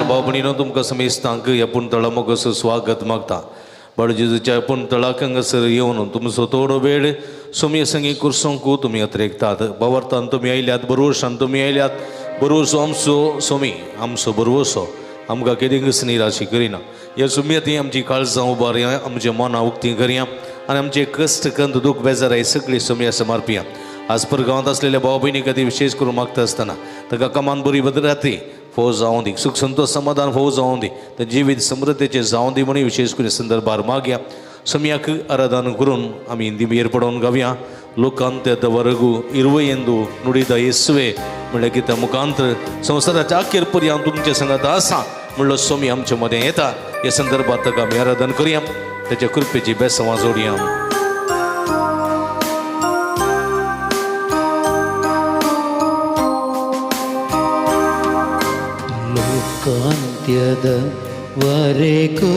बाबणीनो तुमकां समेस्तांक ह्या पुणतळा स्वागत मागता. बड जेजूच्या पुणतळाक येवन तुमचो थोडो वेळ सोमी संगी कुर्सोंकू तुमी अतिरेकतात. बावर्तान तुमी आयल्यात, बरोवशान तुमी आयल्यात. बरोवसो आमचो सोमी, आमचो बरोवसो आमकां केदींच निराशी करिना. ह्या सुमयेंत आमची काळजां उबारया, आमच्या मनां उक्तीं करया आनी आमचे कश्ट कंत दूख बेजार ही सगळी सोमया समर्पया. आज परगांवांत असलेल्या भाव भयणी खातीर विशेष करून मागता आसतना ताका कमान बरी बदराती फोव जावं दी, सुख संतोष समाधान फोव जावं दी, तर जिवीत समृद्धीचे जावं दी म्हणून विशेष करून संदर्भार मागया. सोमयाक आराधन करून आमी हिंदी ಏರ್ಪಡೋನ್ ಗವ್ಯ. लोकांत वरगू इरवयेंदू नुडिदा येसुवे म्हणल्यार की त्या मुखांतर संवसाराच्या अखेर पर्यंत तुमच्या संगात आसा म्हणलो सोमी आमच्या मदें येता. ह्या संदर्भात ताका आमी आराधन करया, त्याच्या कृपेची बेसवां जोडया. ಲೋಕಾಂತ್ಯದವರೆಗೂ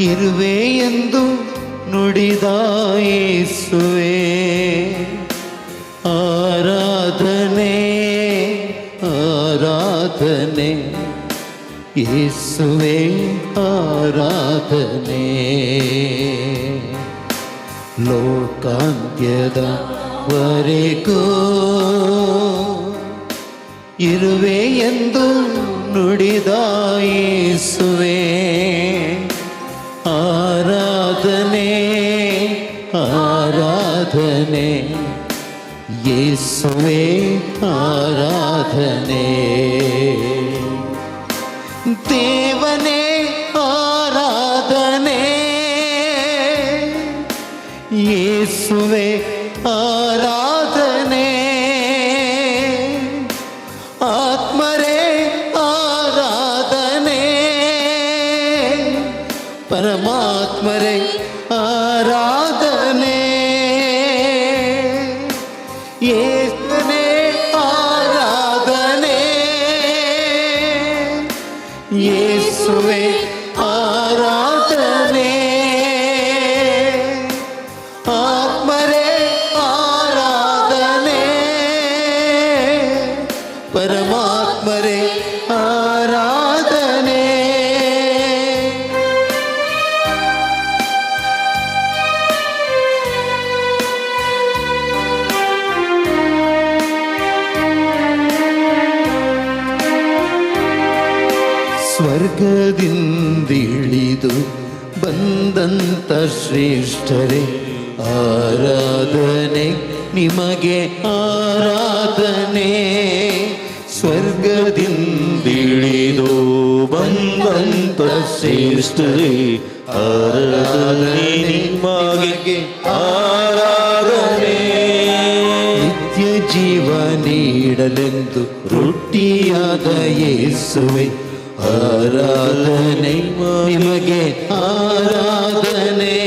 ಇರುವೆ ಎಂದು ನುಡಿದ ಯೇಸುವೇ ಆರಾಧನೆ ಆರಾಧನೆ, ಯೇಸುವೇ ಆರಾಧನೆ. ಲೋಕಾಂತ್ಯದವರೆಗೂ ಇರುವೆ ಎಂದು ನುಡಿದ ಯೇಸುವೇ ಆರಾಧನೆ ಆರಾಧನೆ, ಯೇಸುವೇ ಆರಾಧನೆ. ದೇವನೇ ಆರಾಧನೆ, ಯೇಸುವೇ ಆರಾಧನೆ. ಆತ್ಮರೇ ಆರಾಧನೆ, ಪರಮಾತ್ಮರೇ ಆರಾಧನೆ. ಯೇಸುವೇ ಆರಾಧನೆ, ಯೇಸುವೇ ಆರಾಧನೆ. ಆತ್ಮರೇ ಆರಾಧನೆ, ಪರಮಾತ್ಮರೇ ಆರಾಧನೆ. ಸ್ವರ್ಗದಿಂದಿಳಿದು ಬಂದಂತ ಶ್ರೇಷ್ಠರೇ ಆರಾಧನೆ ನಿಮಗೆ ಆರಾಧನೆ. ಸ್ವರ್ಗದಿಂದಿಳಿದು ಬಂದಂತ ಶ್ರೇಷ್ಠರೇ ಆರಾಧನೆ ನಿಮಗೆ ಆರಾಧನೆ. ನಿತ್ಯ ಜೀವ ನೀಡಲೆಂದು ರೊಟ್ಟಿಯಾದ ಯೇಸುವೇ ಆರಾಧನೆ ನಿಮಗೆ ಆರಾಧನೆ.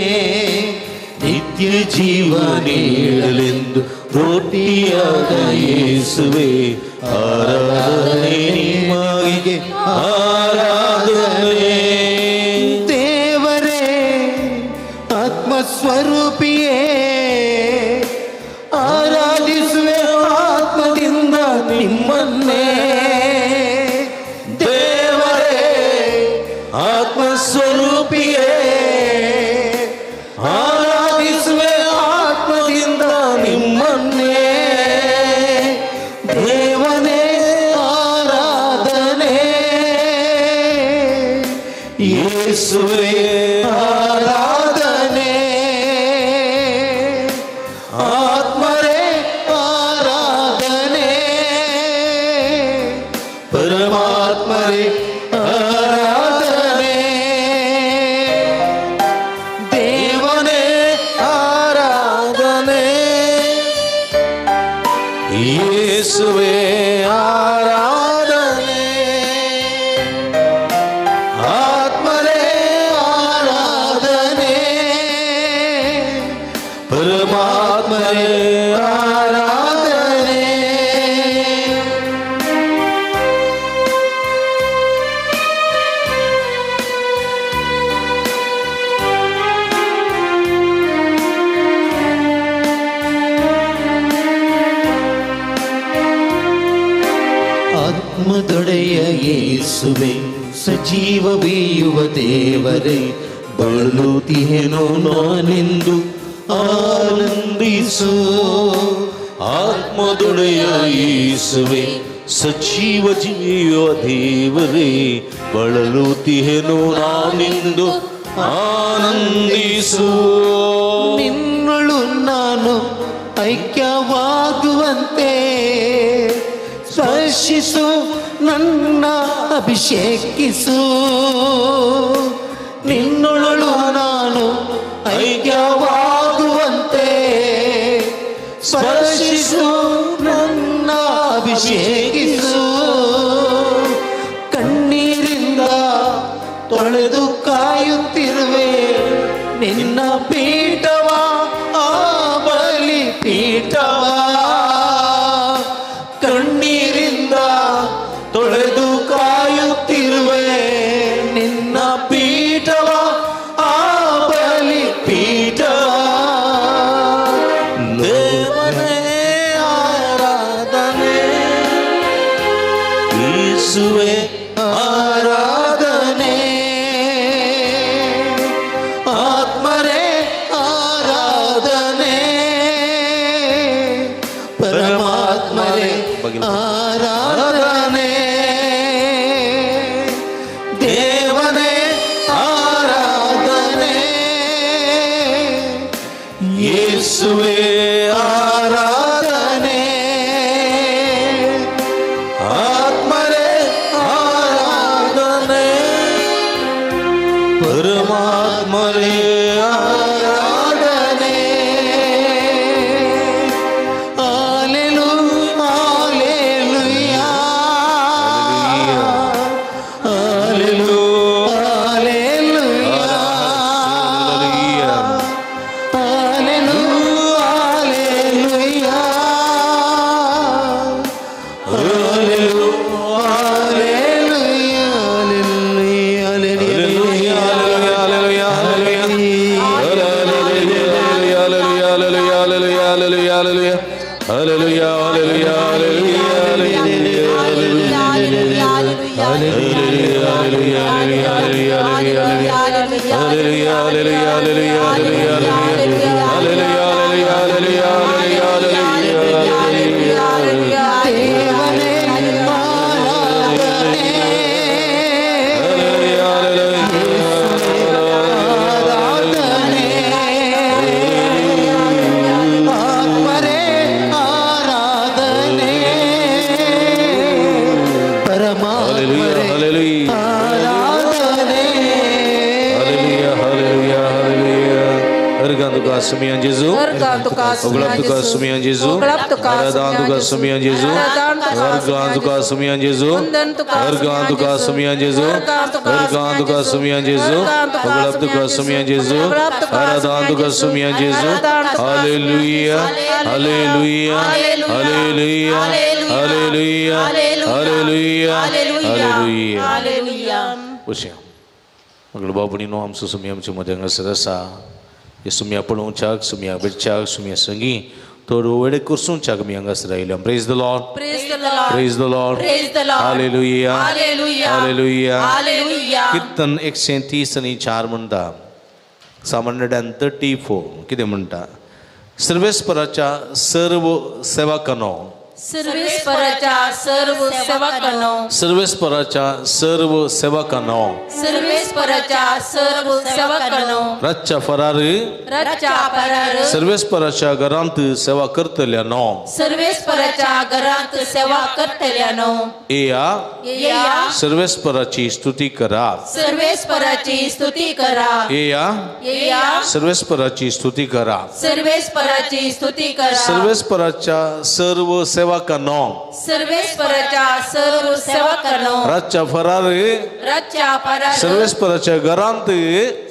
ನಿತ್ಯ ಜೀವ ನೀಡಲೆಂದು ರೊಟ್ಟಿಯಾದ ಯೇಸುವೇ ಆರಾಧನೆ ನಿಮಗೆ ಆರಾಧನೆ. ದೇವರೇ ಆತ್ಮಸ್ವರೂಪಿಯೇ ಆರಾಧಿಸುವೆ ಆತ್ಮದಿಂದ ನಿಮ್ಮನ್ನೇ. ಆತ್ಮಸ್ವರೂಪಿಯೇ ಆರಾಧಿಸುವೆ ಆತ್ಮದಿಂದ ನಿಮ್ಮನ್ನೇ. ದೇವನೇ ಆರಾಧನೆ, ಯೇಸುವೇ ಆರಾಧನೆ. ಆತ್ಮರೇ ಆರಾಧನೆ, ಪರಮಾತ್ಮರೇ ಆರಾಧನೆ. ದೇವನೇ ಆರಾಧನೆ, ಯೇಸುವೇ ಆರಾಧನೆ. ಆತ್ಮರೇ ಆರಾಧನೆ, ಪರಮಾತ್ಮರೇ ಆರಾಧನೆ. ಆತ್ಮದೊಡೆಯ ಯೇಸುವೆ ಸಜೀವ ಬೀಯುವ ದೇವರೇ ಬಳಲುತ್ತಿಹೆನೋ ನಾನೆಂದು ಆನಂದಿಸು ಆತ್ಮದೊಡೆಯ ಯೇಸುವೆ ಸಜೀವ ಜೀವ ದೇವರೇ ಬಳಲುತ್ತಿಹೆನೋ ನಾನೆಂದು ಆನಂದಿಸು ನಿನ್ನಳು ನಾನು ಐಕ್ಯವಾಗುವಂತೆ ಸ್ಪರ್ಶಿಸು ನನ್ನ ಅಭಿಷೇಕಿಸು ನಿನ್ನೊಳಳು ನಾನು ಐಕ್ಯವಾಗುವಂತೆ ಸ್ಪರ್ಶಿಸು ನನ್ನ ಅಭಿಷೇಕಿಸು ಕಣ್ಣೀರಿಂದ ತೊಳೆದು ಕಾಯುತ್ತಿರುವೆ ನಿನ್ನ ಪೀಠವ ಆ ಬಲಿ ಪೀಠವ ಕಣ್ಣೀರಿಂದ ತೊಳೆದು ಕಾಯುತ್ತಿರುವೆ ನಿನ್ನ ಪೀಠವ ಆ ಬಲಿ ಪೀಠವ ದೇವನೇ ಆರಾಧನೆ ಯೇಸುವೆ ಆರಾಧನೆ ಆತ್ಮರೇ ಆರಾಧನೆ ಪರಮಾತ್ಮರೇ ಆರಾಧನೆ ದೇವನೇ ಆರಾಧನೆ ಯೇಸುವೆ ಆರಾಧನೆ ಆತ್ಮರೇ ಆರಾಧನೆ ಪರಮಾತ್ಮರೇ ಆರಾಧನೆ Sumian Jesu, Oglaptuka Sumian Jesu, Aradantuka Sumian Jesu, Argantuka Sumian Jesu, Argantuka Sumian Jesu, Argantuka Sumian Jesu, Oglaptuka Sumian Jesu, Aradantuka Sumian Jesu, Hallelujah, Hallelujah, Hallelujah, Hallelujah, Hallelujah, Hallelujah. Pushing. Maglubabuni no am susumiyam chumodanga sarasa. Sumia Polunchak, Sumia Birchak, Sumia Sangi, Toru Vede Kursunchak Miangas Railam. Praise the Lord. Praise the Lord. Praise the Lord. Praise the Lord. Hallelujah. Hallelujah. Hallelujah. Hallelujah. Kirtan 130 आणि 4 म्हणता 134 किती म्हणता सर्वेश्वराच्या सर्व सेवकांनो सर्वेश्वराच्या सर्व सेवकांनो सर्वेश्वराच्या सर्व सेवकांनो सर्वेश्वराच्या सर्व सेवकांनो रातच्या फरारी सर्वेश्वराच्या घरांत सेवा करतल्यांनो सर्वेश्वराच्या घरांत सेवा करतल्यांनो या सर्वेश्वराची स्तुती करा सर्वेश्वराची स्तुती करा या सर्वेश्वराची स्तुती करा सर्वेश्वराची स्तुती करा सर्वेश्वराच्या सर्व सेवकांनो सर्वेश्वराच्या सर्व सेवकांनो रातच्या फरारी सर्वेश्वराच्या घरांत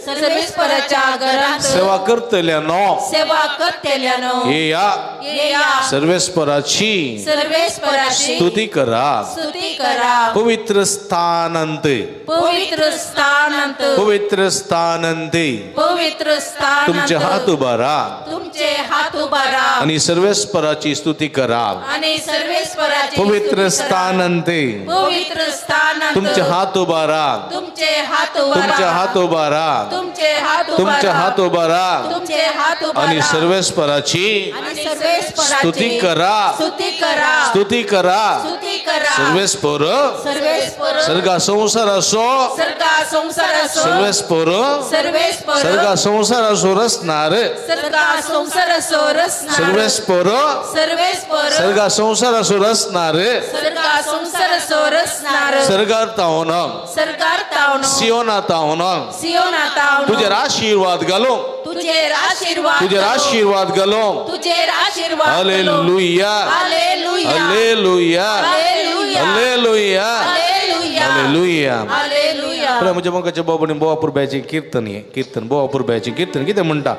सर्वेस्पराच्या घरांत सेवा करतल्यानो सेवा करतेल्यानो येया येया सर्वेस्पराची सर्वेस्पराची स्तुती करा स्तुती करा पवित्र स्थानांत पवित्र स्थानांत पवित्र स्थानांत पवित्र स्थानांत तुमचे हात उभारा तुमचे हात उभारा आणि सर्वेस्पराची स्तुती करा आणि सर्वेस्पराची पवित्र स्तुती करा. स्थानांत पवित्र स्थानांत तुमचे हात उभारा तुमचे हात उभारा तुमचे हात उभारा तुमचे हात तुमचे उभारा हात उभारा तुमचे हात उभारा आणि सर्वेस्पराची आणि सर्वेस्पराची स्तुती करा स्तुती करा स्तुती करा स्तुती करा सर्वेस्पर सर्वेस्पर सर्गा संसार असो सर्गा संसार असो सर्वेस्पर सर्वेस्पर सर्गा संसार असो रसणार सर्गा संसार असो रसनार सर्वेस्पर सर्वेस्पर सर्गा संसार असो रसणार सर्गा संसार असो रसनार सर्गार्तावन सर्गार्तावन सियोनातावन सियोनातावन तुझे आशीर्वाद घालो तुझे आशीर्वाद तुझे आशीर्वाद घालो तुझे आशीर्वाद hallelujah hallelujah hallelujah hallelujah hallelujah hallelujah hallelujah hallelujah प्रेमाच्या मुखाच्या बाबाने बोवापूर्ब्याचे कीर्तन आहे कीर्तन बोवापूर्ब्याचे कीर्तन किती म्हणता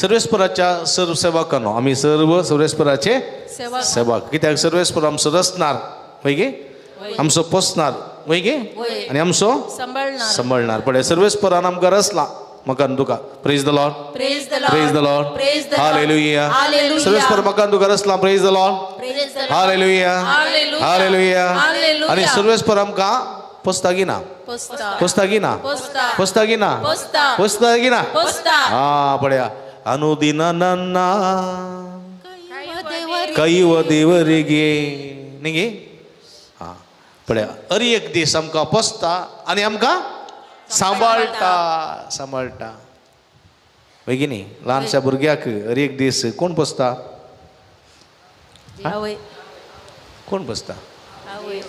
सर्वेस्पराच्या सर्व सेवकांनो आम्ही सर्व सर्वेस्पराचे सेवा सेवक कित्याक सर्वेस्पर आमचं रचणार होय गे आमचं पोसणार होय गे आणि आमचं सांभाळणार सांभाळणार पडे सर्वेस्परान आमकां रचला मकान तुका praise the Lord praise the praise the Lord praise the hallelujah hallelujah सर्वेस्पर मकान तुका रचला praise the Lord praise the hallelujah hallelujah hallelujah hallelujah आणि सर्वेस्पर आमकां पोसता गिना पोस्ता पोसता गिना पोस्ता पोसता गिना पोस्ता पोसता गिना पोस्ता हा पड्या अनुदिन ನನ್ನ ಕೈವ ದೇವರಿಗೆ ನಿಂಗೆ हा पड्या अरी एक दीस आमकां पोसता आणि आमकां सांबाळटा सांबाळटा बेगिनी ल्हानशा भुरग्याक अरी एक दीस कोण पोसता आवय कोण पोसता आवय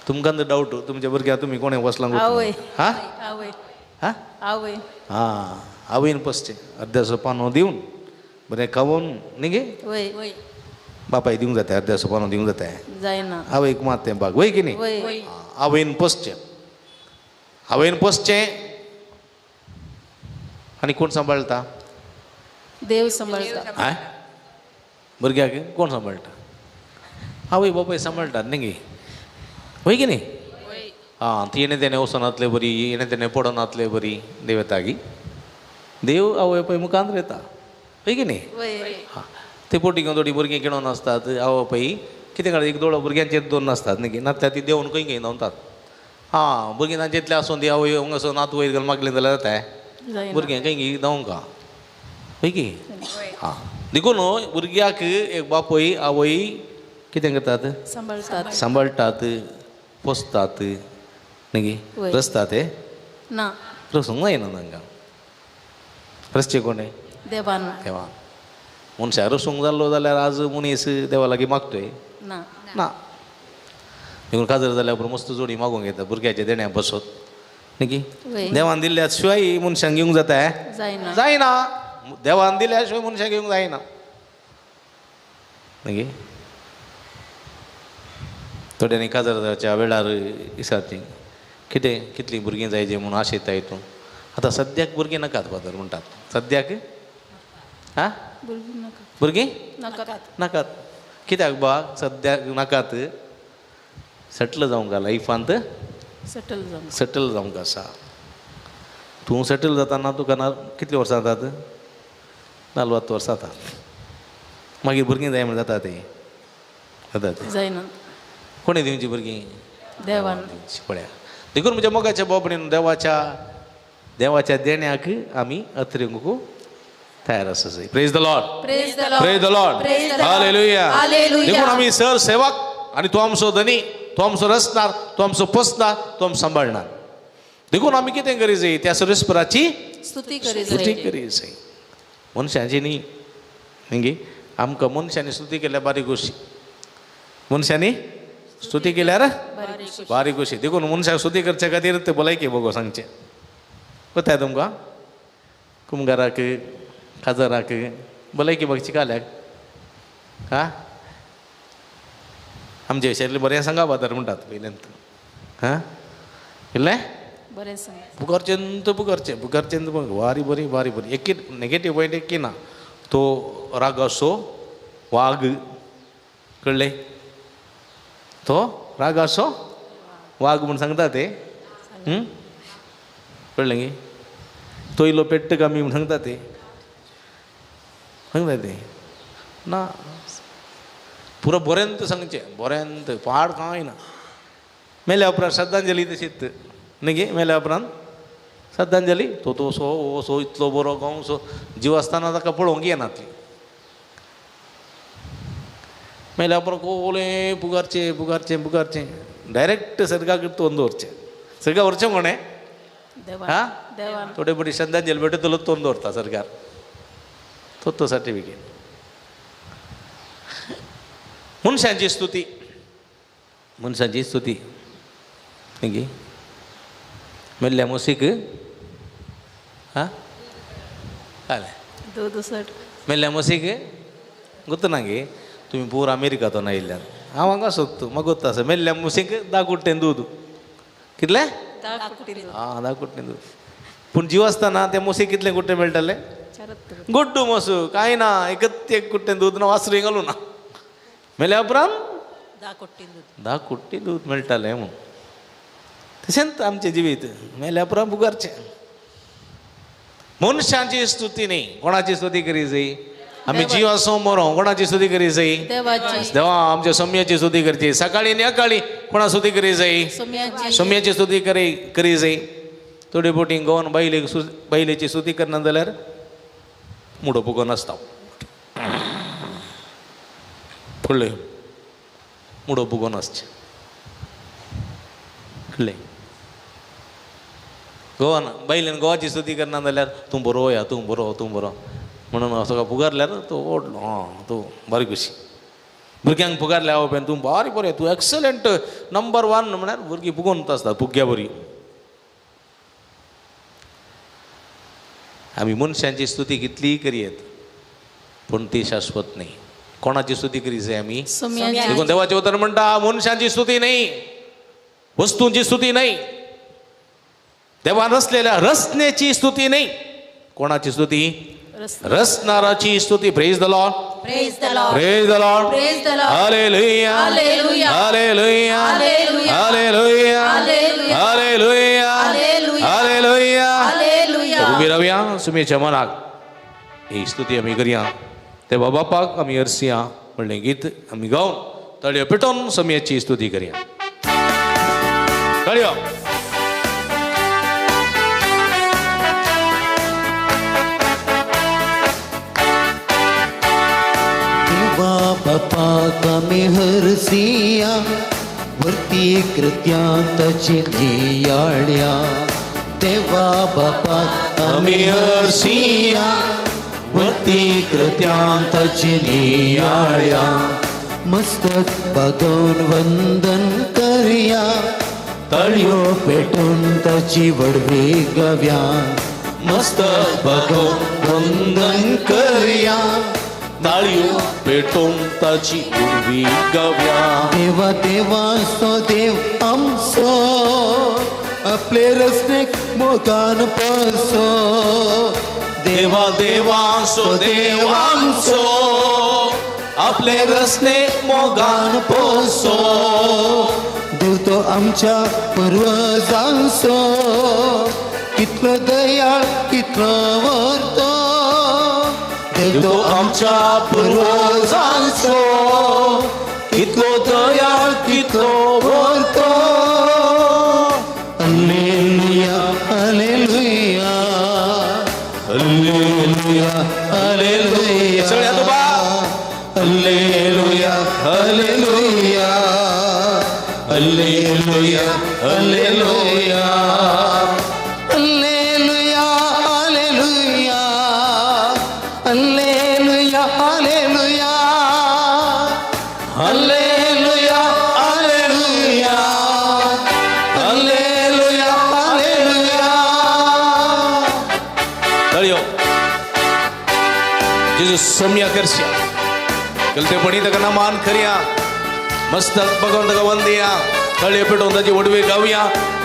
तुमकां डाऊट तुमच्या भुरग्याक तुमी कोणें पोसलां आवय हा आवय हा आवय हा आवयन पोसचें अर्द्याचो पानो दिवन बरें खावून न्ही वय बापाय दिवंक जाता अर्द्याचो पानो दिवंक जाता जायना आवयक मात तें बाग वय की न्ही वय आवयन पोसचें आवयन पोसचें आनी कोण सांबाळटा देव सांभाळता आ भुरग्याक कोण सांबाळटा आवय बापाय सांबाळटात न्ही वय की न्ही हां ती येणे तेणे वचून आतले बरी येणे तेणे पडोन आतले बरी देव येता गी देव आवय बापाय मुखांत येता वय की न्ही वय हां ते पोटी घेवन थोडी भुरगीं खेळोन आसतात आवय बापाय कितें करता एक दोळो भुरग्यांचेर दोन नासतात न्ही नात ती देंवन खंय खंय धांवतात हां भुरगीं तांचेतले आसून ती आवय हांगासून नात वयर घालून मागलें जाल्यार जाता जायना भुरग्यां खंय खंय धांवंका वय की हां देखून भुरग्याक एक बापूय आवय कितें करतात सांभाळतात सांबाळटात पोसतात न्ही वय. रचतात ते ना रसूंक जायना तांकां रचचें कोणें देवान देवा मनशाक रसूंक जाल्लो जाल्यार आज मनीस देवा लागीं मागतोय ना ना देखून काजर जाल्या उपरांत मस्त जोडी मागूंक येता भुरग्याच्या देण्याक बसत न्ही वय. देवान दिल्ल्या शिवाय मनशांक घेवंक जाता जायना जायना देवान दिल्या शिवाय मनशांक घेवंक जायना न्ही थोड्यांनी काजराच्या वेळार विचारचें कितें कितलीं भुरगीं जाय जे म्हूण आशेता हितून आतां सद्याक भुरगीं नाकात फादर म्हणटात सद्याक हां भुरगीं नाका भुरगीं नाकात नाकात कित्याक बाग सद्याक नाकात सेटल जावंक लायफांत सेटल जावन सेटल जावंक आसा तूं सेटल जाताना तुका कितलीं वर्सां जातात 40 वर्सां जातात मागीर भुरगीं जाय म्हण जाता तें जाता तें जायना कोणी दिवची भुरगीं देवान दिवची पळया देखून म्हज्या मोगाच्या बाबडीन देवाच्या देण्याक आमी अत्रेंगू तयार आसा जाय praise the Lord praise the Lord praise the Lord Praise the Lord. Hallelujah Hallelujah. देखून आमी सर सेवक आनी तूं आमचो धनी तूं आमचो रचणार तूं आमचो पोसणार तूं आमचो सांबाळणार देखून आमी कितें करी जाय त्या सर्वेस्पराची स्तुती करी स्तुती जाय करी जाय मनशांची न्ही न्ही आमकां मनशांनी स्तुती केल्यार बारीक गोश्टी मनशांनी स्तुती केल्यार बारीक गोश्टी देखून मनशाक स्तुती करचे खातीर ते भलायकी बगो सांगचें कोताय तुमकां कुंभाराक खाजराक भलायकी बगची काल्याक हां आमचे विशयातलें बरें सांगा बादर म्हणटात पयल्यान हां केल्लें बरें सांग पुकारचेंत वारी बरी एकी नेगेटिव्ह पॉईंट एकी ना तो राग असो वाघ कळले तो राग असो वाघ म्हणून सांगता ते कळलं गे तो इलो पेट्ट कमी म्हणून सांगता ते ना पुरो बरेंत सांगचे बरेंत पाड कांय ना मेल्या उपरांत श्रद्धांजली तशीच न्ही गे मेल्या उपरांत श्रद्धांजली तो सो इतलो बरो गांव सो जीव आसतना ताका पळोवंक येनातली मेल्या उपरांत कोले पुकारचे डायरेक्ट सर्गाक तोंड दवरचें सर्गा व्हरचें कोणें हा देवान थोडे बडी श्रद्धांजली भेटतलो तोंड दवरता सरकार तो सर्टिफिकेट मनशांची स्तुती गे मेल्ल्या मोसीक हा दूध उसट मेल्ल्या मोसीक ಗೊತ್ತು गे तुम्ही पूर अमेरिकातून आयिल्ल्यान हांव हांगा सोदता म्हाका ಗೊತ್ತಾ आसा मेल्ल्या मोसीक 10 कुट्टें दूद कितलें 10 कुट्टें दूद पूण जीव आसतना त्या मोसीक कितले कुट्टे मेळटाले गुड्डू मोसू कांय ना एक कुट्टें दूद ना वासरूय घालूं ना मेल्या उपरांत 10 कुट्टी दूद मेळटालें म्हूण तशेंच आमचें जिवीत मेल्या उपरांत पुकारचें मनशांची स्तुती न्ही कोणाची स्तुती करी जाय आमी जीव आसूं मरो कोणाची स्तुती करी जाय देवा आमच्या सोम्याची स्तुती करची सकाळी आनी अकाळी कोणा स्तुती करी जाय सोम्याची स्तुती करी जाय थोडी बोटी गोवन बायलेची स्तुती करना जाल्यार मुडो पुगो नासता कळ्ळें मुडो पुगो नासचें कळ्ळें गोवान बायलेन गोवाची स्तुती करना जाल्यार तूं बरो या तूं बरो म्हणून असो पुगारल्यार तो ओडलो तूं बरी कशी भुरग्यांक पुगारल्या हांव तूं बारी बरें तूं एक्सलंट नंबर 1 म्हळ्यार भुरगीं पुगोवन आसतात पुग्या बरी आमी मनशांची स्तुती कितलीय करीत पूण ती शाश्वत नाही कोणाची स्तुती करी जाय आमी देखून देवाचें उतर म्हणटा मनशांची स्तुती नाही वस्तूंची स्तुती नाही देवान रचलेल्या रचनेची स्तुती नाही कोणाची स्तुती रचणाराची स्तुती praise the Lord Praise the Lord. Praise the Lord. Praise the Lord. Hallelujah. Hallelujah. Hallelujah. Hallelujah. Hallelujah. Hallelujah. Hallelujah. Hallelujah. Hallelujah. Hallelujah. उबी रावया सुमेच्या मनाक ही स्तुती आमी करया तेव्हा बापाक आमी हरसिया म्हणलें गीत आमी गावन तळयो पेटोवन सुमेची स्तुती करया तळयो बापा कमी हरसिया वरती कृत्यांतची धियाळ्या देवा बापा आमी हरसिया वरती कृत्यांतची धियाळ्या मस्तक बघून वंदन करया तळयो पेटून ताची वडवी गव्या मस्तक बघून वंदन करया ताळयो पेटोवन ताची उर्वी गव्या देवा देवा सो देव आमचो आपले रस्तेक मोगान पसो देवा देवा सो देव आमचो आपले रस्ते मोगान पोसो देव तो आमच्या पूर्वजांचो कितलो दयाळ कितलो वर्तो देव तो आमच्या पूर्वजांचो कितलो दयाळ कितलो वर्तो हालेलुया हालेलुया हालेलुया हालेलुया सगळ्या तुबा hallelujah hallelujah hallelujah hallelujah hallelujah hallelujah hallelujah hallelujah hallelujah hallelujah hallelujah hallelujah तळयो जेजूस सम्या करच्या गलतेपणी ताका मान खरया मस्तक बघून ताका वंदया तळयो पेटोवन ताची वडवी गावया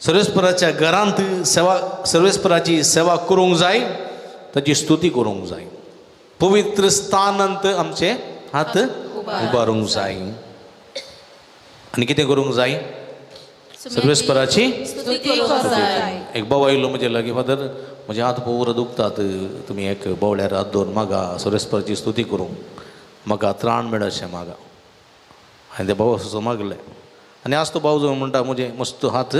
सर्वेस्पराच्या घरांत सेवा सर्वेस्पराची सेवा करूंक जाय, ताची स्तुती करूंक जाय. पवित्र स्थानांत आमचे हात उबारूंक जाय. आनी कितें करूंक जाय? सर्वेस्पराची एक भाव आयिल्लो म्हजे लागीं, फादर म्हजे हात पवर दुखतात, तुमी एक बोवड्यार हात दवरून मागा सर्वेस्पराची स्तुती करूंक, म्हाका त्राण मेळ अशें मागा. हांवें ते भाव असो मागलें आनी आज तो भाव जो म्हणटा म्हजे मस्त हात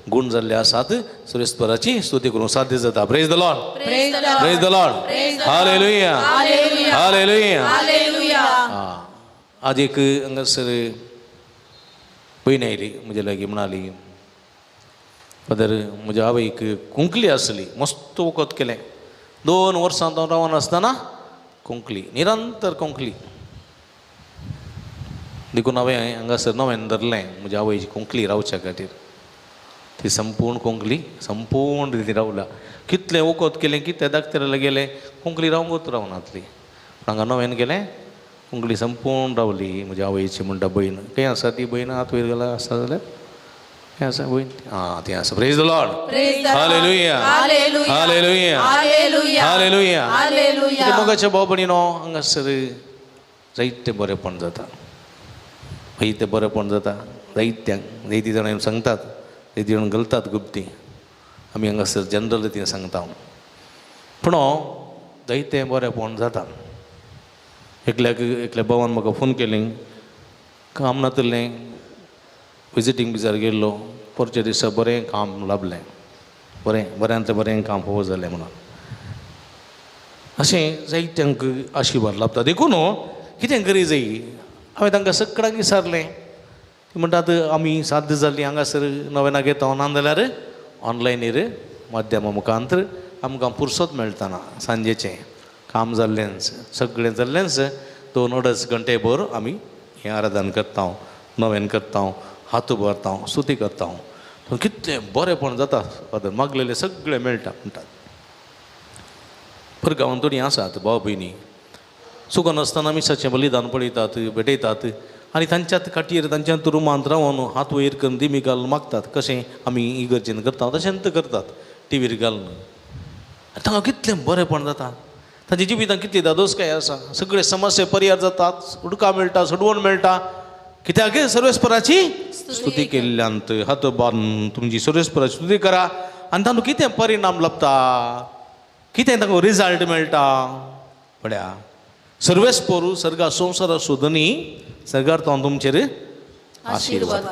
गुण जाल्ले आसात, सर्वेस्पराची स्तुती करूंक साध्य जाता. Praise the Lord, praise the Lord, hallelujah, hallelujah. आज एक हांगासर बहीण आयली म्हजे लागीं, म्हणाली फादर म्हज्या आवयक कुंकली आसली, मस्त वखद केलें, 2 वर्सां हांव रावन आसतना कुंकली, निरंतर कुंकली. देखून हांवें हांगासर नवें धरलें म्हज्या आवयची कुंकली रावच्या खातीर. ती संपूर्ण कोंकली संपूर्ण रिती रावला. कितलें वखद केलें, कितलें दाखतराला गेलें, कोंकली रावंकूच रावनातली. हांगा नवें गेलें, कोंकली संपूर्ण रावली. म्हज्या आवयची म्हणटा भयण, खंय आसा ती भयण? हात वयर घाला आसा जाल्यार खंय आसा भयण? हां ती आसा. Praise the Lord, hallelujah, hallelujah, hallelujah. मोगाच्या भाव भयणीनो, हांगासर जायतें बरेंपण जाता, जायतें बरेंपण जाता. जायती जाणां सांगतात, जायती जाण घालतात गुप्ती. आमी हांगासर जनरल रितीन सांगता. पूण जायतें बरेंपण जाता. एकल्या भावान म्हाका फोन केलें, काम नातलें, विजिटींग बिजार गेल्लो, परच्या दिसा बरें काम लाभलें, बऱ्यांतलें बरें काम फावो जालें म्हणून. अशें जायत्यांक आशिर्वाद लाभता. देखून कितें करी जाय, हांवें तांकां सगळ्यांक विचारलें. ती म्हणटात आमी साध्य जाल्लीं हांगासर नवें घेता, नाजाल्यार ऑनलायनीर माध्यमा मुखांतर आमकां फुरसत मेळटाना. सांजेचें काम जाल्लेंच, सगळें जाल्लेंच 2-2.5 घंटे भर आमी हें आराधन करता, नवें करता, हात उबारता, स्तुती करता. कितलें बरेंपण जाता फादर, मागलेलें सगळें मेळटा म्हणटात. पर गांवांत थोडीं आसात भाव भयणी, सुखन आसतना मिसाचें बलिदान पळयतात, भेटयतात आनी तांच्याच खाटीर तांच्याच रुमांत रावन हात वयर करून दिमी घालून मागतात. कशें आमी इगर्जेन करता तशेंच करतात, टीव्हीर घालून. तांकां कितलें बरेंपण जाता, तांच्या जिवितांत कितली दादोसकाय आसा. सगळे समस्या परिहार जातात, सुटका मेळटा, सोडवण मेळटा. कित्याक सर्वेस्पराची स्तुती केल्ल्यांत. हात बांदून तुमची सर्वेस्पराची स्तुती करा आनी तातूंत कितें परिणाम लाभता, कितें ताका रिजल्ट मेळटा पळया. सर्वेस्परू सर्गा संवसार सोदनी सर्गार तो तुमचेर आशिर्वाद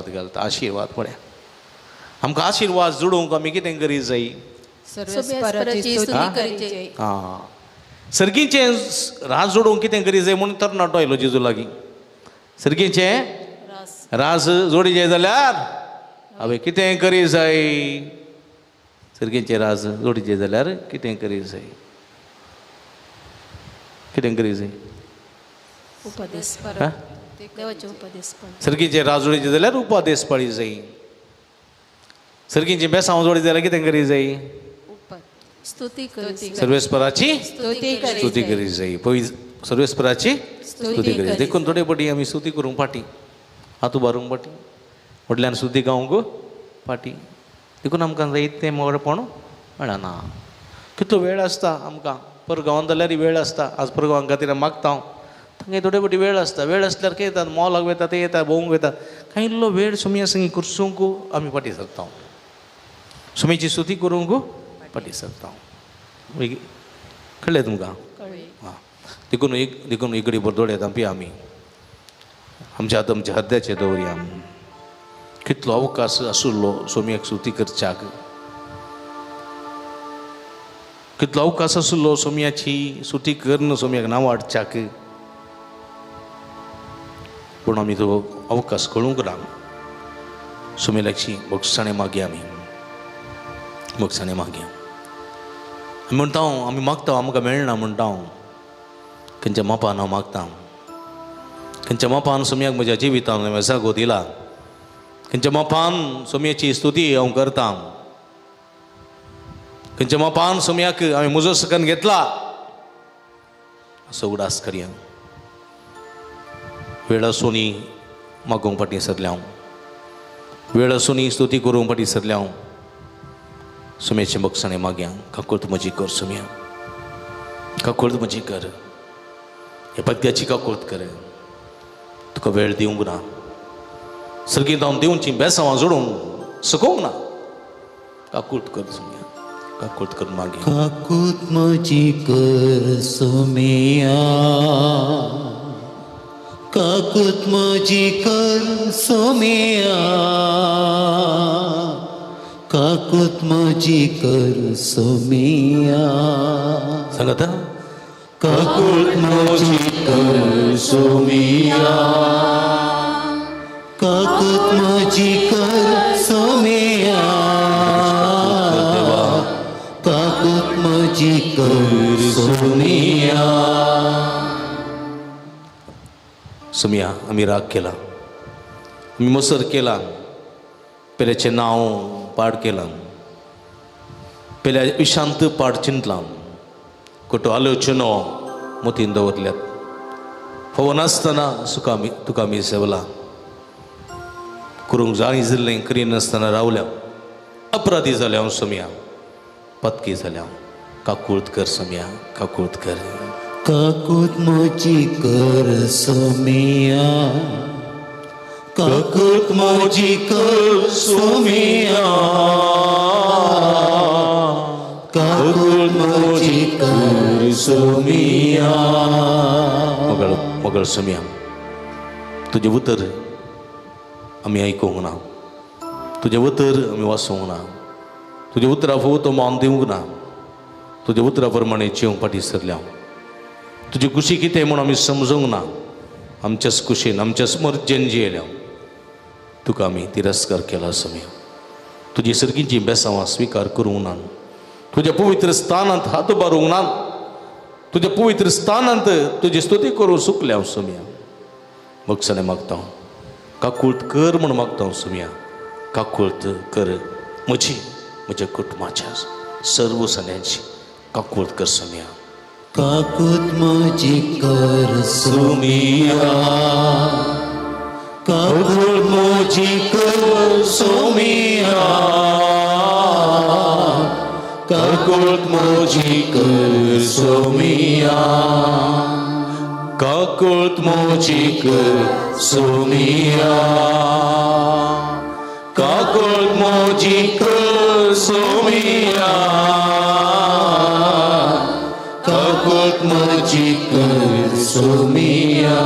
घालता. आशिर्वाद पळया. आमकां आशिर्वाद जोडूंक आमी कितें करी जाय? हां, सर्गीचें राज जोडूंक कितें करी जाय म्हणून तरणाटो आयलो जेजू लागीं. सर्गीचें राज जोडी जाय जाल्यार हांवें कितें करी जाय? सर्गीचें राज जोडी जाय जाल्यार कितें करी जाय? कितें करी जाय? सर्गीचें राज जोडी जाल्यार उपादेश पाळी जाय. सर्गीचें बेसांव जोडी जाल्यार कितें करी जाय? सर्वेस्पराची स्तुती करी जाय. सर्वेस्पराची स्तुती करी जाय. देखून थोडे फाटी आमी स्तुती करूंक फाटी, हात उबारूंक फाटी, व्हडल्यान स्तुती गावंक फाटी. देखून आमकां जायतें मोडपण मेळना. कितलो वेळ आसता आमकां, पर गांवांत जाल्यार वेळ आसता. आज परगांवां खातीर मागता हांव, तांकां थोडे फाटी वेळ आसता. वेळ आसल्यार कितें येतात, मॉलाक वयतात, ते येतात, भोवंक वयतात. कांय इल्लो वेळ सुमया संगी कुर्सूंक आमी फाटी सरता, सुमयेची स्तुती करूंक फाटी सरता. कळ्ळें तुमकां? हां. देखून इकडे बरदोड्यात पिया आमी आमच्या हात आमच्या हद्याचे दवरया. कितलो अवकाश आशिल्लो सोमयाक स्तुती करच्याक, कितलो अवकाश आशिल्लो सोमयाची स्तुती करून सोमयाक नांव हाडच्याक. पूण आमी तो अवकाश कळूंक ना. सोमेलाची मोक्षाणें मागया आमी, मोक्षाणें मागया. म्हणटा हांव, आमी मागता आमकां मेळना म्हणटा हांव. खंयच्या मापान हांव मागता, खंयच्या मापान सोमयाक म्हज्या जिवितान हांवें जागो दिला, खंयच्या मापान सोमयाची स्तुती हांव करता, खंयच्या मापान सोमयाक हांवें म्हजो सकन घेतला, असो उडास करया. वेळ आसूनी मागोवंक फाटीं सरलें हांव. वेळ असूनही स्तुती करून पाठी सरल्या हांव सुम्याचे बक्षाणे माग्या काकुळत म्हजी कर सुम्या काकुळत म्हजी कर हे पद्याची काकुळत कर तुका वेळ दिवंक ना सर्गीत हांव दिवची बेसांवां जोडूंक सकूंक ना काकुळत कर सुम्या काकुळत कर मागे काकूत म्हजी कर सुमिया काकूत म्हजी कर सुमिया काकूत म्हजी कर सुमिया सांगात काकूत म्हजी कर सुमिया काकूत म्हजी कर सुमिया काकूत म्हजी कर सुमिया सुमिया आम्ही राग केला आम्ही मोसर केला पेल्याचे नाव पाड केला पेल्या विशांत पाड चिंतला कुठं आलोचनो मोतीन दवरल्यात फोव नासतना तुका आमी सेवला करूंक जाणी जिल्लें करिनासतना रावल्या अपराधी जाल्या हांव सुमिया पत्की जाल्या काकुळत कर सुमिया काकुळत कर काकूत म्हजी कर सुमिया काकूत म्हजी कर सुमिया काकूत म्हजी कर सुमिया मगळ सुमिया तुझे उतर आमी आयकूंक ना तुझे उतर आमी वाचूंक ना तुझे उतरा फोव तो मान दिवंक ना तुझे उतरा प्रमाणे जिवंक फाटी सरल्या तुजी कुशी कितें म्हूण आमी समजूंक ना आमच्याच कुशीन आमच्याच मर्जेन जियेल्या तुका आमी तिरस्कार केला सुमिया तुजी सर्गींची बेसांवां स्विकार करूंक ना तुज्या पवित्र स्थानांत हात बारूंक ना तुज्या पवित्र स्थानांत तुजी स्तुती करूं सुकल्या सुमिया बक्षाणे मागता काकुळत कर म्हूण मागता सुमिया काकुळत कर म्हज्या कुटुंबाच्या सर्व सण्यांची काकुळत कर सुमिया काकूत म्हजी कर सुमिया काकूत म्हजी कर सुमिया काकूत म्हजी कर सुमिया काकूत म्हजी कर सुमिया काकूत म्हजी कर सुमिया काकूत म्हजी कर सुमिया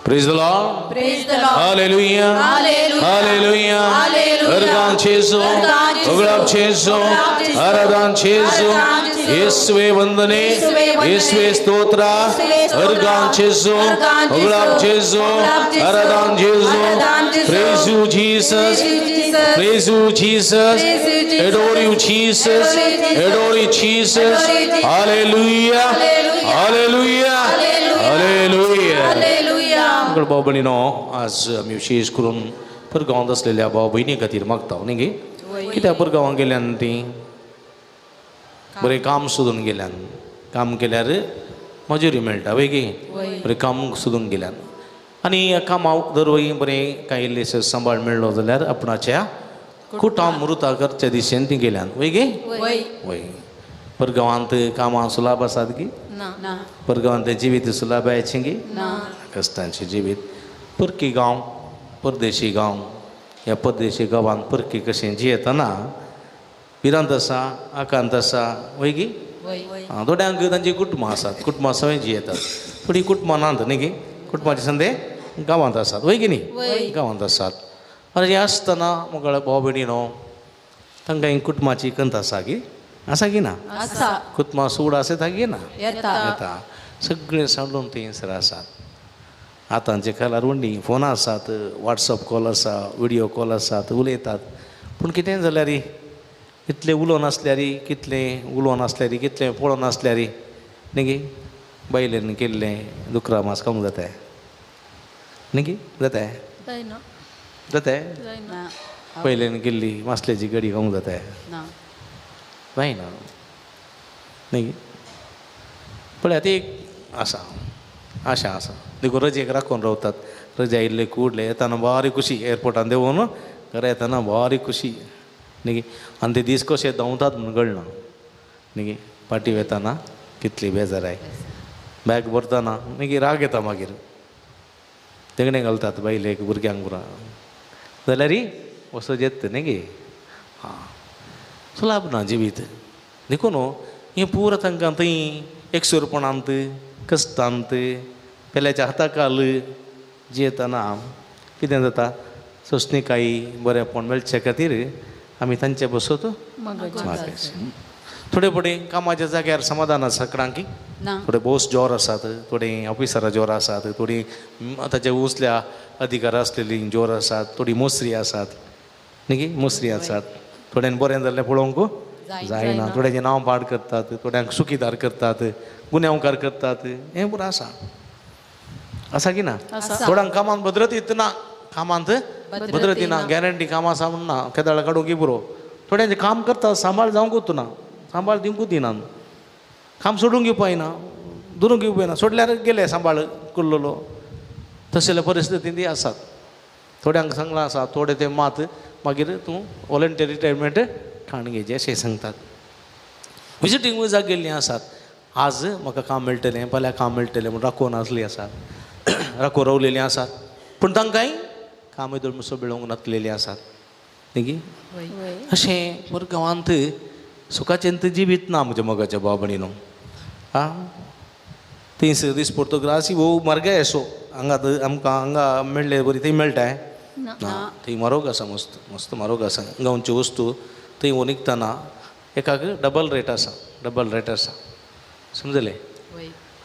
Praise the Lord. Praise the Lord. Hallelujah. Hallelujah. Hallelujah. Hallelujah. Ergan Chezo. Ergan Chezo. Oglab Chezo. Oglab Chezo. Aradan Chezo. Aradan Chezo. Yeswe Vandane. Yeswe Vandane. Yeswe Stotra. Yeswe Stotra. Ergan Chezo. Ergan Chezo. Oglab Chezo. Oglab Chezo. Aradan Chezo. Aradan Chezo. Praise you Jesus. Praise you, Jesus. Praise you Jesus. Praise you, Jesus. Adore you Jesus. Adore you, Jesus. Adore you Jesus. Adore you, Jesus. Hallelujah. Hallelujah. Hallelujah. Hallelujah. Hallelujah. Hallelujah. भाऊ बहिणीनो आज आमी विशेष करून परगांवांत असलेल्या भाव भयणी खातीर मागता न्ही गे कित्याक परगांवां गेल्यान ती बरें काम सोदून गेल्यान काम केल्यार मजुरी मेळटा वय गे बरें काम सोदून गेल्यान आनी कामाक दर वय बरें कांय इल्लेशें सांबाळ मेळ्ळो जाल्यार आपणाच्या कुटां मृता करच्या दिशेन ती गेल्यान वय गे वय परगांवांत कामां सुलाभ आसात गे ना परगांवांत जिवीत सुलाभायचें गे ना कश्टांचें जिवीत परकी गांव परदेशी गांव ह्या परदेशी गांवांत परकी कशें जियेतना भिरांत आसा आकांत आसा वय गी थोड्यांक तांची कुटुंबां आसात कुटुंबां सगळीं जियेतात थोडीं कुटुंबां नात न्ही गे कुटुंबाचे संदे गांवांत आसात वय गी न्ही गांवांत आसात आनी हें आसतना म्हगेल्या भाव भयणीनो तांकां ही कुटुंबाची कंत आसा गी आसा गी ना आसा कुटुंबां सूड आसा तागे ना येता सगळें सांडून थंयसर आसात आतांचे काळार व्हडली फोनां आसात वॉट्सअप कॉल आसा विडियो कॉल आसात उलयतात पूण कितें जाल्यार कितलें उलोवन आसल्यार कितलें उलोवन आसल्यार कितलें पळोवन आसल्यार न्ही गे बायलेन केल्लें दुकरा मास खावंक जाताय न्ही गे जाताय जाताय पयलेन केल्ली मासल्याची कडी खावंक जाताय जायना न्ही गे पळयात एक आसा अशा असं देखो रजेक राखून रावतात रजा इल्ले कूडले येताना भारी खुशी एअरपोर्टान देऊन घरा येताना भारी खुशी न्ही आनी ते दीस कशे धांवतात म्हणून कळना न्ही पाटी वेताना कितली बेजाराय बॅग भरतना न्ही राग येता मागीर तेगणे घालतात बायलेक भुरग्यांक पुरा जाल्यार वसो जेत न्ही गे हां सुलाभ ना जिवीत देखून हें पुरा तांकां थंय एकसुरपणांत कश्टांत पेल्याच्या हाताखाल जियेतना कितें जाता सोंसणीकायी बरेंपण मेळचे खातीर आमी तांचे बसत मागायचे थोडे फुडें कामाच्या जाग्यार समाधान आसा सगळ्यांक थोडे बोस जोर आसात थोडे ऑफिसरां जोर आसात थोडी ताच्या उसल्या अधिकार आसलेली जोर आसात थोडी मोसरी आसात न्ही मोसरी आसात थोड्यांक बरें जाल्लें पळोवंक जायना थोड्यांचें नांव पाड करतात थोड्यांक सुखीदार करतात गुन्यांवकार करतात हें पुरो आसा की ना थोड्यांक कामांत भद्रत येतना कामांत भद्रत येना गॅरंटी काम आसा म्हण ना केदाळा काडूंक पुरो थोड्यांचें काम करता सांबाळ जावंकूच ना सांबाळ दिवंकूच दिनात काम सोडूंक घेवपाक ना धरून घेवपाक ना सोडल्यार गेले सांबाळ कुल्लोलो तसले परिस्थिती ती आसात थोड्यांक सांगलां आसा थोडे ते मात मागीर तूं वॉलंटियर रिटायरमेंट ठाण घेवचें अशें सांगतात विजिटींग विजाक गेल्लीं आसात आज म्हाका काम मेळटलें फाल्यां काम मेळटलें म्हूण राखून आसलीं आसात राखून रावलेलीं आसात पूण तांकांय काम येदोळ मुसो मेळोवंक नासलेलीं आसात न्ही अशें बरें गांवांत सुखाचें जिवीत ना म्हज्या मोगाच्या भाव भयणीनो आं थंयस दिसपडटो ग्रासी वो मार्गाय असो हांगा आमकां हांगा मेळ्ळे बरी थंय मेळटाय ना थंय म्हारग आसा मस्त मस्त म्हारग आसा गांवच्यो वस्तू थंय वो निघतना एकाक डबल रेट आसा समजलें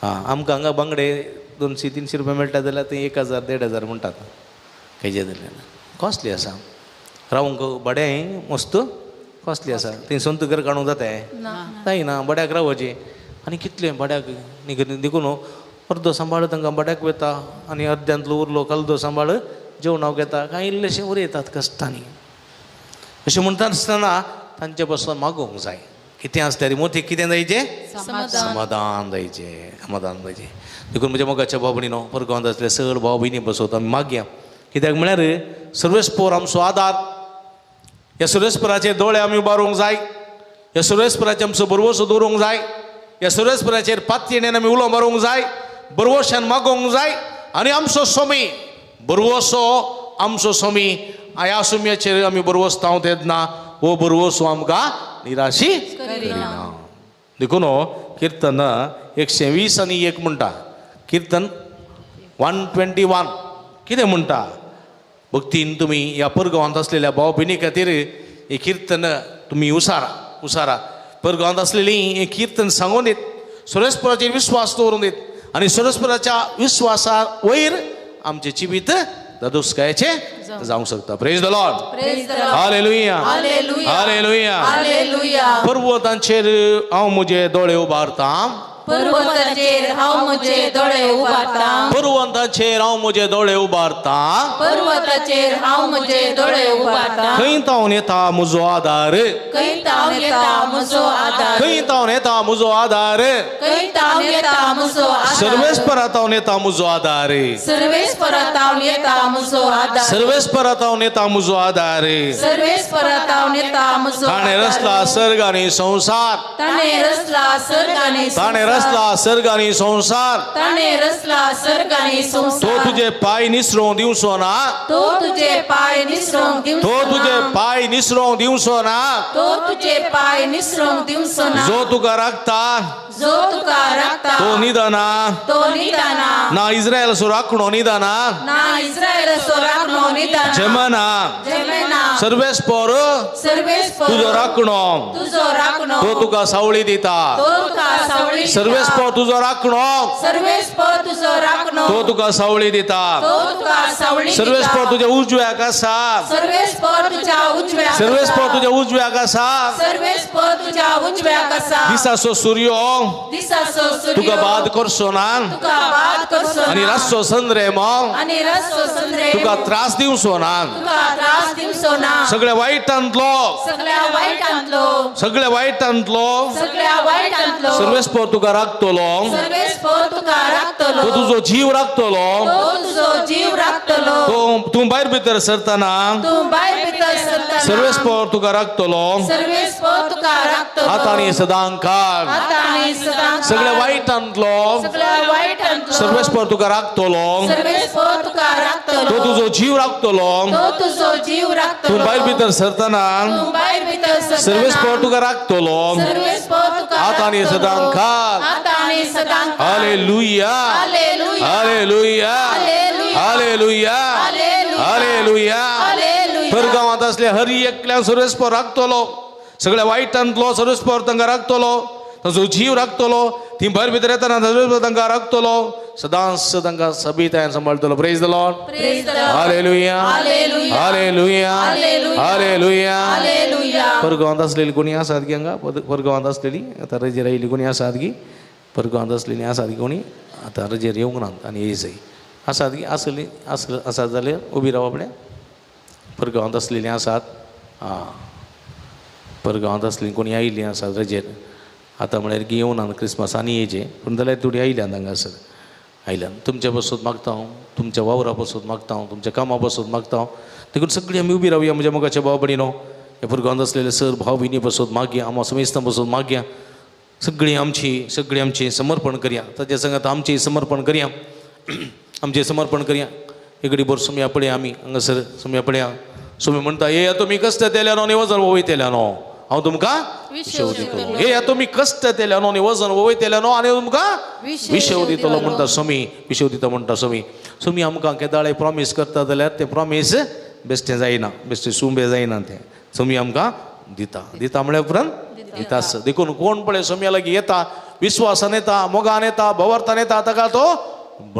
हां आमकां हांगा बांगडे 200-300 रुपया मेळटा जाल्यार थंय 1000-1500 म्हणटात खंयचे जाल्यार कॉस्टली आसा रावंक भाडें मस्त कॉस्टली आसा थंय सोंत घर काडूंक जायना भाड्याक रावचें आनी कितलें भाड्याक देखून अर्दो सांबाळ तांकां भाड्याक वता आनी अर्द्यांतलो उरलो कालदो सांबाळ जेवणाक घेता कांय इल्लेशें उरयतात कश्टांनी अशें म्हणटा आसतना तांचे बसून मागोवंक जाय कितें आसल्यार मोठी कितें जायचें समाधान जायचें देखून म्हज्या मोगाच्या भाव भयणीनो परगांवांत आसले सगळे भाव भयणी बसोवता आमी मागया कित्याक म्हळ्यार सर्वेस्पोर आमचो आदार ह्या सर्वेस्पराचेर दोळे आमी उबारूंक जाय ह्या सर्वेस्पराचेर आमचो बरवसो दवरूंक जाय ह्या सर्वेस्पराचेर पातयेन आमी उलो मारूंक जाय बरवशान मागोवंक जाय आनी आमचो स्वामी बरवसो आमचो स्वामी ह्या स्वाम्याचेर आमी बरवसता तेन्ना हो बरवसो आमकां निराशी करिना देखून किर्तन 120 म्हणटा किर्तन 121 कितें म्हणटा भक्तीन तुमी ह्या परगांवांत आसलेल्या भाव भयणी खातीर हें किर्तन तुमी उसारा परगांवांत आसलेलीं हें किर्तन सांगून दीत सर्वेस्पराचेर विश्वास दवरून दीत आनी सर्वेस्पराच्या विश्वासा वयर आमचें जिवीत दादोसकायेचें जावंक शकता praise the Lord hallelujah hallelujah पर्वतांचेर हांव म्हजे दोळे उबारतां पर्वताचेर हांव म्हजे दोळे उबारतां पर्वताचेर हांव म्हजे दोळे उबारतां पर्वताचेर हांव म्हजे दोळे उबारतां खंय तावन येता म्हजो आदार खंय तावन येता म्हजो आदार खंय तावन येता म्हजो आदार खंय तावन येता म्हजो आदार सर्वेस्परा तावन येता म्हजो आदार सर्वेस्परा तावन येता म्हजो आदार सर्वेस्परा तावन येता म्हजो आदार सर्वेस्परा तावन येता म्हजो ताणें रचला सर्ग आनी संसार ताणें रचला सर्ग आनी ताणें रचला सर्ग आनी संसार ताणें रचला सर्ग आनी संसार तो तुजे पाय निसरोवंक दिवचो ना तो तुजे पाय निसरोवंक दिवचो तो तुजे पाय निसरोवंक दिवचो ना तो तुजे पाय निसरोवंक दिवचो ना जो तुका राखता जो तुका राखता तो निदाना तो निदाना ना इस्रायल सो राखणो निदाना ना इस्रायल सो राखणो निदाना जेमना जेमेना सर्वेस्पर सर्वेस्पर तुजो राखणो तुजो राखणो तो तुका सावळी दिता तो तुका सावळी सर्वेस्पर तुजो राखणो सर्वेस्पर तुजो राखणो तो तुका सावळी दिता तो तुका सावळी सर्वेस्पर तुज्या उजव्याक आसा सर्वेस्पर तुज्या उजव्या सर्वेस्पर तुझ्या उजव्या आकाशात सर्वेस्पर तुझ्या उजव्या कसा दिसासो सूर्य दिसासो सूर्य तुका बाद करसो ना तुका बाद करसो आणि रासो संद्रे मग आणि रस्तो संद्रे तुका त्रास दिवसो ना तुका त्रास दिवसो ना सगळ्या वाईटांतलो सगळ्या वाईटांतलो सगळ्या वाईटांतलो सगळ्या वाईटांतलो सर्वेस्पर तुका राखतलो सर्वेस्पर तुका राखतलो तो तुझो जीव राखतलो तो तुझो जीव राखतलो तो तू भायर भितर सरताना तू बाहेर भितर सरताना सर्वेस्पर तुका राखतलो सर्वेस्पर तुका राखतलो आता आणि सदां काळ आता आणि सदां सगळ्या वाईटांतलो सगळ्या वाईटांतलो सर्वेस्पर तुका राखतलो सर्वेस्पर तुका तो राखतलो तुझो जीव राखतलो तो तुझो जीव तू राखतलो भायर भितर सरताना तू बाहेर भितर सरताना सर्वेस्पर तुका राखतलो सर्वेस्पर तुका आता आणि राखतलो. सदां काळ आता आणि सदां काळ. Hallelujah hallelujah. Hallelujah hallelujah. Hallelujah hallelujah. Hallelujah hallelujah. परगावात असले हर एकल्या सर्वेस्पर राखतलो सगळ्या वाईटांतलो सर्वेस्पर तांकां राखतलो ताजो जीव राखतलो ती भायर भितर येताना सर्वेस्पर तांकां राखतलो सदांच तांकां सबितायेन सांबाळटलो praise the Lord Praise the Lord. Hallelujah hallelujah. Hallelujah hallelujah. Hallelujah hallelujah. परगावात असलेली कोणी आसात की हांगा परगावात असलेली आता रजेर आयिल्ली कोणी आसात की परगावात असलेली आसात की कोणी आता रजेर येवंक नात आनी येयसय आसात की आसली आसात जाल्यार उबी राव आपल्या परगावात असलेली आसात आं परगावात असली कोणी आयिल्ली आसात रजेर आतां म्हळ्यार की येवं ना क्रिस्मस आनी येयचे पूण जाल्यार थोडी आयल्यात हांगासर आयल्यान तुमच्या बसून मागता हांव तुमच्या वावरा बसून मागता हांव तुमच्या कामा बसून मागता हांव देखून सगळीं आमी उबी रावया म्हज्या मोगाच्या भाव भयणीनो हे परगावात असलेले सर भाव भयणी बसून मागया आमी समेस्तां बसून मागया सगळीं आमची समर्पण करया ताच्या सांगात आमचें समर्पण करया आमचें समर्पण करया एकडे बोर सुम्या पळया आमी हांगासर सुम्या पळया सुमी म्हणटा हे तुमी कश्ट तेल्या न्हू आनी वजन वयतल्या न्हू हांव तुमकां विशव दितलो हे तुमी कश्ट तेल्या न्हू आनी वजन वयतल्या न्हू आनी तुमकां विशव दितलो म्हणटा सुमी विशव दिता म्हणटा सुमी आमकां केदाळे प्रॉमीस करता जाल्यार तें प्रॉमीस बेश्टें जायना बेश्टें सुंबें जायना तें सुमी आमकां दिता म्हळ्यार उपरांत दिता देखून कोण पळय सुम्या लागीं येता विश्वासान येता मोगान येता भवार्थान येता ताका तो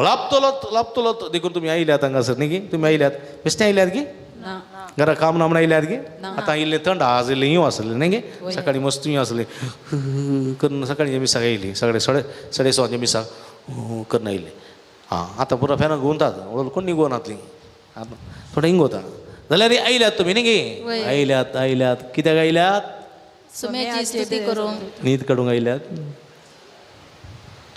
लाभतलो देखून तुमी आयल्यात हांगासर न्ही गी तुमी आयल्यात बेश्टें आयल्यात गी घरा काम ना म्हण आयल्यात गे आतां इल्लें थंड आज इल्लें हिंव आसलें न्ही गे सकाळीं मस्त हिंव आसलें करून सकाळीं मिसाक येयली सगळे 6:30 मिसाक करून आयलें आं आतां पुरो फॅनाक घुंवतात वळून कोण निघून आतलीं आतां थोडे हिंगोता जाल्यार आयल्यात तुमी न्ही गे आयल्यात कित्याक आयल्यात सुम्याची स्तुती करून न्हीद काडूंक आयल्यात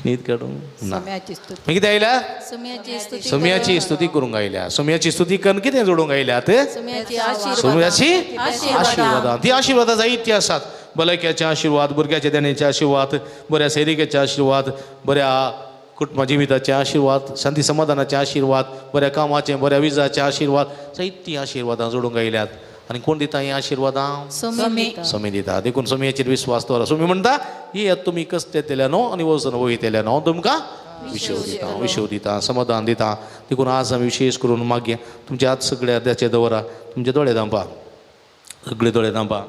न्हीद काडूंक ना मागीर कितें आयल्यात सुम्याची स्तुती सुम्याची स्तुती करूंक आयल्या सुम्याची स्तुती करून कितें जोडूंक आयल्यात सुम्याची सुम्याची आशीर्वाद आशिर्वादां ती आशिर्वादां जायती आसात भलायकेचे आशिर्वाद भुरग्याचे देण्याचे आशिर्वाद बऱ्या सैरिकेचे आशिर्वाद बऱ्या कुटुंबा जिविताचे आशिर्वाद शांती समाधानाचे आशिर्वाद बऱ्या कामाचे बऱ्या विजाचे आशिर्वाद जायती आशिर्वादां जोडूंक आयल्यात आनी कोण दिता ही आशिर्वादां सुमी दिता देखून सुमयेचेर विश्वास दवरा सुमी म्हणटा ही तुमी कश्ट येतल्या न्हू आनी वचन वयतल्या न्हू तुमकां विशव दिता समाधान दिता देखून आज आमी विशेश करून मागया तुमचे हात सगळे अर्द्याचे दवरा तुमचे दोळे धांपा सगळे दोळे धांपा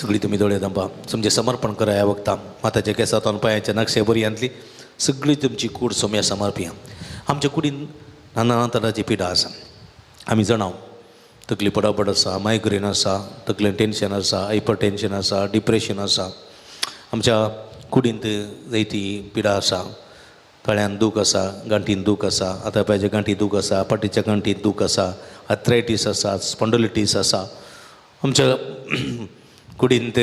सगळी तुमी दोळे धांपा तुमचें समर्पण करा ह्या वक्ता माताच्या केंसांतल्यान पांयाच्या नक्षे बरयांतली सगळी तुमची कूड सोम्या समर्पिया आमच्या कुडीन नाना तरांची पिडा आसा आमी जाणाव तकली पडापड आसा मायग्रेन आसा तकलेन टेन्शन आसा हायपर टेन्शन आसा डिप्रेशन आसा आमच्या कुडींत जायती पिडा आसा तळ्यान दूख आसा गांठीन दूख आसा आतापाच्या गांठी दूख आसा पाटीच्या गांठीत दूख आसा आर्थरायटीस आसा स्पॉन्डोलिटीस आसा आमच्या कुडींत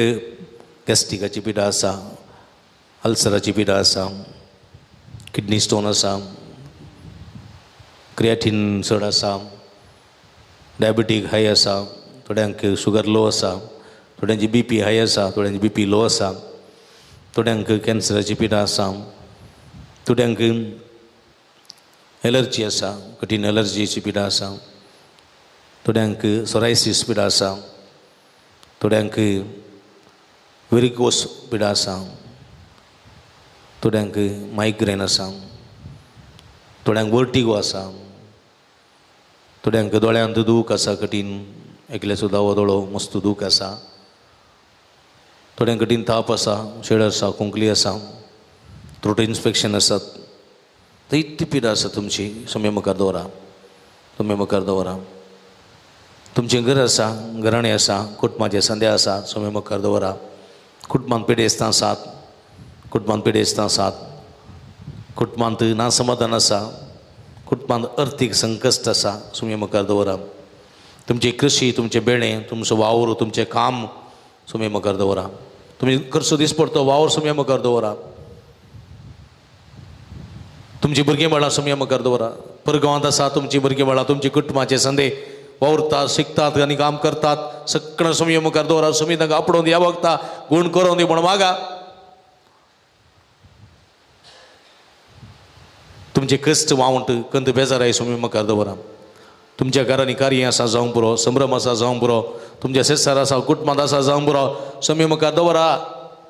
गॅस्ट्रिकाची पिडा आसा अल्सराची पिडा आसा किडनी स्टोन आसा क्रिएटिन चड आसा डायबिटीक हाय आसा थोड्यांक शुगर लो आसा थोड्यांची BP हाय आसा थोड्यांची BP लो आसा थोड्यांक कॅन्सराची पिडा आसा थोड्यांक एलर्जी आसा कठीण एलर्जीची पिडा आसा थोड्यांक सोरायसीस पिडा आसा थोड्यांक वेरिकोस पिडा आसा थोड्यांक मायग्रेन आसा थोड्यांक वर्टिगो आसा थोड्यांक दोळ्यांत दूख आसा कठीण एकले सुद्दां हो दोळो मस्त दूख आसा थोड्यांक कठीण ताप आसा शेळ आसा कुंकली आसा थ्रोट इन्फेक्शन आसात दैत्य पीड आसा तुमची सुमी मुखार दवरा. तुमी मुखार दवरा. तुमचें घर आसा, घराणें आसा, कुटुंबाचे संदे आसा, सुमी मुखार दवरा. कुटुंबांत पिडेस्तां आसात, कुटुंबांत पिडेस्तां आसात, कुटुंबांत नासमाधान आसा, कुटुंबांत अर्थीक संकश्ट आसा, सुमी मुखार दवरा. तुमची कृशी, तुमचें बेणें, तुमचो वावर, तुमचें काम सुमी मुखार दवरा. तुमी करचो दीस पडतो वावर सुमी मुखार दवरा. तुमची भुरगीं बाळां सुमी मुखार दवरा. परगांवांत आसा तुमची भुरगीं बाळां, तुमची कुटुंबाचे संदे वावरतात, शिकतात आनी काम करतात, सगळं सुमी मुखार दवरा. सुमी तांकां आपणून ह्या वखता गूण करून दी म्हण मागा. तुमचे कश्ट वावंट कंत बेजाराय सुमी मुखार दवरा. तुमच्या घरांनी कार्य आसा जावं पुरो, संभ्रम आसा जावं पुरो, तुमच्या सेसार आसा, कुटुंबांत आसा जावं पुरो, सुमी मुखार दवरा.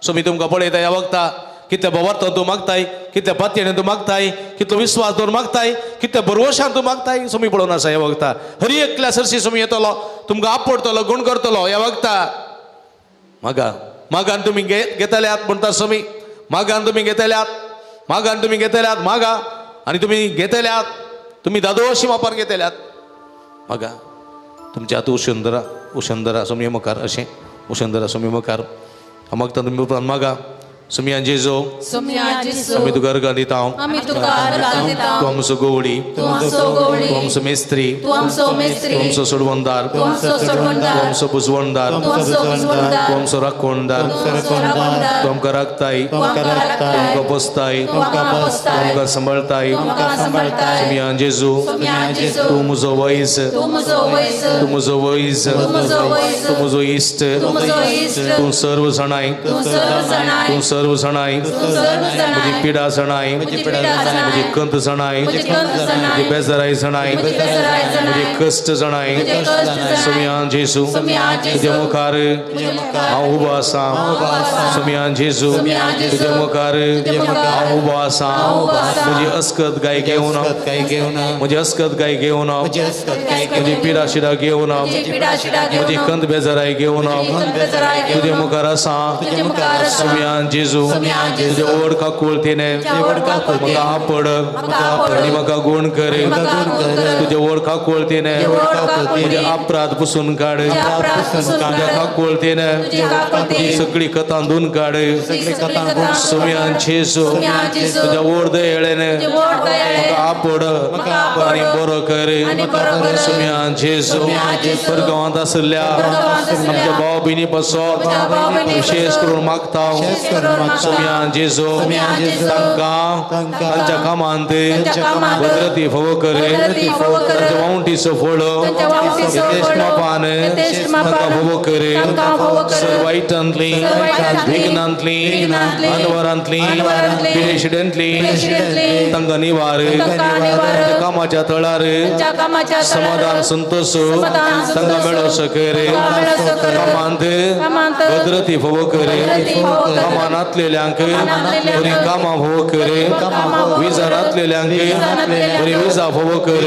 सुमी तुमकां पळयता ह्या वखता. कितल्या बोवार्थान तूं मागताय, कितल्या पातयेन तूं मागताय, कितलो विस्वास दवरून मागताय, कितल्या भरवशान तूं मागताय, सुमी पळोवन आसा ह्या वखता. हरी एकल्या सरशी सुमी येतलो, तुमकां आपडटलो, गूण करतलो ह्या वखता. मागा मागान तुमी घेतल्यात म्हणटा सुमी. मागान तुमी घेतल्यात, मागान तुमी घेतल्यात, मागा आनी तुमी घेतल्यात. तुमी दादोशी मापान घेतल्यात. मागा तुमच्या आतां उशंदरा सुमी मुखार अशें उशंदरा सुमी मुखार मागता तुमी उपरांत मागा. सुमी जेजो आमी तुका अर्गां दिता. तूं आमचो गवडी, तूं आमचो मेस्त्री, तूं आमचो सोडवणदार, तूं आमचो बुजवणदार, तूं आमचो राखणदार. तूं आमकां राखताय, तूं आमकां पोसताय, तूं आमकां सांबाळताय. सुमी जेजू तूं म्हजो वैज, तूं म्हजो वैज, तूं म्हजो इश्ट, तूं सर्व जाणाय, तूं सर्व जाणाय. म्हजी पिडा जाणाय, म्हजी कंत जाणाय, म्हजी बेजाराय जाणाय, म्हजी कश्ट जाणाय. सुमी जेजू तुज्या मुखार हांव उबो आसा. सुमी जेजू तुज्या मुखार हांव उबो आसा. म्हजी अस्कत गाय घेवन, म्हजी अस्कत गाय घेवन, म्हजी पिडा शिडा घेवन, म्हजी कंत बेजाराय घेवन तुज्या मुखार आसा. सुमी जेजू तुज्या ओडका कोळतीने म्हाका आपड आनी म्हाका गूण कर. तुज्या ओडका कोळतीने म्हजे अपराध पुसून काड. तुज्या काकोळतीने सगळी कथा धुवन काड. सुमी जेजू तुज्या ओड दयेळेने म्हाका आपड आनी बरो कर. सुमी जेजू परगांवांत आसल्या आमच्या भाव भयणी पासत विशेष करून मागता. सुमी जेजू तांकां तांच्या कामांत भद्रती फोव कर. तांच्या वावंटीचो फळ यथेश्ट मापान तांकां फोव कर. वायटांतली, विघ्नांतली, अनवरांतली, पिडेशिडेंतली तांकां निवार. तांच्या कामाच्या थळार समाधान संतोष तांकां मेळोसो कर. कामांत भद्रती फोव कर. कामान नातलेल्यांक बरी कामां फोव कर. विजा नातलेल्यांक बरी विजा फोव कर.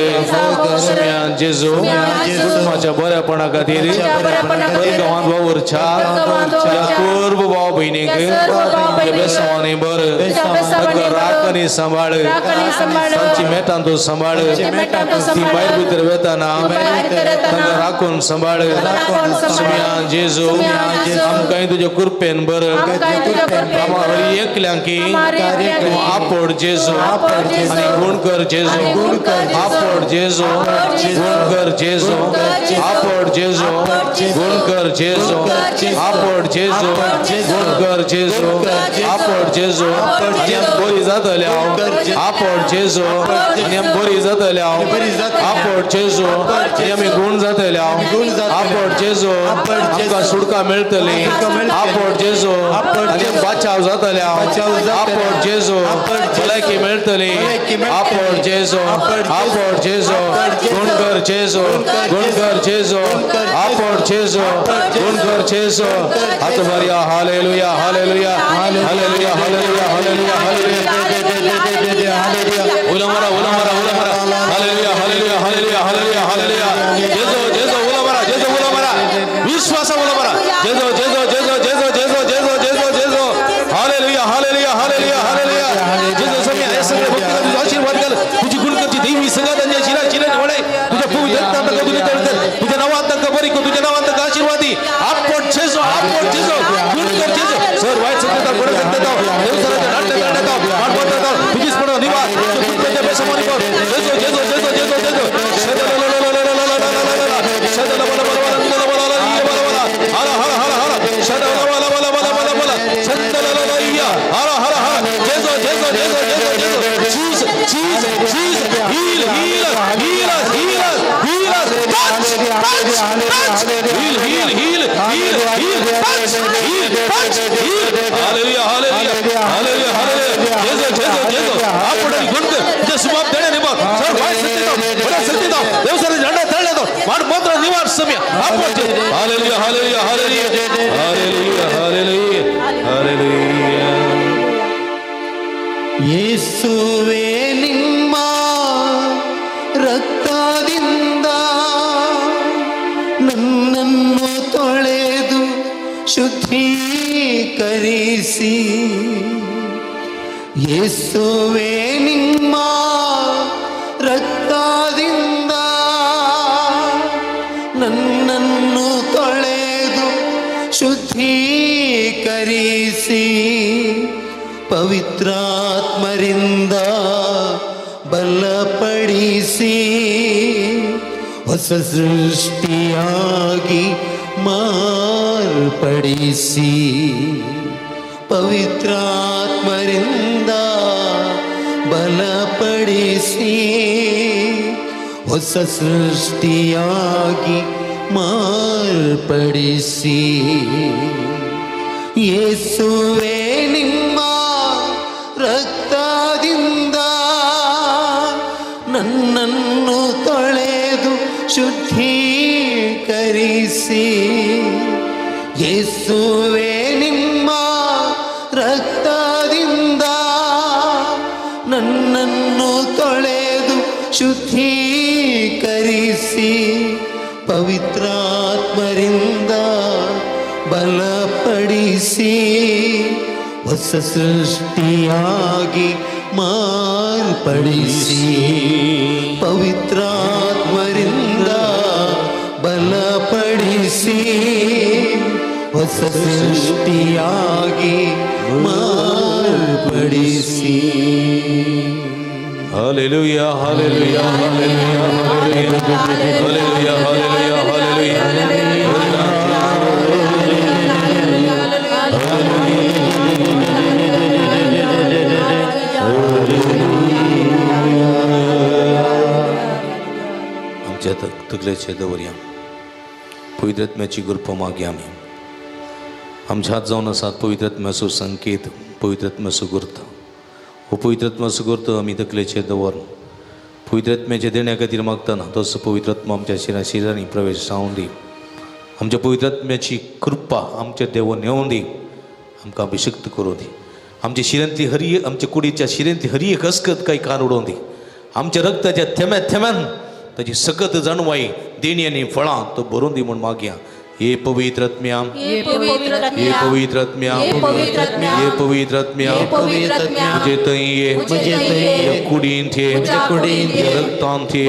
सुमी जेजू कुटुंबाच्या बऱ्यापणा खातीर परगांवांत वावरच्या या कोर्ब भाव भयणीक बेसांवांनी बर तांकां राख आनी सांबाळ. तांची मेटां तूं सांबाळ. ती भायर भितर वेताना तांकां राखून सांबाळ. सुमी जेजू आमकांय तुज्या कृपेन बर. हरी एकल्यांकी तूं आपड जेजू आनी गूण कर जेजू. आपड जेजू, गूण कर जेजू. आपड जेजू, गूण कर जेजू. आपड जेजू, गूण कर जेजू. आपड जेजू आनी आमी बरी जातली हांव. आपड जेजू आनी आमी बरी जातली हांव. आपड जेजू आनी आमी गूण जातली हांव. आपड जेजू आमकां सुडका मेळटली. आपड जेजू आनी आमी बाचाव जातले हांव. आपड जेजू भलायकी मेळटली. आपड जेजू, आपड जेजू, गूण कर जेजू, गूण कर जेजू. आपड जेजू, गूण कर जेजू. हात मारया. Hallelujah, hallelujah, hallelujah, hallelujah, hallelujah, hallelujah. उला मारा, उला मारा, उला मारा. Hallelujah, hallelujah, hallelujah, hallelujah, hallelujah. जेजू, जेजू उला मारा, जेजू उला मारा. विश्वास उला मारा. जेजू, जेजू, जेजू, जेजू, जेजू, जेजू, जेजू, जेजू. Hallelujah, hallelujah, hallelujah, hallelujah. जेजू सगळे सगळे भक्तांचे आशीर्वाद घाल. जेजो दूर कर जेजो सर वाईट सत्तेचा बडे सत्तेचा देवसराच्या नाट्य करण्याचा मानपत्राचा तुझीच पडा निवास तुझ्या बेसमानी कर जेजो जेजो जेजो जेजो जेजो शदला बला बला बला बला बला हरा हरा हरा हरा शदला बला बला बला बला बला शदला लैया हरा हरा हरा जेजो जेजो जेजो जेजो जेजो चीज चीज चीज heal heal heal heal heal touch touch touch heal heal heal heal heal touch heal touch heal hallelujah hallelujah hallelujah hallelujah जेजो जेजो जेजो आपण गुंड जे सुमाप देणे निभा सर वाईट सत्तेचा बडा सत्तेचा देवसरा झंडा तळण्याचा मानपत्र निवास समय आपण hallelujah hallelujah hallelujah hallelujah hallelujah hallelujah ಯೇಸುವೇ ನಿಮ್ಮ ರಕ್ತದಿಂದ ನನ್ನನ್ನು ತೊಳೆದು ಶುದ್ಧೀಕರಿಸಿ ಯೇಸುವೇ ನಿಮ್ಮ ರಕ್ತದಿಂದ ನನ್ನನ್ನು ತೊಳೆದು ಶುದ್ಧೀಕರಿಸಿ ಪವಿತ್ರಾತ್ಮರಿಂದ ಬಲಪಡಿಸಿ ಹೊಸ ಸೃಷ್ಟಿಯಾಗಿ ಮಾರ್ಪಡಿಸಿ ಪವಿತ್ರಾತ್ಮರಿಂದ ಬಲಪಡಿಸಿ ಹೊಸ ಸೃಷ್ಟಿಯಾಗಿ ಮಾರ್ಪಡಿಸಿ ಯೇಸುವೇ ನಿಮ್ಮ ರಕ್ತದಿಂದ ನನ್ನನ್ನು ತೊಳೆದು ಶುದ್ಧೀಕರಿಸಿ ಯೇಸುವೇ ನಿಮ್ಮ ರಕ್ತದಿಂದ ನನ್ನನ್ನು ತೊಳೆದು ಶುದ್ಧೀಕರಿಸಿ ಪವಿತ್ರಾತ್ಮರಿಂದ ಬಲಪಡಿಸಿ ಹೊಸ ಸೃಷ್ಟಿಯಾಗಿ ಮಾರ್ಪಡಿಸಿ ಪವಿತ್ರಾತ್ಮರಿಂದ ಬಲಪಡಿಸಿ ಹೊಸ ಸೃಷ್ಟಿಯಾಗಿ ಮಾರ್ಪಡಿಸಿ Hallelujah, hallelujah, hallelujah, hallelujah, hallelujah, hallelujah, आमच्या तकलेचे दवरया पवित्र आत्म्याची कृपा मागया आमी आमच्या हात जावन आसात पवित्र आत्म्याचो संकेत पवित्र आत्म्याचो गुर्त हो पवित्र आत्म्याचो गुर्त आमी तकलेचे दवर पवित्र आत्म्याचे देण्या खातीर मागतना तसो पवित्र आत्मा आमच्या शिरांनी प्रवेश जावं दी आमच्या पवित्र आत्म्याची कृपा आमच्या देवान येवं दी आमकां अभिषिक्त करूं दी आमच्या शिरांतली हरी आमच्या कुडीच्या शिरांतली हरी एक हसकत काही कान उडोवन दी आमच्या रक्ताच्या थेम्या थेम्यान ताची सकत जाणवाई देणी आनी फळां तो भरून दी म्हूण मागया ये पवित्र आत्म्या ये पवित्र आत्म्या ये पवित्र आत्म्या ये पवित्र आत्म्या ये पवित्र आत्म्या ये पवित्र आत्म्या मुझे तई ये मुझे तई ये कुडीन थे कुडीन थे रक्तान थे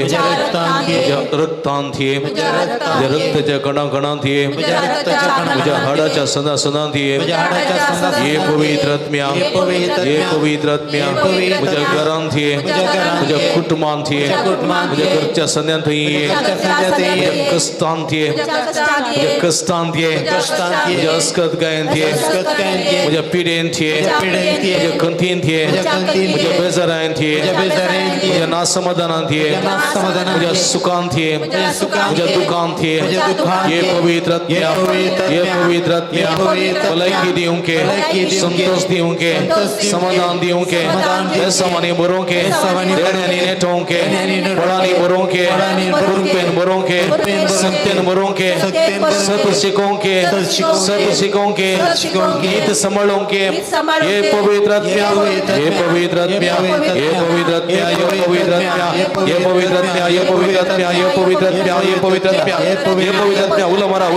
रक्तान थे रक्ताच्या कणा कणा थे मुझ्या हाडाच्या सदा सदा थे ये पवित्र आत्म्या ये पवित्र आत्म्या मुझ्या घरान थे मुझ्या कुटुंबान थे मुझ्या घरच्या सद्यान थई ये कस्तान थे कस्तान थे मुझे अस्कत गायन थे मुझे पीडेन थे मुझे कंतीन थे मुझे बेजारायन थे मुझे नासमाधान थे मुझे सुकान थे मुझे दुकान थे ये पवित्र आत्म्या ये पवित्र आत्म्या भलाई दियों के संतोष दियों के समाधान दियों के ऐसा मनी बरों के देने नेटों के बड़ानी बरों के पुरपेन बरों के सत्यन बरों के सतसिकों के गीत समलों के ये पवित्र आत्म्या ये पवित्र आत्म्या ये पवित्र आत्म्या ये पवित्र आत्म्या ये पवित्र आत्म्या ये पवित्र आत्म्या ये पवित्र आत्म्या ये पवित्र आत्म्या ये पवित्र आत्म्या उला मारा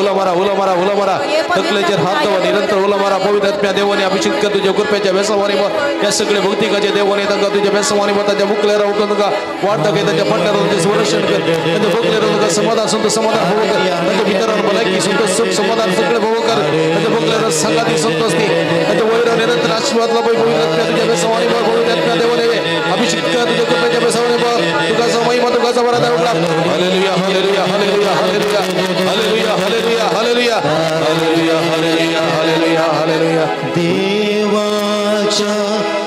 तकलेचेर हात दवर निरंतर उला मारा पवित्र आत्म्या देवाने अभिषेक कर तुझ्या कृपेच्या बेसवारी या सगळे भक्तिकाचे देवाने तांकां तुझ्या बेसवारी ताच्या मुखलेरा उठूनका वाढता काय ताच्या पट्ट्यावर संरक्षण कर ताच्या मुखलेरा समाधान संत समाधान होऊ ताच्या भितरान भलाई शांती संतोष सुख समाधान सगळे भोग कर त्याच्या भोगल्याला संगाती संतोष नी त्याच्या वैर निरंतर आशीर्वादला पवित्र तुझ्या बेसवानी बघ पवित्र देवाने अभिषेक कर तुझ्या कृपेच्या बेसवानी बघ तुझा महिमा तुझा बरा उघडा hallelujah hallelujah hallelujah hallelujah hallelujah hallelujah hallelujah hallelujah hallelujah hallelujah hallelujah देवाच्या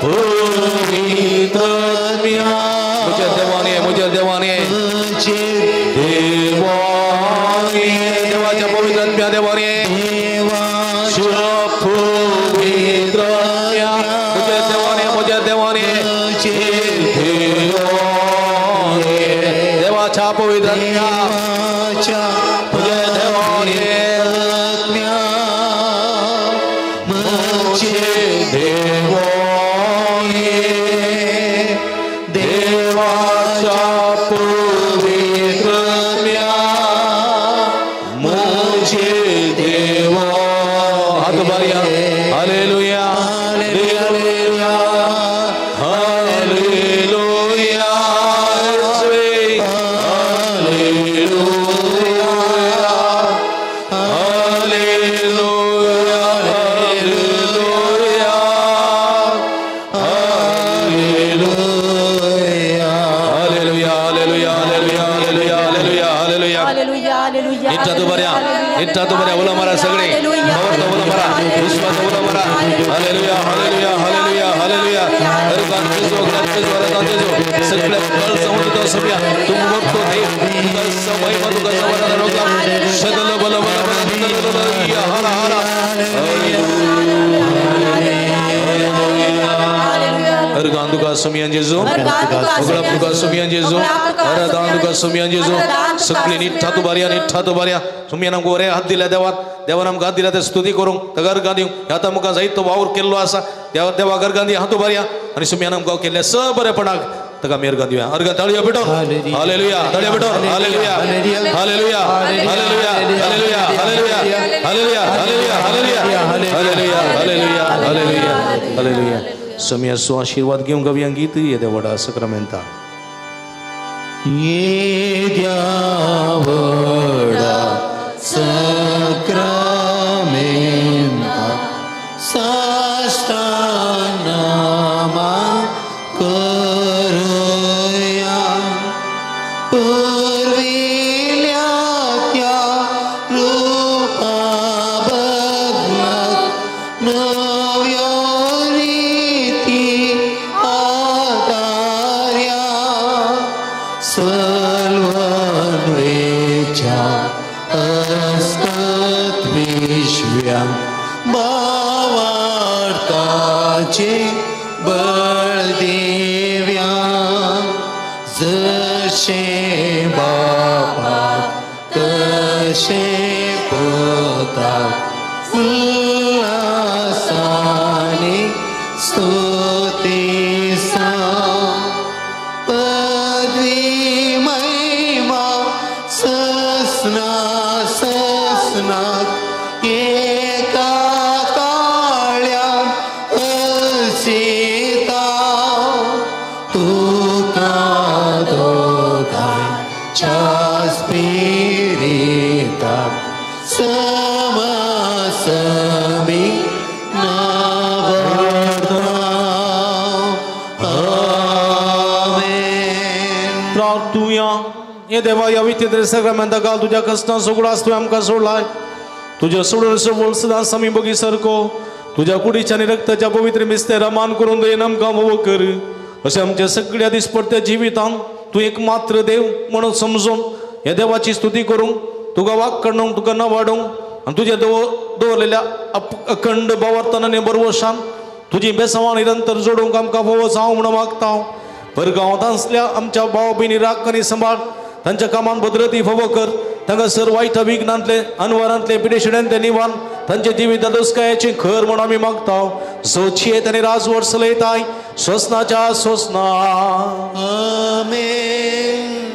पवित्र मुझे देवानी देवाच्या पवित्र देवानी मुझे देवानी देवाच्या पवित्र मुझे देवानी देवाच्या पवित्र मुझे देव हात बारिया हालेलुया हालेलुया हालेलुया नित्या तो बऱ्या ओला मारा सगळे ओला मारा विश्वास ओला मारा हालेलुया हालेलुया हालेलुया हालेलुया हर गांधी जो सगळे कळ समुद्र सभ्या तुम वक्त दे तुझा समय मत तुझा सवरा रोगा सगल बल बल या हरा हरा हर गांधू का सुमियान जेजो उगला पुका सुमियान जेजो हर गांधू का सुमियान जेजो सगळे निठा तो बारिया सुमियान गोरे हात दिला देवान आमका हात दिला ते स्तुती करू तगर गांधी आता मुका जाईत तो वावर केल्लो असा देवा घर गांधी हातो बारिया आणि सुमियान आमका केले सब बरेपणाक तका मेर गांधी अर्ग तळिया बेटो हालेलुया तळिया बेटो hallelujah hallelujah hallelujah hallelujah hallelujah hallelujah hallelujah hallelujah hallelujah hallelujah hallelujah समय सो आशीर्वाद घेऊन गव्या गीत ये देवडा सक्रामेंता ये देवडा सक्रामेंता साष्टांगमा करूया पूर्वील्या त्या रूपा बघत नव्या सल्वन्वेच्या असत विश्व्या भावार्थाचे बळदेव्या जसे बापा तसे पोतात उल्हासाने स्तुती सा ससनात एका काळ्यात असीता तुका दोघांच्या स्पिरितात समसमी प्रार्थूया ये देवा या विचित्र सगळ्यांदा काल तुझ्या कष्टां सगळं असतो आमका सोडलाय तुझ्या सोडून बोल सदा समी बघी सरको तुझ्या कुडीच्या आणि रक्ताच्या पवित्र मिस्ते रमान करून दे आमका मोव कर असे आमच्या सगळ्या दिसपडत्या जिवितांत तू एक मात्र देव म्हणून समजून या देवाची स्तुती करून तुका वाक करणं तुका न वाढवून आणि तुझ्या दवरलेल्या अखंड भावार्थाने बरोबर तुझी बेसवा निरंतर जोडून आमका फोव जाऊ म्हणून मागता परगावात असल्या आमच्या भाव बहिणी राख आणि सांभाळ त्यांच्या कामान भद्रती फव कर तांकां सर वाईट विघ्नांतले अनवरांतले पिडेशिड्यांतले निवान तांचे जिवीत दुस्कायाचे खर म्हणून आमी मागता सोचियेत आनी राज वर्सले येताय स्वसनाच्या स्वसना आमेन.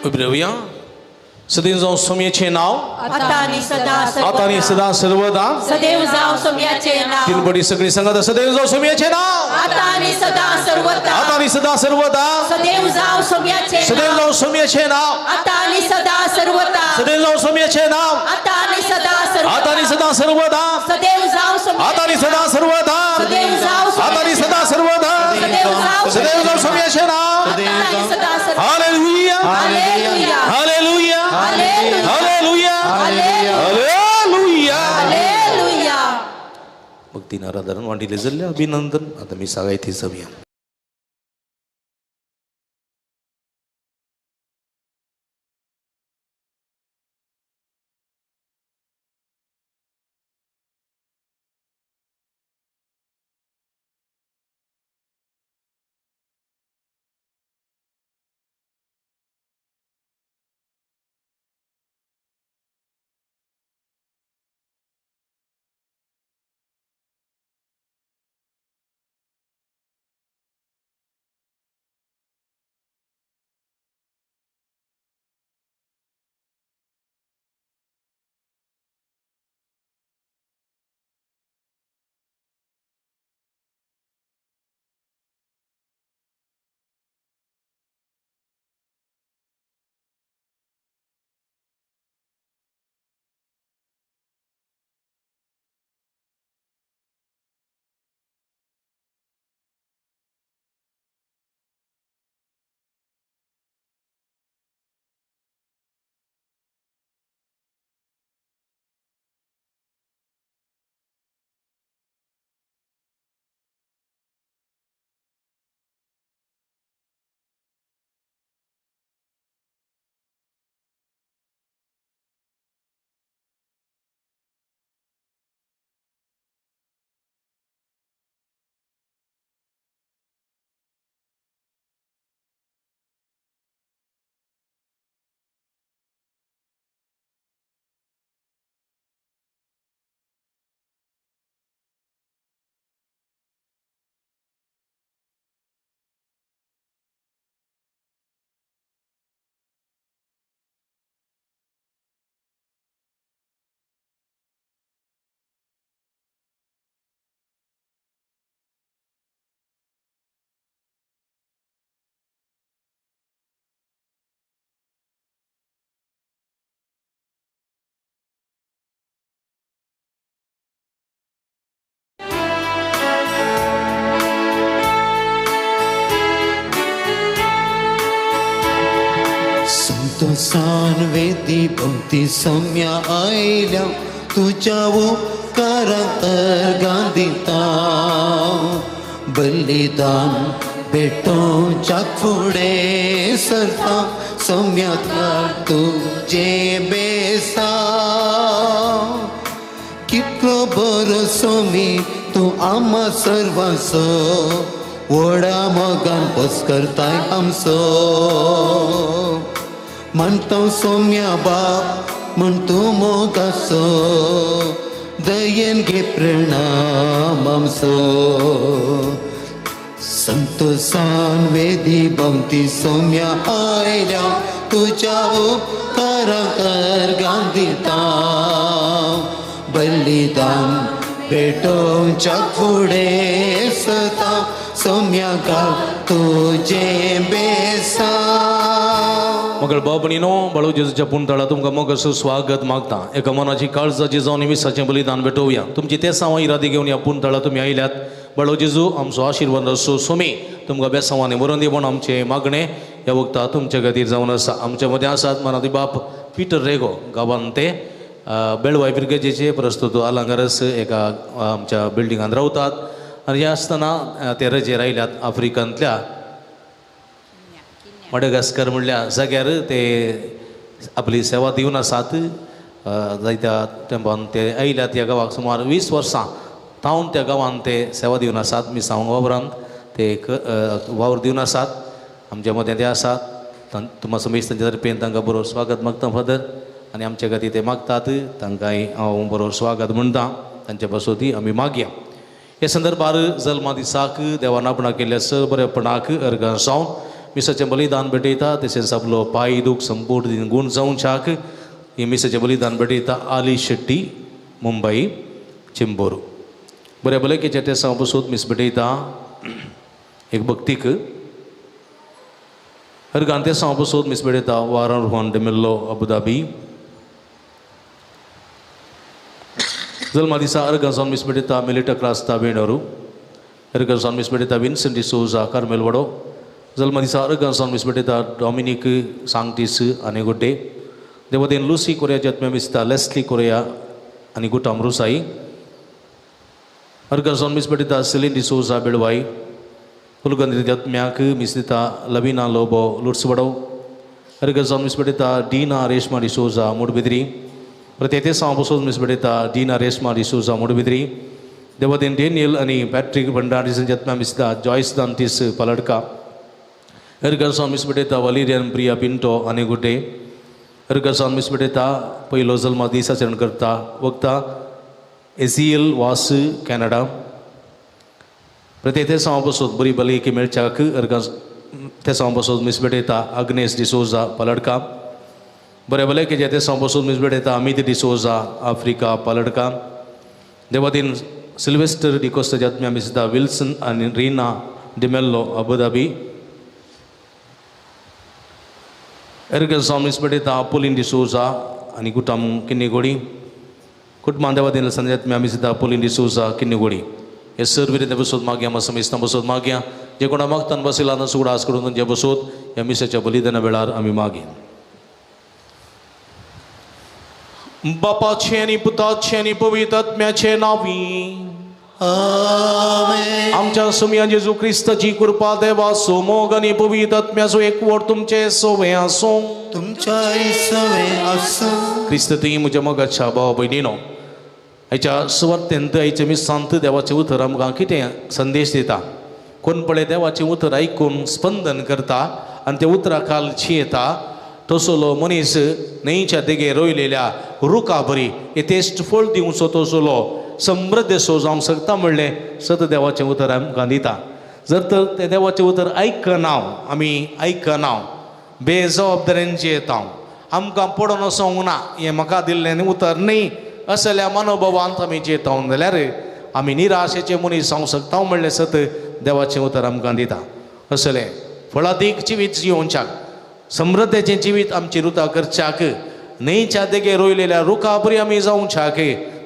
उभी राहूया. सदैव जाऊ सोम्याचे नाव, आता आणि सदा आता आणि सदा सर्वदा. सदैव जाव सोम्याचे नाव, तीन बडी सगळी सांगा सदैव जाऊ सोम्याचे नाव, आता आणि सदा सर्वदा. आता आणि सदा सर्वदा. सदैव जाव सोम्याचे सदैव नाव, जाऊ सोम्याचे नाव, आता आणि सदा सर्वदा. सदैव जाऊ सोम्याचे नाव, आता आणि सदा सर्वदा. आता आणि सदा सर्वदा. सदैव जाव आता आणि सोम्याचे सदा सर्वदा. सदैव जाव आता आणि सदा सर्वदा. सदैव जाव सदैव जाऊ सोम्याचे नाव. आता आणि सदा सर्वदा. Hallelujah, hallelujah, hallelujah, hallelujah, hallelujah, hallelujah. Hallelujah. मग तीन आराधन वांडीले जल्ले अभिनंदन. आता मी सांगायची जाऊया. संतोषान वेदी भक्ती सम्या आयल्या तुझ्या उपकारांत गांधिता बलिदान भेटोच्या फुडे सरता सम्यातला तुझे बेसा कितलो बरो सोमी तू आम्हा सर्वांचो वडा मोगान पस्करताय आमचो म्हणतो सौम्या बाप म्हण तू मोगाचो दयेन घे प्रणाम आमचो संतोषान वेदी भक्ती सौम्या आयल्या तुझ्या उपकाराक गांधिता बलिदान भेटोच्या फुडे सता सौम्या गाव तुझे बेसा. मगळ बाबणीनो बाळू जेजूच्या पुंतळा तुमकां मोग असं स्वागत मागता. एका मनाची काळजाची जावन निमिसाचें बलिदान भेटोवया. तुमची ते सावा इरादी घेवन ह्या पुंतळा तुमी आयल्यात. बाळू जेजू आमचो आशिर्वाद असो सोमी तुमकां बेसांवांनी बरोवन दी म्हूण आमचें मागणें ह्या वक्ता तुमचे खातीर जावन आसा. आमच्या मदें आसात मनादी बाप पिटर रेगो गांवांत ते बेळवाय ब्रिगेडीचे प्रस्तुत आलांगारस एका आमच्या बिल्डिंगांत रावतात आनी हे आसतना ते रजेर आयल्यात आफ्रिकांतल्या मडगास्कर म्हणल्या जाग्यार ते आपली सेवा दिवन आसात. जायत्या तेंपान ते आयल्यात ह्या गांवाक सुमार 20 वर्सां तावन त्या गांवांत ते सेवा दिवन आसात. मिसांग वावरांत ते वावर दिवन आसात. आमच्या मदें ते आसात. तुमकां समेश तांचे तर्फेन तांकां बरोबर स्वागत मागता फादर आनी आमचे खातीर ते मागतात तांकांय हांव बरोबर स्वागत म्हणटा. तांचे बसोती आमी मागया. हे संदर्भार जल्मा दिसाक देवान आपणा केल्ल्या सर्व बरेपणाक अर्गां सावन मिसाचें बलिदान भेटयता तशेंच आपलो पांय दूख संपूर्ण गूण जावच्याक ही मिसाचें बलिदान भेटयता आली शेट्टी मुंबई चिंबोर बरे भलायकेच्या टेसा बसून मिस भेटयता एक भक्तीक अर्गांतेसा बसून मिस भेटयता वारां रुहान डेमिल्लो अबुधाबी जल्मा दिसा अर्गांजावन मिस भेटयता मिलिटा क्लास ताबेणोरू अर्गांजावन मिस भेटयता विन्सेंट डिसोजा कार्मेलवाडो जल्मा दिसा अर्गांजावन मिस भेटयता डॉमिनिक सांगटीस आनी गुड्डे देवदेन लुसी कोरिया जत्म्या मिसता लेस्ली कोरिया आनी गुटा अमरुसाई अर्गांजावन मिस भेटयता सिलीन डिसोजा बेळवाई पुलगंद्री जत्म्याक मिस दिता लविना लोबो लुट्सवाडो अर्गांजावन मिस भेटयता डीना रेशमा डिसोजा मुडबिद्री प्रत्येक बसून मिस भेटयता डीना रेशमा डिसोजा मुडबिद्री देवदेन डेनियल आनी पॅट्रिक भंडारीस जत्म्या मिसता जॉयस दांतीस पलडका अर्गांजावन मिस भेटयता वलिरियन प्रिया पिंटो आनी गुड्डे अर्गांजावन मिस भेटयता पयलो जल्मा दीस आचरण करता वक्ता एसियल वास कॅनडा प्रत्येक बसून बरी भलायकी मेळच्याक अर्गां बसून मिस भेटयता अग्नेस डिसोजा पलडका बरे भलायकेच्या त्या बसून मिस भेटयता अमित डिसोजा आफ्रिका पलडका देवादीन सिल्वेस्टर डिकोस्टा जत्म्या मिसता विल्सन आनी रीना डिमेल्लो अबुधाबी अर्गांजावन मिस भेटयता अपोलिन डिसोजा आनी गुटाम किन्नीगोडी कुटुंबां देवादीन संजत्म्या मिसता अपोलिन डिसोजा किन्नीगोडी हे सर्व बसोत मागया मासा मिसता बसोत मागया जे कोणा मागतान बसयला ना सुगडा आस करून जे बसोत ह्या मिसाच्या बलिदाना वेळार आमी मागया बापाचे आनी पुताचे आनी पवित्र आत्म्याचे नावी आमेन. आमच्या सुम्या जेजू क्रिस्ताची कृपा देवा सोमोग आनी पवित्र आत्म्याचो एकवट तुमचे सोवे आसो तुमच्या सवे असो. क्रिस्त ती म्हज्या मोगाच्या भाव भयणीनो हेच्या सुवातेंत हेचे मिसांत देवाचें उतर आमकां कितें संदेश दिता कोण पळय देवाचें उतर आयकून स्पंदन करता आनी त्या उतरा खालची येता तसलो मनीस न्हंयच्या देगेर रोयलेल्या रुखा बरी येतेश्ट फळ दिवचो तसलो समृद्ध सो जावंक शकता म्हणलें सत देवाचें उतर आमकां दिता जर तर तें देवाचें उतर आयकना आमी आयकना बेजबाबदारेंचेर येता आमकां पडोन वचोंक ना हें म्हाका दिल्लें उतर न्ही असल्या मनोभावांत आमी जेतावन जाल्यार आमी निराशेचे मनीस जावंक शकता म्हणलें सत देवाचें उतर आमकां दिता असलें फळादीक जिवीत जिवोवच्याक समृद्धेचें जिवीत आमची रुता करच्याक न्हंयच्या देगेर रोयलेल्या रुखा बरी आमी जावच्याक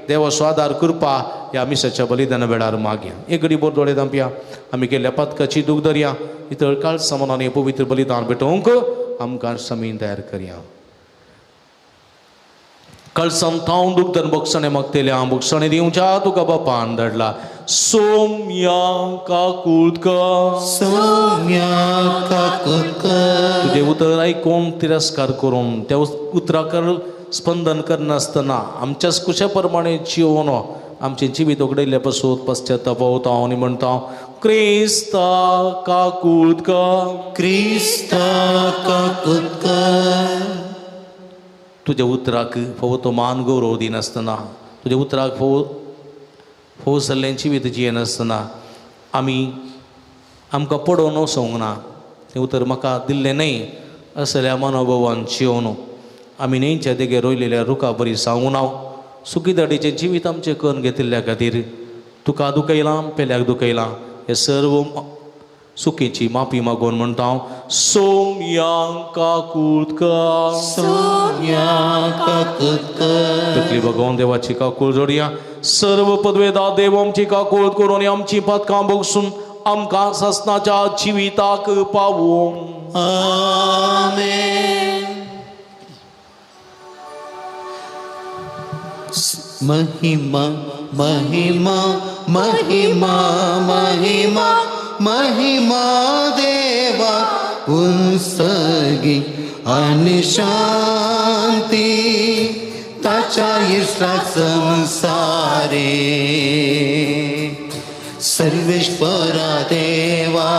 देवा स्वादार कृपा ह्या मिसाच्या बलिदाना वेळार मागया एक घडी बोर दोळे दांपया आमी केल्ल्या पातकाची दूख धरया इतर काळ समानान पवित्र बलिदान भेटोवंक आमकां समीन तयार करया कळसां थांव दूख धर बक्षणे मागतेल्या बक्षणे दिवच्या तुका बापान धाडला सोम्या काकुळकर सौम्या काकुळकर तुझे उतर आयकून तिरस्कार करून त्या उतराकर स्पंदन करनासतना आमच्याच कुशा प्रमाणे जिवन आमचे जिवीत उगडयल्ले पासून पश्चाताप होता आनी म्हणटा क्रिस्ता काकुळकर क्रिस्ता काकुळकर. तुझ्या उतराक फोव तो मान गौरव दिनासतना तुझ्या उतराक फोव जाल्लें जिवीत जियेनासतना आमकां पडोवन वचोंक ना तें उतर म्हाका दिल्लें न्हय असल्या मनोभावान जिवन आमी न्हंयच्या देगेर रोयलेल्या रुखा बरी जावूं ना सुखीदाडीचें जिवीत आमचें करून घेतिल्ल्या खातीर तुका दुखयलां पेल्याक दुखयलां हे सर्व सुखीची माफी मागून म्हणटा सोम्या काकुळकर सौम्या काकुळकर. तकली भगवान देवाची काकूळ जोडया सर्व पदवेदार देव आमची काकूळ करून आमची पातकां बगसून आमकां ससनाच्या जिविताक पावूं आमेन. महिमा महिमा महिमा महिमा महिमा देवा उंसगी आणि शांती ताच्या इष्टात संसारे सर्वेश्वरा देवा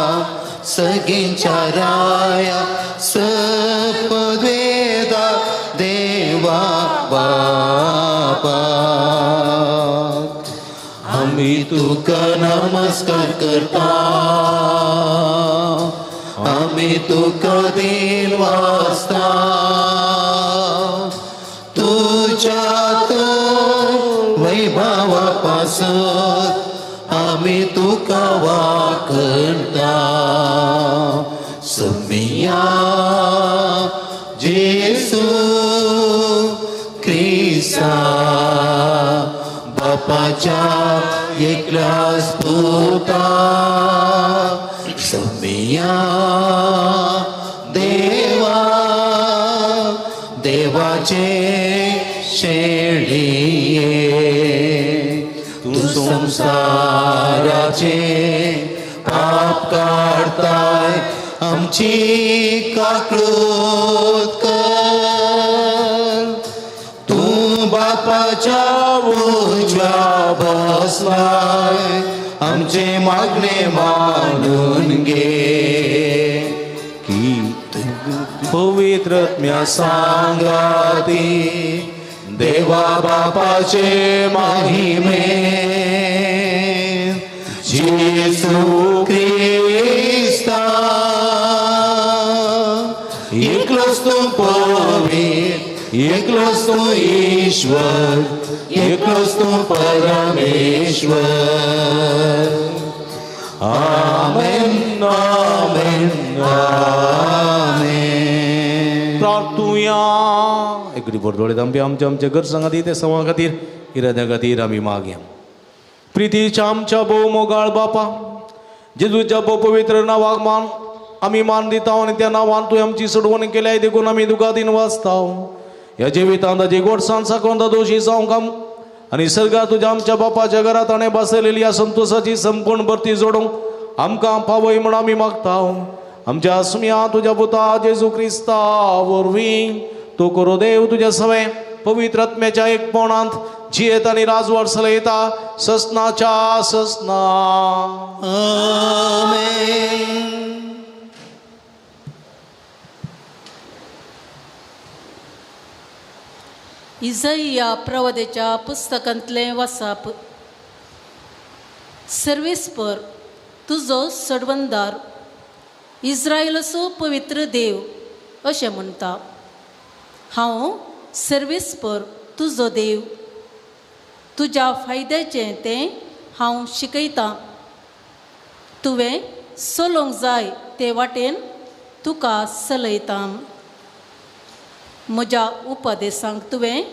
सगळ्यांच्या राया सपद्वेदा देवा बापा आम्ही तुका नमस्कार करता आम्ही तुका दिन वाजता तुझ्यात वैभवापासून आम्ही तुका वाकणता सुमिया जेसू ख्रिस्ता बापाच्या एकल्याच पुता सुमिया देवा देवाचे शेळिये तू संसाराचे पाप काढताय आमची काकळूत कर तू बापाच्या उजव्या बसलाय आमचे मागणे मानून घे की पवित्रत्म्या सांगाती देवा बापाचे महिमे जेसू ख्रिस्ता एकलोच तू पवित्र एकलोच तू ईश्वर एकलोच तू परमेश्वर आमेन आमेन आमेन प्रार्थूया एकडी बोरदोळे दांबे आमच्या आमच्या घर सांगाती ते सवा खातीर इराद्या खातीर आमी मागया प्रितीच्या आमच्या भोव मोगाळ बापा जेजूच्या भोव पवित्र नावाक मान आमी मान दिता आनी त्या नांवान तुवें आमची सोडवण केल्या देखून आमी तुका दिन वाचता ह्या जिवितांत ताजे गोडसाण साकोंदा दोशी जावंक आनी सर्गा तुज्या आमच्या बापाच्या घरांत ताणें बसयलेली ह्या संतोशाची संपूर्ण भरती जोडूंक आमकां फावय म्हण आमी मागता आमच्या सुम्या तुज्या पुता जेजू क्रिस्ता वरवीं तूं करो देव तुज्या सवे पवित्र आत्म्याच्या एकपणांत जियेत आनी राजवट चलयता ससनाच्या ससना आमेन इजैया प्रवदेच्या पुस्तकांतले वाचप सर्वेस्पर तुजो सडवंदार इस्रायलाचो पवित्र देव अशें म्हणटा हांव सर्वेस्पर तुजो देव तुज्या फायद्याचें तें हांव शिकयतां तुवें चलोवंक जाय ते वाटेन तुका चलयतां म्हज्या उपदेशांक तुवें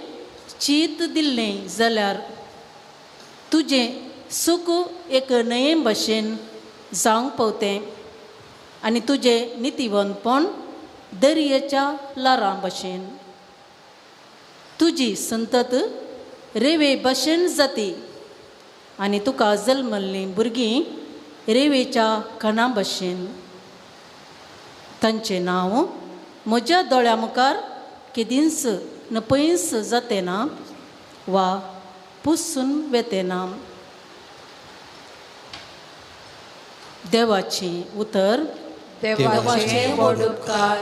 चीत दिल्लें जाल्यार तुजें सूख एक न्हंये भशेन जावंक पावतें आनी तुजें नितीवंतपण दर्याच्या लारां भशेन तुजी संतत रेवे भशेन जाती आनी तुका जल्मल्लीं भुरगीं रेवेच्या कणा भशेन तांचें नांव म्हज्या दोळ्या मुखार केदींच न पयस जाते ना वा पुसून वेते ना देवाचें उतर देवाचे व्हड उपकार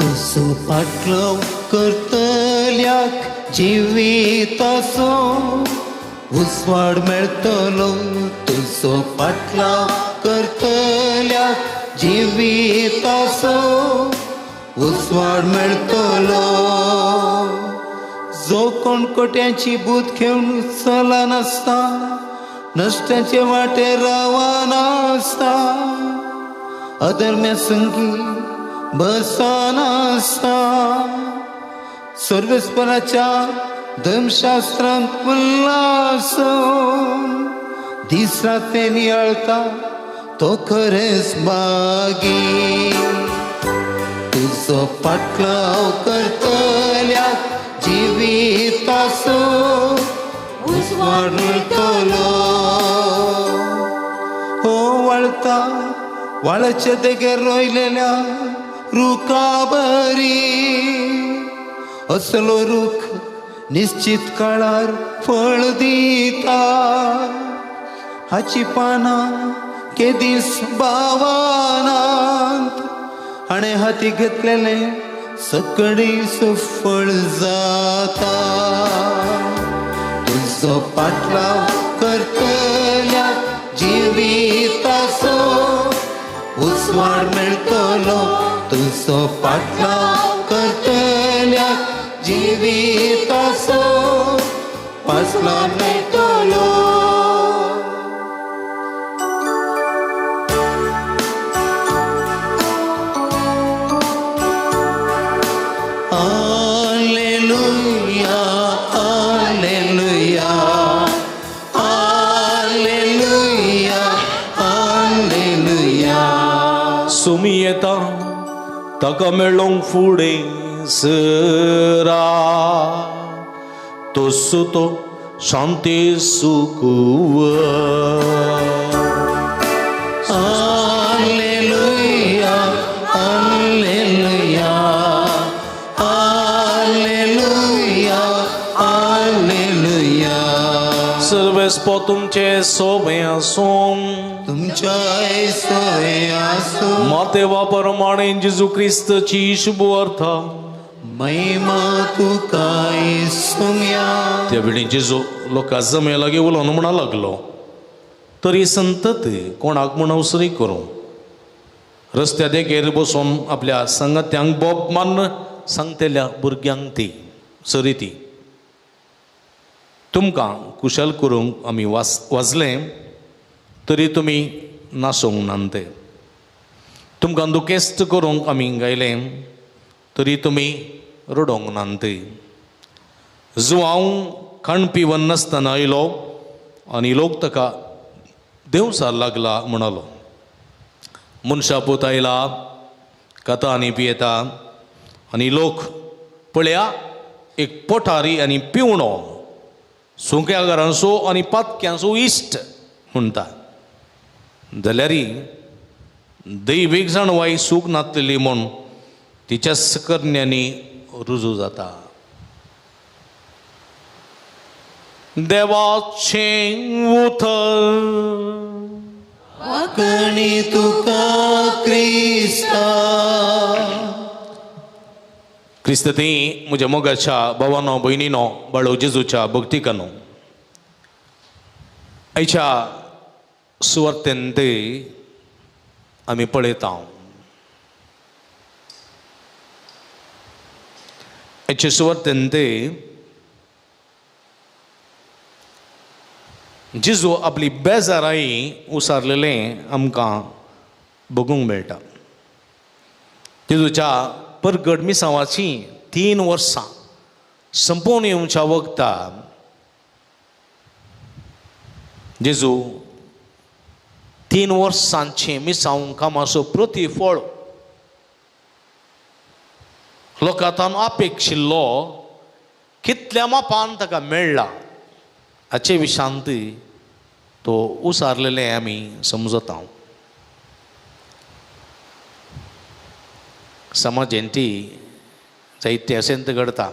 तुजो पाटलो करतल्याक जिविताचो उसवाड मेळटलो तुजो पाटलो करतल्याक जिविताचो उसवाड मेळटलो जो कोण कोट्यांची बूत घेवन चला नासता नश्टाचे वाटे रावा नासता अधर्म्या संगी बसा नासता सर्वेस्पराच्या धर्मशास्त्रांत उल्हास दीस राते नियाळता तो खरेच बागी तुजो पाटलाव करतल्याक जिविताचो उसवाड मेळटलो हो वळता वाळाचे देगेर रोयलेल्या रुखा बरी असलो रूख निश्चित काळार फळ दिता हाची पानां केदीस बावानांत हाणे हाती घेतलेले सकळीस फळ जाता पाटलाव करतल्या जिविताचो उस्वाड मेळटलो तुजो पाटलाव करतल्या जिविताचो उस्वाड मेळटलो सुमी येता ताका मेळोंक फुडें सरा तसो तो शांती सुखुव Alleluia, alleluia, alleluia, alleluia. Sarves पो तुमचे सोबे आसूं तुमच्या ऐसोय आसो माते वाप्रमाणे जेजू क्रिस्तची शुभ अर्थ महिमा तुका येसुया. त्या वेळी जेजू लोकां जमे लागी उलोवन म्हणा लागलो तरी संतत कोणाक म्हण अवसरी करूं रस्त्या देगेर बसून आपल्या संगत्यांक बोब मान सांगतेल्या भुरग्यांक ती सरी ती तुमकां कुशल करूंक आमी वाजलें तरी तुमी नासोंक नांते तुमकां दुखेस्त करूंक आमी गायलें तरी तुमी रडोंक नांते जो हांव खाण पिवन नासतना आयलो आनी लोक ताका देवसार लागला म्हणालो मनशा पूत आयला खाता आनी पियेता आनी लोक पळया एक पोठारी आनी पिवणो सुक्या घरांचो आनी पातक्यांचो इश्ट म्हणटा जाल्यारी दैवीक जाणवाई सूख नातलेली म्हूण तिच्या सकरण्यांनी रुजू जाता देवाचें उतर वाकणी तुका क्रिस्ता. क्रिस्त ती म्हज्या मोगाच्या भावानो भयणीनो बाळो जेजूच्या भक्तिकानो आयच्या सुवार्तेन ते आमी पळयता आयचे सुवार्तेन ते जेजू आपली बेजाराई उसारलेलें आमकां बगूंक मेळटा जेजूच्या परगट मिसावाची 3 वर्सां संपोवन येवच्या वखदार जेजू 3 वर्सांचे मिसांव कामाचो प्रतिफळ लोकांतान अपेक्षिल्लो कितल्या मापान ताका मेळ्ळा हाचे विशांत तो उसारलेलें आमी समजता समाजेंती जायते असेंत घडता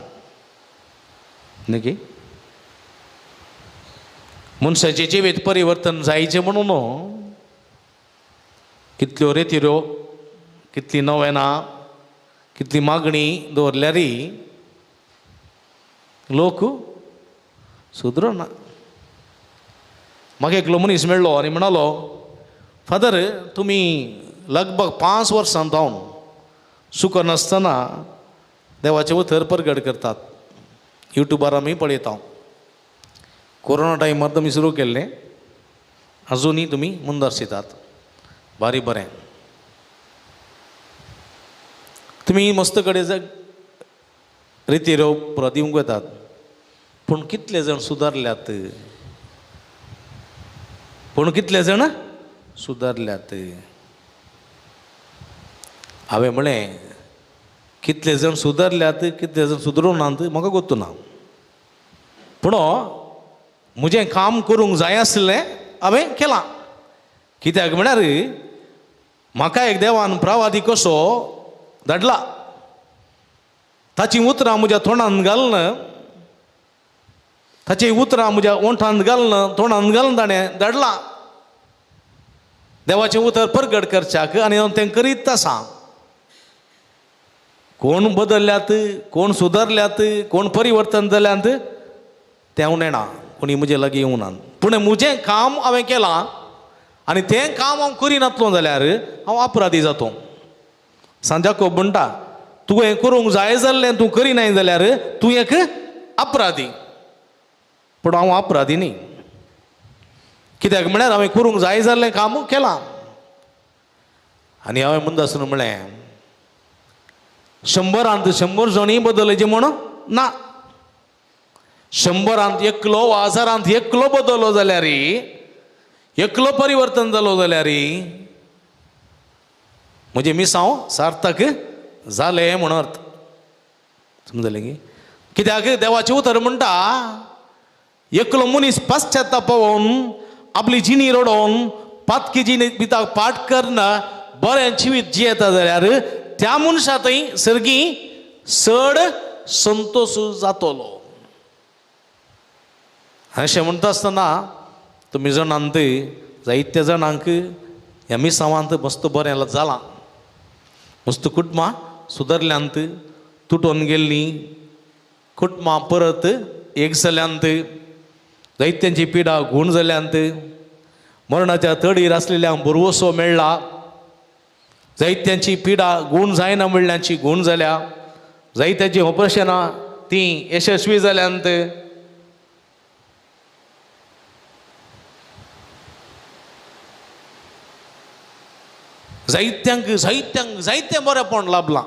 न्ही की मनशाचें जिवीत परिवर्तन जायचें म्हणून कितल्यो रेतिऱ्यो कितलीं नवेनां कितली मागणी दवरल्यारी लोक सुदरना. म्हाका एकलो मनीस मेळ्ळो आनी म्हणालो फादर तुमी लगभग 5 वर्सां जावन सुख नासतना देवाचे उतर परगट करतात युट्यूबार आमी पळयता कोरोना टायमार तुमी सुरू केल्लें अजुनूय तुमी मुंदरशितात भारी बरें तुमी मस्त कडेन रितीरो दिवंक येतात पूण कितले जाण सुदारल्यात हांवें म्हळें कितले जाण सुदारल्यात कितले जाण सुदरूंक नात म्हाका गोतू ना पूण म्हजें काम करूंक जाय आसलें हांवें केलां कित्याक म्हळ्यार म्हाका एक देवान प्रवादी कसो धाडला ताची उतरां म्हज्या तोंडांत घालन ताची उतरां म्हज्या ओंठांत घालन तोंडांत घालून ताणें धाडलां देवाचें उतर परगट करच्याक आनी हांव तें करीत आसां. कोण बदलल्यात कोण सुदारल्यात कोण परिवर्तन जाल्यात तें हांव नेना कोणी म्हजे लागीं येवना पूण म्हजें काम हांवें केलां आनी तें काम हांव करिनातलो जाल्यार हांव अपराधी जातो. सांजाको म्हणटा तूं हें करूंक जाय जाल्लें तूं करिनाय जाल्यार तूं एक अपराधी. पूण हांव अपराधी न्ही. कित्याक म्हळ्यार हांवें करूंक जाय जाल्लें काम केलां. आनी हांवें म्हणटा आसतना म्हळें 100 100 जणी बदलचे म्हण ना. 100 एकलो वा 1000 एकलो बदललो जाल्यार एकलो परिवर्तन जालो जाल्यार म्हणजे मिसांव सार्थक जालें म्हण अर्थ. समजलें की कित्याक देवाचें उतर म्हणटा एकलो मनीस पाश्चात्तापावून आपली जिणी रडोवन पातकी जिणी भिताक पाठ करना बरें जिवीत जियेता जाल्यार त्या मनशांतय सर्गी चड संतोश जातलो. अशें म्हणटा आसतना तुमी जाणांत जायत्या जाणांक ह्या मिसांवांत मस्त बरें जालां. मस्त कुटुंबां सुदारल्यांत, तुटून गेल्लीं कुटुंबां परत एक जाल्यांत, जायत्यांची पिडा गूण जाल्यांत, मरणाच्या तडीर आसलेल्यांक बरवसो मेळ्ळा, जायत्यांची पिडा गूण जायना म्हणल्यांची गूण जाल्या, जायत्यांची ऑपरेशनां तीं यशस्वी जाल्यांत, जायत्यांक जायत्यांक जायतें बरेंपण लाभलां.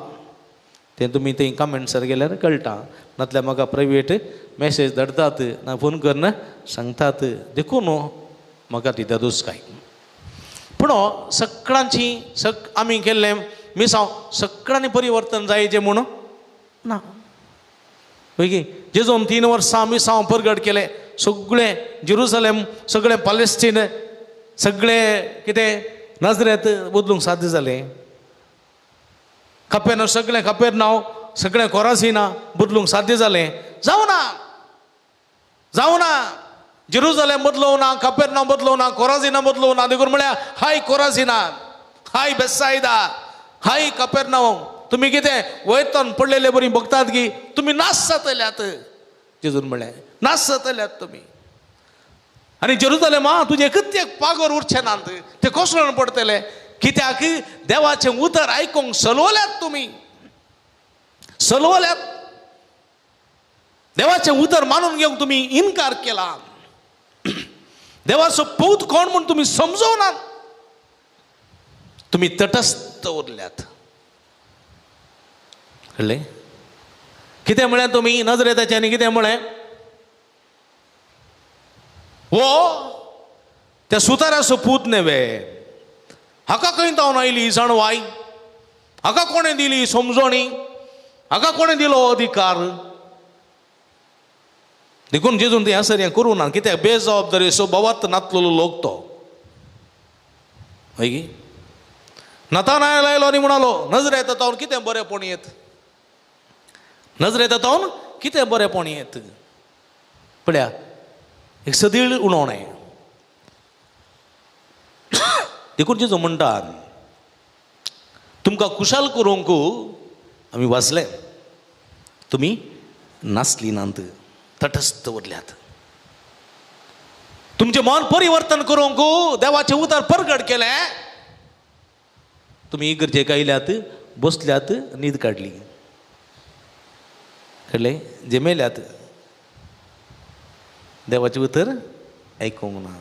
तें तुमी थंय कमेंट्सार गेल्यार कळटा. नातल्यार म्हाका प्रायवेट मॅसेज धाडटात ना फोन करन सांगतात देखून म्हाका ती दुसकाय. पूण सगळ्यांची आमी केल्लें मिसांव सगळ्यांनी परिवर्तन जायचें म्हणून ना. पळय जेजून 3 वर्सां मिसांव परगट केलें. सगळें जेरुसलेम, सगळें पॅलेस्टीन, सगळें कितें नाजरेत बदलूंक साध्य जालें. कपेर सगळें कपेर नांव सगळें कोराझिना बदलूंक साध्य जालें? जावना. जेरुसलेम बदलोवं ना, कपेर नांव बदलोवं ना, कोराझिना बदलोवं ना. देखून म्हळ्यार हाय कोराझिना, हाय बेतसायदा, हाय कपेर नांव, तुमी कितें वयतन पडलेले बरी बघतात की तुमी नाश जातल्यात. जेजून म्हळें नाश जातल्यात तुमी. आनी जेरुसलेमा तुजें एकच एक पागोर उरचें नात, ते कोसळून पडटले. कित्याक देवाचें उतर आयकूंक सलवल्यात तुमी, सलवल्यात. देवाचें उतर मानून घेवंक तुमी इन्कार केला. देवाचो पूत कोण म्हूण तुमी समजोवनात. तुमी तटस्थ उरल्यात. कळ्ळें? कितें म्हळें तुमी नजरेताच्यांनी कितें म्हळें? वो त्या सुताराचो पूत नेवे, हाका खंय तावन आयली जाणवाय, हाका कोणें दिली समजणी, हाका कोणें दिलो अधिकार. देखून जेजून तें हसर हें करूं ना. कित्याक बेजबाबदारी स्वभावांत नातलेलो लोक तो. हय गी नतानायल आयलो आनी म्हणालो नजरेत तावन कितें बरेंपण येत, नजरेत तावन कितें बरेंपण येत. पळया एक सदीळ उणोवणें. देखून जेजू म्हणटात तुमकां कुशाल करूंक आमी वाचले, तुमी नासली नात, तटस्थ उरल्यात. तुमचें मन परिवर्तन करूंक देवाचें उतर परगट केलें. तुमी इगर्जेक आयल्यात, बसल्यात, न्हीद काडली. कळ्ळें? जे मेल्यात देवाचें उतर आयकूंक ना.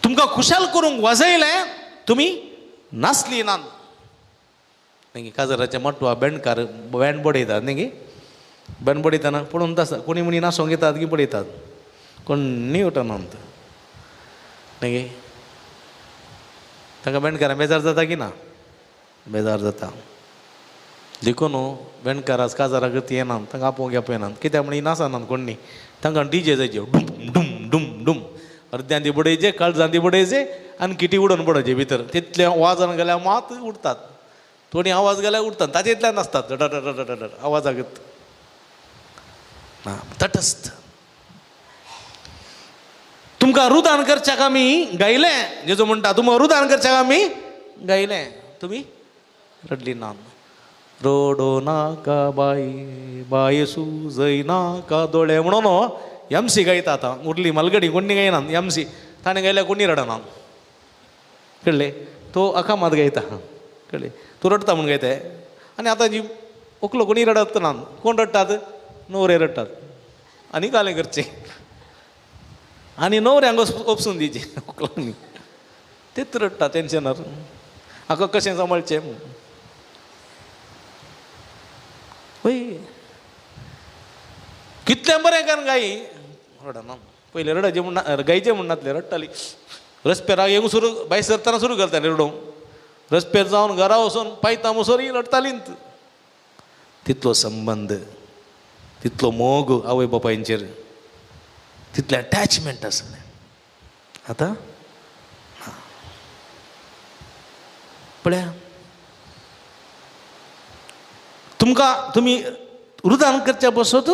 तुमकां खुशाल करूंक वाजयलें, तुमी नासली नात. न्ही काजराच्या मटवा बेंडकार बँड बडयतात न्ही. बँड बडयतना पळोवन आसा कोणी म्हणी नासोंक येतात की पळयतात, कोण न्ही उठनात न्ही. तांकां बेंडकारां बेजार जाता की ना? बेजार जाता. देखून बेंडकारास काजारा गती येनात, तांकां आपोवंक येपयनात. कित्याक म्हणी नासनात कोण न्ही. तांकां डीजे जायचे डूम डूम डूम डूम, अर्द्यांदी बडयचे, काळजांदी बडयचे आनी किटी उडोवन पडोवचे भितर. तितले आवाजान गेल्यार मात उडतात, थोडी आवाज गेल्यार उडतात, ताचे इतल्यान नासतात आवाज आगत ना. तटस्थ. तुमकां रुदान करच्याक आमी गायलें. जेजू म्हणटा तुमकां रुदान करच्याक आमी गायलें, तुमी रडली ना. रोडो नाका बाई बाय सुजय नाका दोळे म्हणून एम सी गायता आता उरली मलगडी कोणी गायना एम सी ताणें गायल्या कोणी रडना कळले तो अकामात गायता कळले तू रडता म्हणून गायताय आनी आतां जी उकलो कोणी रडत ना कोण रडटात न्हवरे रडटात आनी कालें करचें आनी न्हवऱ्यांक ओपसून दिवचें उकलांनी तेच रडटा टेन्शनार हाका कशें सांबाळचें पळय कितलें बरें कारण गायी रडना पयलें रडाचें म्हण गायचें म्हणनातलें रडटाली रस्त्यार येवंक सुरू भायर सरतना सुरू करतालीं रडोवंक रस्त्यार जावन घरा वचून पायता मुसोर ही रडटालींच तितलो संबंद तितलो मोग आवय बापायंचेर तितलें अटॅचमेंट आसलें आतां पळया तुमकां तुमी रुदान करच्या बसत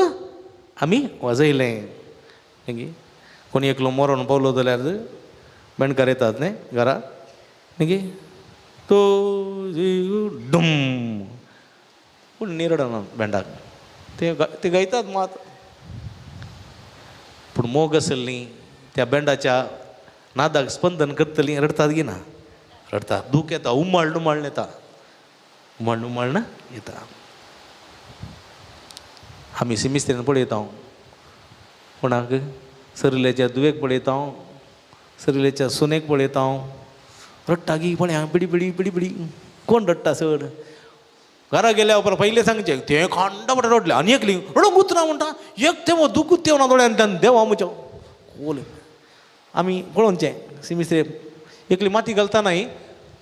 आमी वाजयलें न्ही कोणी एकलो मरोन पावलो जाल्यार बेंडकार येतात न्ही घरा न्ही तो डुम पूण निरडना बेंडाक ते गायतात मात पूण मोग आसली न्ही त्या बेंडाच्या नादाक स्पंदन करतलीं रडतात गी ना रडतात दूख येता उमाळ डुमाळ येता उमाळ डुमाळ ना येता आमी सिमिस्त्रेन पळयता कोणाक सरिलेच्या दुवेक पळयता सरिलेच्या सुनेक पळयता रडटा गी पळय बिडी बिडी बिडी बिडी कोण रडटा चड घरा गेल्या उपरांत पयलें सांगचें तें खांडा बरें रडलें आनी एकली रडोंक उतना म्हणटा एक तें दुखूच तेवना दोळ्यांतल्यान देवा म्हज्या कोल आमी पळोवचें सिमिस्त्रे एकली माती घालतानाय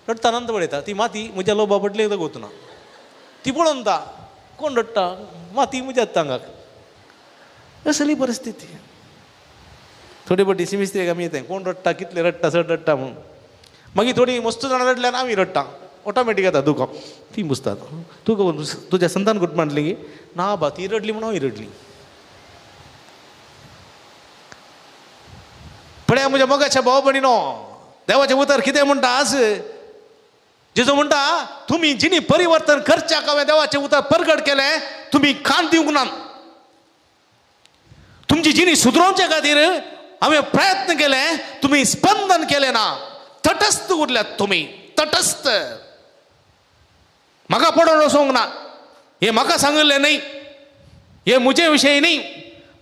रडता नंतर पळयता ती माती म्हज्या लोबा पडली एकदां वतना ती पळोवनता कोण रडटा माती म्हज्याच तांगाक असली परिस्थिती थोडी बटी सिमिस्त्रेक आमी येताय कोण रडटा कितले रडटा चड रडटा म्हणून मागीर थोडी मस्त जाणां रडल्यार आमी रडटा ऑटोमॅटीक येता दुखो ती बुजतात तूं तुज्या संतान कुट म्हणटली की ना बा ती रडली म्हणून हांव रडली पळया म्हज्या मोगाच्या भाव भयणीनो देवाचें उतर कितें म्हणटा आज जेजू म्हणटा तुमी जिणी परिवर्तन करच्याक हांवें देवाचें उतर प्रगट केलें तुमी कान दिवंक ना तुमची जिणी सुदरोवचे खातीर हांवें प्रयत्न केले तुमी स्पंदन केलें ना तटस्थ उरल्यात तुमी तटस्थ म्हाका पडोन वचोंक ना हे म्हाका सांगलें न्ही हे म्हजे विशयी न्ही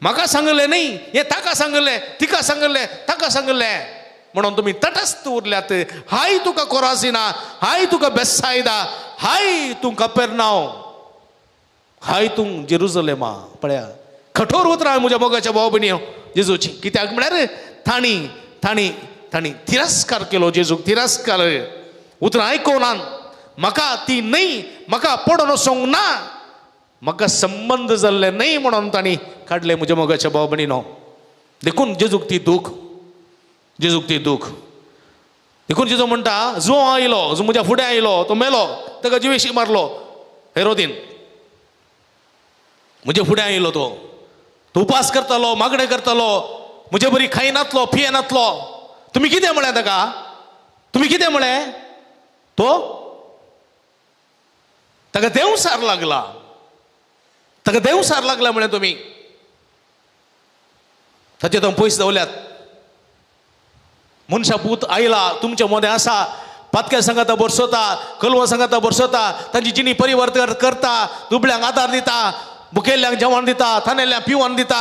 म्हाका सांगलें न्ही हे ताका सांगलें तिका सांगलें ताका सांगलें म्हणून तुमी तटस्थ उरल्यात हाय तुका कोरासिना हाय तुका बेत्सायदा हाय तूं कपेरनांव हाय तूं जेरुसलेमा पळया कठोर उतरां म्हज्या मोगाच्या भाव भयणी जेजूची कित्याक म्हळ्यार ताणी ताणी ताणी तिरस्कार केलो जेजूक तिरस्कार उतरां आयकोनान म्हाका ती न्ही म्हाका पडोन वचोंक ना म्हाका संबंद जाल्ले न्ही म्हणून ताणी काडले म्हज्या मोगाच्या भाव भयणीनो देखून जेजूक ती दूख जेजूक ती दूख देखून जेजू म्हणटा जो आयलो जो म्हज्या फुडें आयलो तो मेलो ताका जिवेशी मारलो हेरोदीन म्हजे फुडें आयलो तो उपास करतालो मागणें करतालो म्हजे बरी खायनातलो पियेनातलो तुमी कितें म्हळें ताका तुमी कितें म्हळें तो ताका देंवसार लागला ताका देंवसार लागला म्हळें तुमी ताचे तो पयस दवल्यात मनशा पूत आयला तुमच्या मदें आसा पातक्या सांगाता बरसता कलवां सांगाता बरसता तांची जिणी परिवर्तन करता दुबळ्यांक आदार दिता भुकेल्ल्यांक जेवण दिता थानेल्ल्यांक पिवण दिता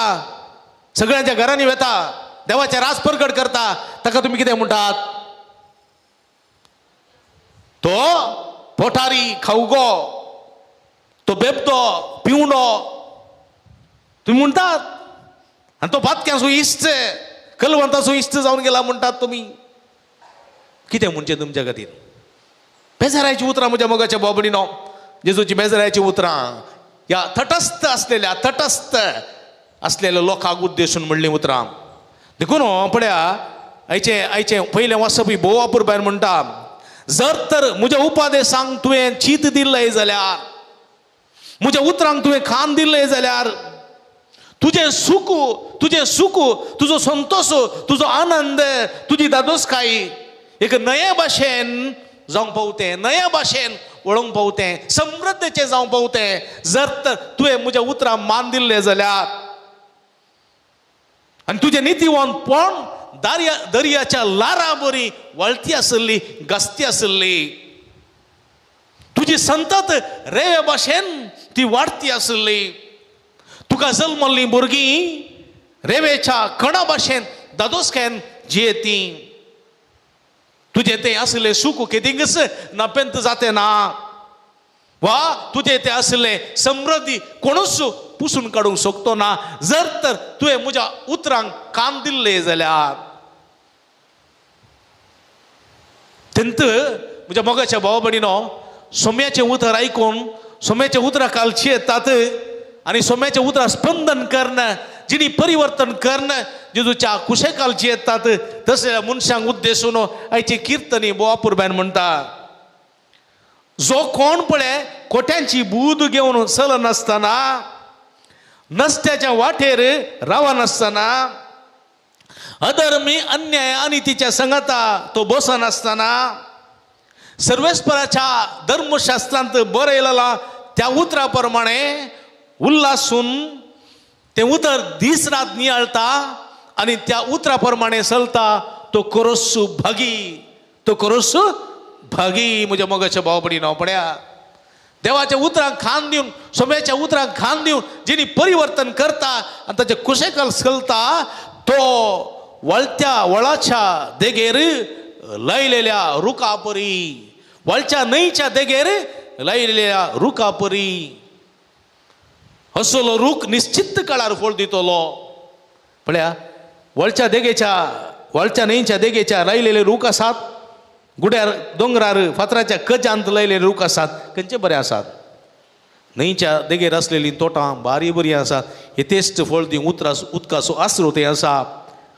सगळ्यांच्या घरांनी वेता देवाचें राज प्रगट करता ताका तुमी कितें म्हणटात तो पोठारी खावगो तो बेबदो पिवणो तुमी म्हणटात आनी तो पातक्यांचो इश्ट कलवंताचो इश्ट जावन गेला म्हणटात तुमी कितें म्हणचें तुमच्या खातीर बेजाराची उतरां म्हज्या मोगाच्या भाव भयणीनो जेजूची बेजाराची उतरां ह्या तटस्थ असलेल्या लोकांक उद्देशून म्हणली उतरां देखून पळया आयचे पयलें वाचप भोव वापूर भायर म्हणटा जर तर म्हज्या उपादेशांक तुवें चीत दिल्लें जाल्यार म्हज्या उतरांक तुवें कान दिल्लें जाल्यार तुजें सुख तुजो संतोश तुजो आनंद तुजी दादोसकाय एक नये भाशेन जावंक पावतें नये भाशेन वळोंक पावतें समृद्धीचें जावं पावतें जर तर तुवें म्हज्या उतरां मान दिल्लें जाल्यार आनी तुजें नितीवंतपण दर्याच्या लारा बरी वळती आसली गस्ती आसली तुजी संतत रेवे भाशेन ती वाडती आसली तुका जल्मल्लीं भुरगीं रेवेच्या कणा भाशेन दादोसकेन जियेती तुझे ते असले सुख केदिंगस नपेंत जाते ना वा तुझे ते असले समृद्धी कोणूच पुसून काडूंक शकतो ना जर तर तुवें म्हज्या उतरांक कान दिल्ले जाल्यार तेंत म्हज्या मोगाच्या भावा भयणीनो सोम्याचें उतर आयकून सोम्याच्या उतरा कालची येतात आनी सोम्याचें उतरां स्पंदन करणं जिणी परिवर्तन करणं जेजूच्या कुशेकालची येतात तसल्या मनशांक उद्देशून आयची किर्तनी बोवापूरब्यान म्हणटा जो कोण पळय कोट्यांची बूद घेवन चलनासतना नसत्याच्या वाटेर रावनासतना अधर्मी अन्याय आणि तिच्या संगता तो बसनासतना सर्वेस्पराच्या धर्मशास्त्रांत बरयलेला त्या उतरा प्रमाणे उल्हासून ते उतर दीस रात नियाळता आणि त्या उतरा प्रमाणे चलता तो करोसू भागी म्हज्या मोगाच्या भावा भयणीनो पळया देवाच्या उतरांक खान दिवन सोम्याच्या उतरांक खान दिवन जिणी परिवर्तन करता आनी ताचे कुशेकाल चलता तो वळत्या वळाच्या देगेर लायलेल्या रुखा परी वळच्या न्हंयच्या देगेर लायलेल्या रुखा परी असलो रूख निश्चित काळार फळ दितलो पळया वळच्या न्हंयच्या देगेच्या लायलेले रूख आसात गुड्यार दोंगरार फातराच्या कजांत लायलेले रूख आसात खंयचे बरे आसात न्हंयच्या देगेर आसलेलीं तोटां बारी बरी आसात हे तेस्ट फळ दिवंक उदकाचो आसरो ते आसा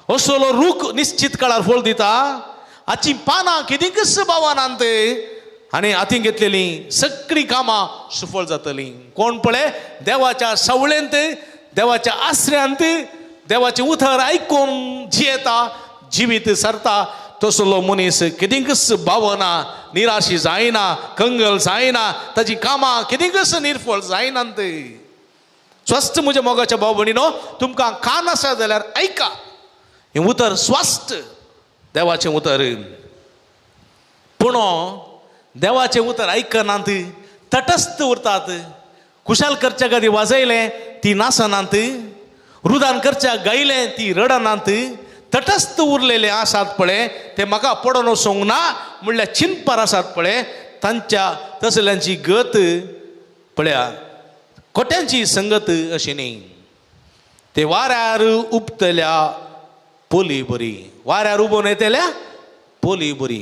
असलो रूख निश्चित काळार फळ दिता हाची पानां कितेंकच भावानांत आनी हातीन घेतलेलीं सगळीं कामां सुफळ जातलीं कोण पळय देवाच्या सवळेंत देवाच्या आसऱ्यांत देवाचें उतर आयकून जियेता जिवीत सरता तसलो मनीस कितेंकच भावना निराशी जायना कंगल जायना ताची कामां कितेंकच निर्फळ जायनात स्वस्थ म्हज्या मोगाच्या भाव भयणीनो तुमकां कान आसा जाल्यार आयका हें उतर स्वस्थ देवाचें उतर पूण देवाचें उतर आयकनात तटस्थ उरतात कुशाल करच्या खातीर वाजयलें ती नासनात रुदान करच्या गायलें ती रडनात तटस्थ उरलेले आसात पळय ते म्हाका पडोन वचोंक ना म्हणल्यार चिंतपार आसात पळय तांच्या तसल्यांची गत पळया कोट्यांची संगत अशी न्ही ते वाऱ्यार उपतल्या पोली बरी वाऱ्यार उबोन येतल्या पोली बरी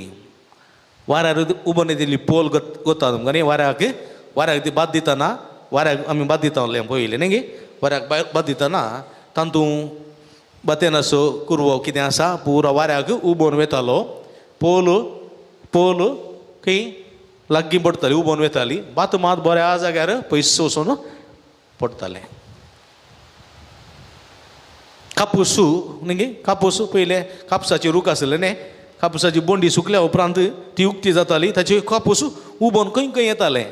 वाऱ्यार उबोन येतली पोल गोता तुमकां न्ही वाऱ्याक ती बात दितना वाऱ्याक आमी बात दिता पळयलें न्ही गे वाऱ्याक बात दितना तातूंत बातेन असो कुरवो कितें आसा पुरो वाऱ्याक उबोन वेतालो पोल खंय लागीं पडटाली उबोन वेताली बात मात बऱ्या जाग्यार पयस वचून पडटालें कापूस न्ही कापूस पयले कापसाचे रूख आसले न्ही कापसाची बोंडी सुकल्या उपरांत ती उक्ती जाताली ताचे कापूस उबोन खंय खंय येताले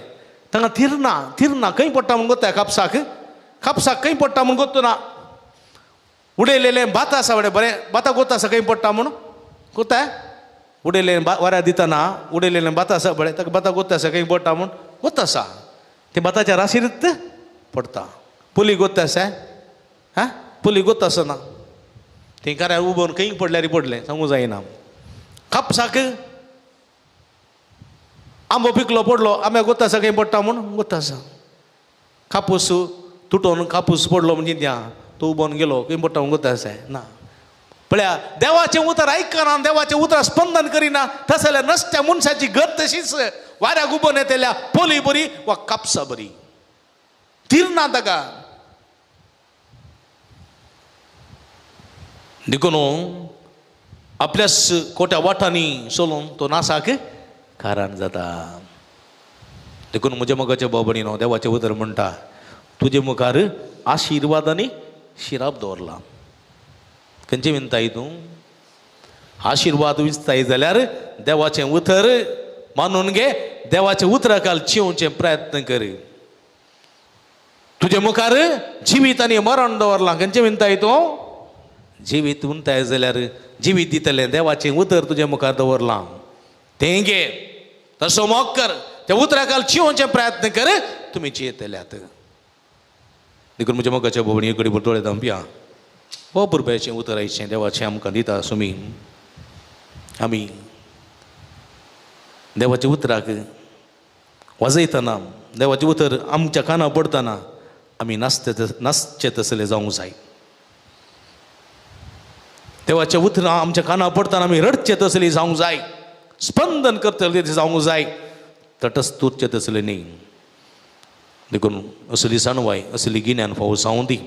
तांकां थिरना खंय पडटा म्हूण गोत्ता कापसाक खंय पडटा म्हूण गोत्तो ना उडयलेलें भात आसा बरें भाताक गोत्ता आसा खंय पडटा म्हूण गोत्ता उडयलें वाऱ्यार दितना उडयलेलें भात आसा बरें ताका भाताक गोत्ता आसा खंय पडटा म्हूण गोत्ता आसा तें भाताच्या राशींत पडटा पोली गोत्ता आसा पोली गोत्ता आसना तें काऱ्यार उबोन खंय पडल्यार पडलें सांगूं जायना कापसाक आंबो पिकलो पडलो आंब्याक गोत्ता आसा खंय पडटा म्हूण गोत्ता आसा कापूस तुटोन कापूस पडलो म्हणजे त्या तो उबोन गेलो खंय पडटा म्हूण गोत्ता आसा ना पळया देवाचें उतर आयकना देवाचें उतर स्पंदन करिना तशें जाल्यार नसत्या मनशाची गत तशीच वाऱ्याक उबोन येतल्या पोली बरी वा कापसा बरी थिरना ताका देखून आपल्याच कोट्या वाटांनी चलून तो नासाक कारण जाता देखून म्हज्या मोगाच्या भाव भयणीनो देवाचें उतर म्हणटा तुजे मुखार आशिर्वाद आनी शिराप दवरला खंयचें विनताय तूं आशिर्वाद विंचताय जाल्यार देवाचें उतर मानून घे देवाच्या उतराकाल चिवचे प्रयत्न कर. तुझ्या मुखार जिवीत आनी मरण दवरलां खंयचें विनता तो जिवीत उरताय जाल्यार जिवीत दितलें देवाचें उतर तुज्या मुखार दवरलां तें घे तसो मोग कर. त्या उतराकाल चिवचे प्रयत्न कर तुमी जियेतल्यात. देखून म्हज्या मोगाच्या भोवणी कडेन दोळे धांपया. हो पुरब्याचें उतर आयचें देवाचें आमकां दिता. सुमी आमी देवाच्या उतराक वाजयतना देवाचें उतर आमच्या काना पडतना आमी नाचचे तसले जावंक जाय. देवाच्या उतरां आमच्या काना पडतना आमी रडचे तसली जावंक जाय. स्पंदन करतले जावंक जाय. तटस्थ उरचे तसले न्ही. देखून असली जाणवाय असली गिन्यान फावो जावं दी.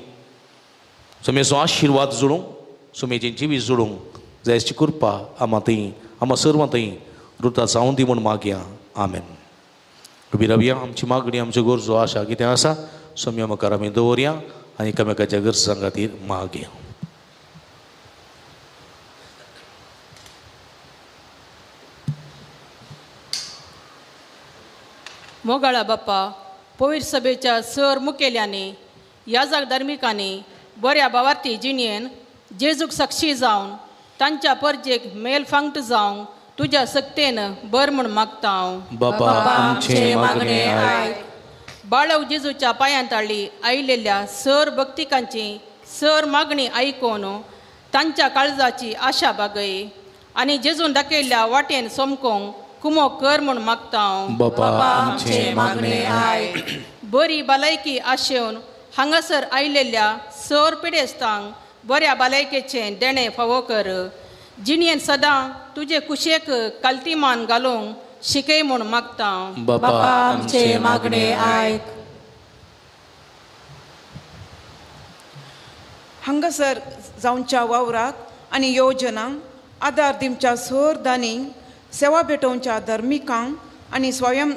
सुमेचो आशिर्वाद जोडूंक सुमेचें जिवीत जोडूंक जाय अशी कृपा आम्हा थंय आम्हा सर्वां थंय रुता जावं दी म्हूण मागया. आमेन. उबी रावया. आमची मागणी आमच्यो गरजो आशा कितें आसा सोम्या मुखार आमी दवरया आनी एकामेकाच्या गरजां खातीर मागया. मोगाळा बाप्पा पवित्र सभेच्या सर मुखेल्यांनी याजक धार्मिकांनी बऱ्या भावार्थी जिणेन जेजूक साक्षी जावन तांच्या परजेक मेल फांगट जावंक तुज्या सक्तेन बर म्हूण मागता हांव. बाबा आमचे मागणे आयक. बाळव जेजूच्या पांयांताळी आयिल्ल्या सर भक्तिकांची सर मागणी आयकून तांच्या काळजाची आशा बागय आनी जेजून दाखयल्ल्या वाटेन सोमकोंक कुमो कर म्हूण मागता हांव. बाबा आमचे मागणे आयक. बरी भलायकी आशेवन हांगासर आयिल्ल्या सर पिडेस्तांक बऱ्या भलायकेचें देणें फावो कर. जिणेन सदां तुजे कुशेक काल्तीमान घालूंक शिकय म्हूण मागता हांव. बाबा आमचे मागणे आयक. हांगासर जावच्या वावराक आनी येवजणांक आदार दिवच्या सर दानींक सेवा भेटोवच्या धर्मिकांक आनी स्वयं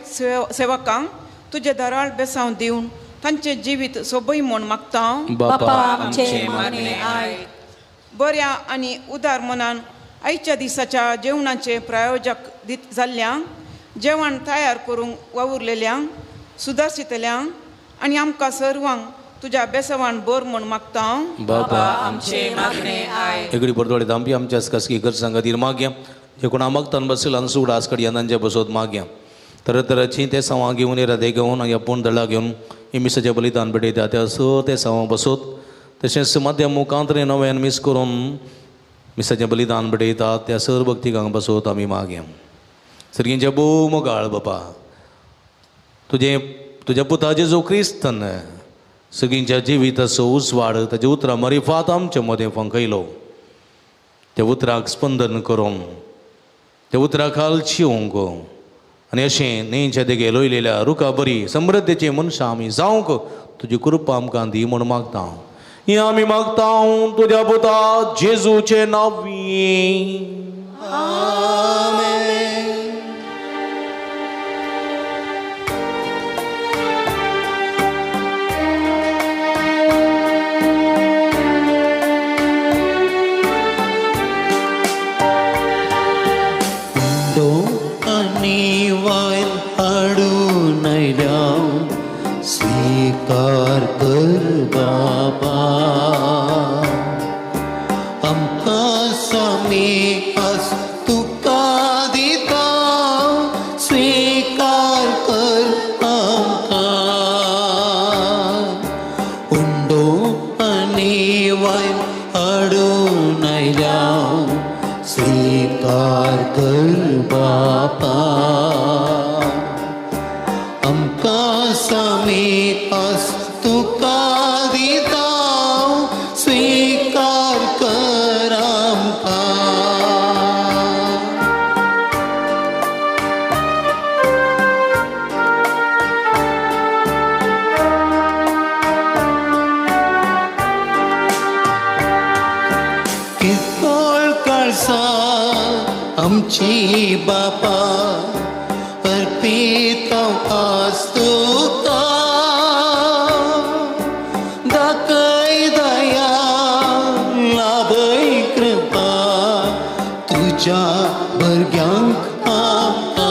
सेवकांक तुजे दराळ बेसांव दिवन तांचे जिवीत सोबय म्हूण मागता हांव. बाबा आमचे मागणे आयक. बऱ्या आनी उदार मनान आयच्या दिसाच्या जेवणाचे प्रायोजक जाल्ल्यांक जेवण तयार करूंक वावुरलेल्यांक सुदारशितल्यांक आनी आमकां सर्वांक तुज्या बेसवान बर म्हूण मागता हांव. बाबा आमचे मागणे आयक. एगडी परतोळे दांपी आमच्या खासगी गरजां खातीर मागया. जे कोण मागतान बसला सुड आसकडी यांचे बसोत मागया. तरेतरेची ते सवां घेवन येरादे घेवन आपूण दळा घेवन मिसाचें बलिदान भेटयता त्या सो ते सवां बसोत. तशेंच माध्यम मुखांतरें नव्यान मिस करून मिसाचें बलिदान भेटयतात त्या सर भक्तिकांक बसोत आमी मागया. सर्गींचे भोव मोगाळ बापा तुज्या पुता जेजू क्रिस्तन सगळींच्या जिविताचो उसवाड ताचे उतरां मरिफात आमचे मदें फंकयलो. त्या उतराक स्पंदन करून त्या उतरा खाल शिवंक आनी अशें न्हंयच्या देगे लोयलेल्या रुखा बरी समृद्धीचे मनशां आमी जावंक तुजी कृपा आमकां दी म्हूण मागता हांव. हें आमी मागता हांव तुज्या पुता जेजूचे नांवी. स्वीकार कर बाबा आमकां सामी आस तुका दिता. स्वीकार कर आमकां उंडो आनी वायन हाडून आयल्या. स्वीकार कर बाबा आमकां सामी आस तुका दिता. स्वीकार कर आमकां. कितोळ काळसा आमची बापा अर्पीत आस तुका. दाखय दया लाभय कृपा तुज्या भुरग्यांक आमकां.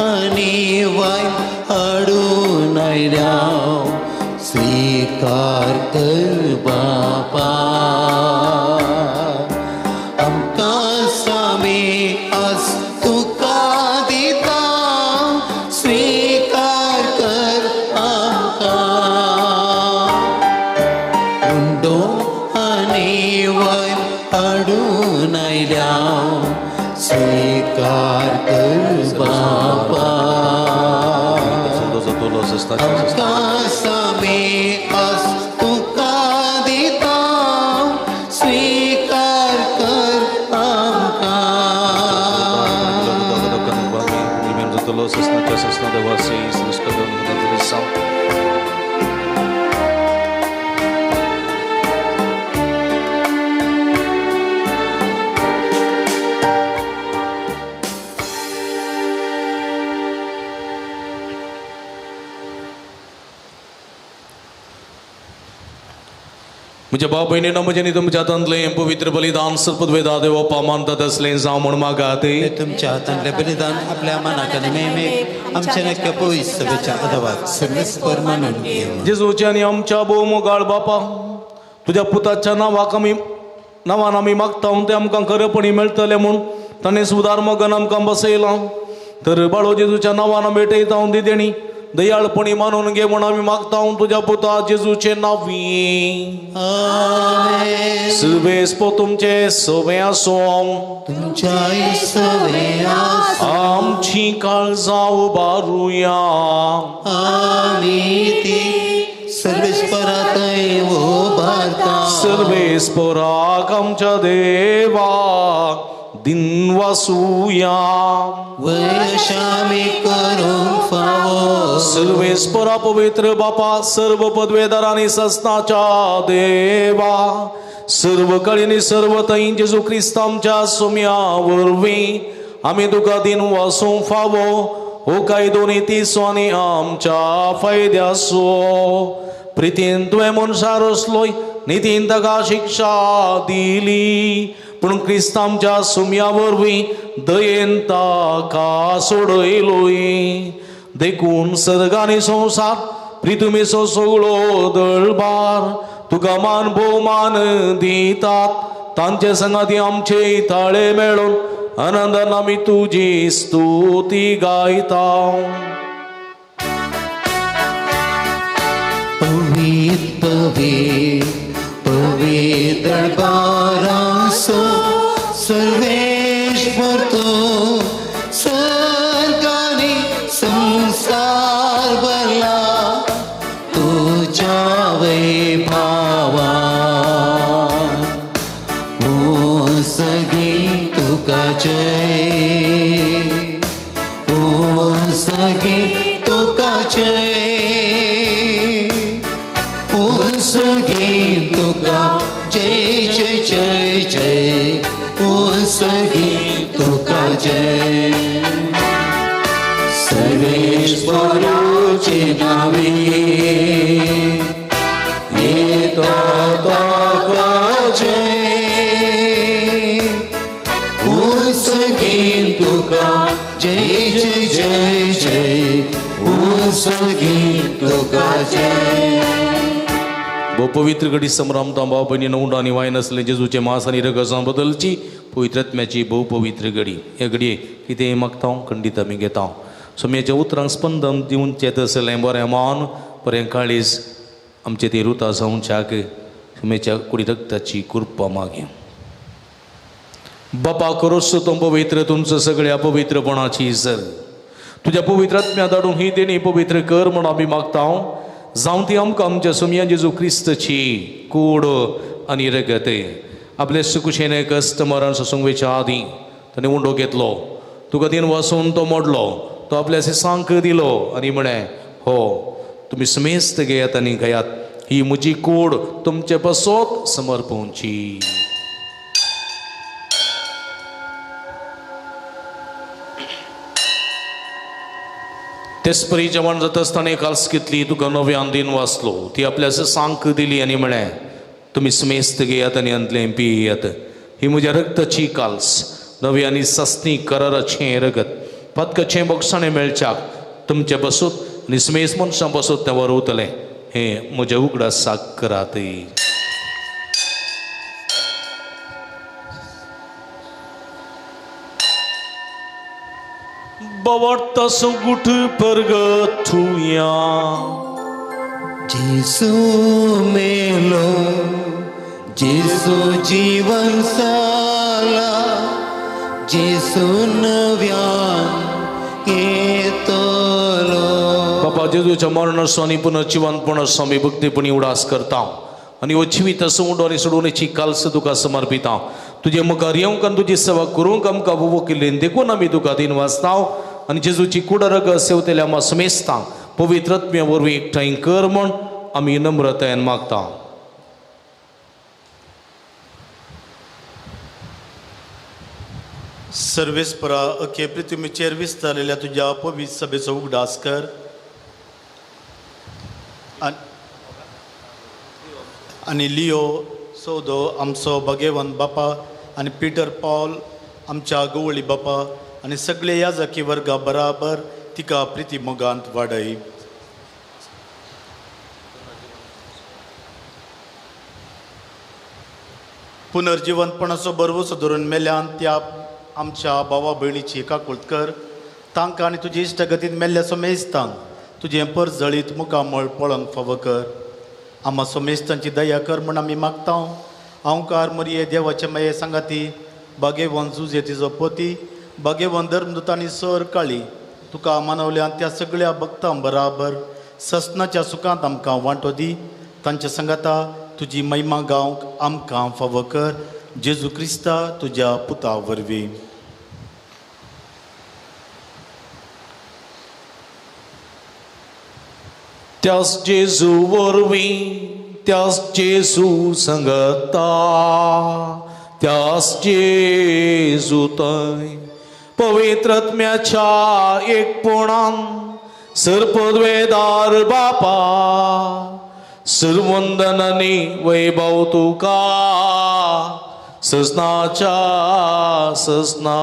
आणि वाय हाडून आयल्या स्वीकार कर बापा आमकां सामी आस तुका दिता स्वीकार कर आमकां उंडो आनी वयर हाडून आयल्या स्वीकार कर बापा आमकां सामी आस तुका दिता स्वीकार कर आमकां म्हज्या भाव भयणीनो म्हजे न्ही तुमच्या हातांतलें पवित्र बलिदान सर्पद्वेदा देवोपा मानतात असलें जावं म्हूण मागात तुमच्या हातांतलें बलिदान आपल्या मनाक आनी मेमेक आमच्या नक्की पवित्र सभेच्या अदवात सर्वेस्पर मानून घेवं जेजूच्या आनी आमच्या भोव मोगाळ बापा तुज्या पुताच्या नांवान आमी मागता तें आमकां खरेपणी मेळटलें म्हूण ताणें सुदार मोगान आमकां बसयलां तर बाळो जेजूच्या नांवान भेटयता दिदेणी दयाळपणी मानून घे म्हूण आमी मागता तुज्या पुता जेजूचे नांवी सर्वेस्पो तुमचे सवे आसूं तुमच्या सवे आमची काळजां उबारुया आमी ती सर्वेस्परांतय उबारता सर्वेस्पराक आमच्या देवाक दिनवासूया वैशामी करूंक फावो सर्वेस्परा पवित्र बापा सर्व पदवेदारांनी सस्ताच्या देवा सर्व कळींनी सर्व थंय जेजू क्रिस्त आमच्या सुम्या वरवीं आमी तुका दिन वासूंक फावो हो काय दोनी तिसवांनी आमच्या फायद्याचो प्रितीन तुवें मनशार असलोय नितीन ताका शिक्षा दिली पूण क्रिस्त आमच्या सुम्या वरवीं दयेन ताका सोडयलोय देखून सर्गानी संवसार प्रितुमेचो सगळो दळबार तुका मान भोवमान दितात तांचे संगाती आमचे ताळे मेळून आनंदान आमी तुजी स्तुती गायता पवित्र दरबारांचो सर्वेश्वर तूं सर्गानी संसार भरला तुज्या वैभवान ओ सगळी तुका जय ओ सगळी तुका जय सगळी तुका जय जय जय जय ओ सगळी तुका जय सर्वेश्वराचे नावे येता ताका जय ओ सगळी तुका जय जय जय जय ओ सगळी तुका जय भोव पवित्र घडी समरामता भाव भयणी नवंड आनी वायन आसले जेजूचे मांस आनी रगत बदलची पवित्रत्म्याची भोव पवित्र घडी हे घडये कितें मागता खंडीत आमी घेता सोम्याच्या उतरांक स्पंदन दिवन चेत आसलें बरें मान बरें काळीज आमचे ते रुता जावच्याक सोम्याच्या कुडी रक्ताची कृपा मागे बापा करोस तो पवित्र तुमचं सगळ्या पवित्रपणाची इजत तुझ्या पवित्रात्म्या धाडून ही देणी पवित्र कर म्हण आमी मागता जावं ती आमकां आमच्या सुम्या जेजू क्रिस्तची कूड आनी रगत आपले सुकुशेने कस्टमरान सोसूंक वेच्या आदीं ताणें उंडो घेतलो तुका तीन वसून तो मोडलो तो आपल्या सांक दिलो आनी म्हणे हो तुमी सुमेस्त घेयात आनी घेयात ही म्हजी कूड तुमचे पासत समर्पोवची तेच परी जेवण जाता आसतना एक काल्स घेतली तुका नव्यान दिन वाचलो ती आपल्या सांक दिली आनी म्हळें तुमी सुमेस्त घेयात आनी अंतलें पियेयात ही म्हज्या रक्ताची काल्स नवी आनी सस्ती कराराचें रगत पदकाचे बक्षाणे मेळच्याक तुमचे बसूत निस्मेस मनशां बसूत ते वरवतले हे म्हजे उगडास साक करात. Bawarta sungguh pergetuya जिसू मेलो जिसू जीवन साला जिसू नव्यान येतलो. बापा जेजूच्या मरणास्वानी पुनर्जीवनपणास्वामी भक्तीपणी उडास करता आणि हो जिवीत सोडून सोडूनची कालस तुका समर्पिता. तुझे मुखार येवंक आनी तुजी सेवा करूंक आमकां वकिलेन देखून आमी तुका दिन वाचताव आनी जेजूची कुडरग सेवतेल्या आमा समेस्तां पवित्रत्म्या वरवीं एकठांय कर म्हूण आमी नम्रतायेन मागता. सर्वेस्परा अखे पृथ्वीचेर विस्तारलेल्या तुझ्या पवित्र सभेचो उगडास कर आनी लिओ सौदो आमचो भगेवन बापा आनी पिटर पॉल आमच्या गवळी बापा आनी सगळे याजकी वर्गा बराबर तिका प्रिती मोगांत वाडय. पुनर्जीवनपणाचो बरवसो धरून मेल्यान त्या आमच्या भावा भयणीची काकुळट कर. तांकां आनी तुजे इश्टगतीन मेल्ल्या सोमेस्तांक तुजें पर जळीत मुखामळ पळोवंक फावो कर. आम्हा सोमेस्तांची दया कर म्हूण आमी मागता. हांवकार मरिये देवाचे माये सांगाती बागेवन जुजे तिजो पोती बागेवन धर्मदूतांनी सर काळी तुका मानवल्यान त्या सगळ्या भक्तां बराबर ससनाच्या सुखांत आमकां वांटो दी. तांच्या सांगाता तुजी महिमा गावंक आमकां फावो कर. जेजू क्रिस्ता तुज्या पुता वरवीं. त्यास जेजू वरवीं त्यास जेजू संगता त्यास जेजू थंय पवित्रत्म्याच्या एकपणान सरपदवेदार बापा सर्वंदनांनी वैभव तुका ससनाच्या ससना.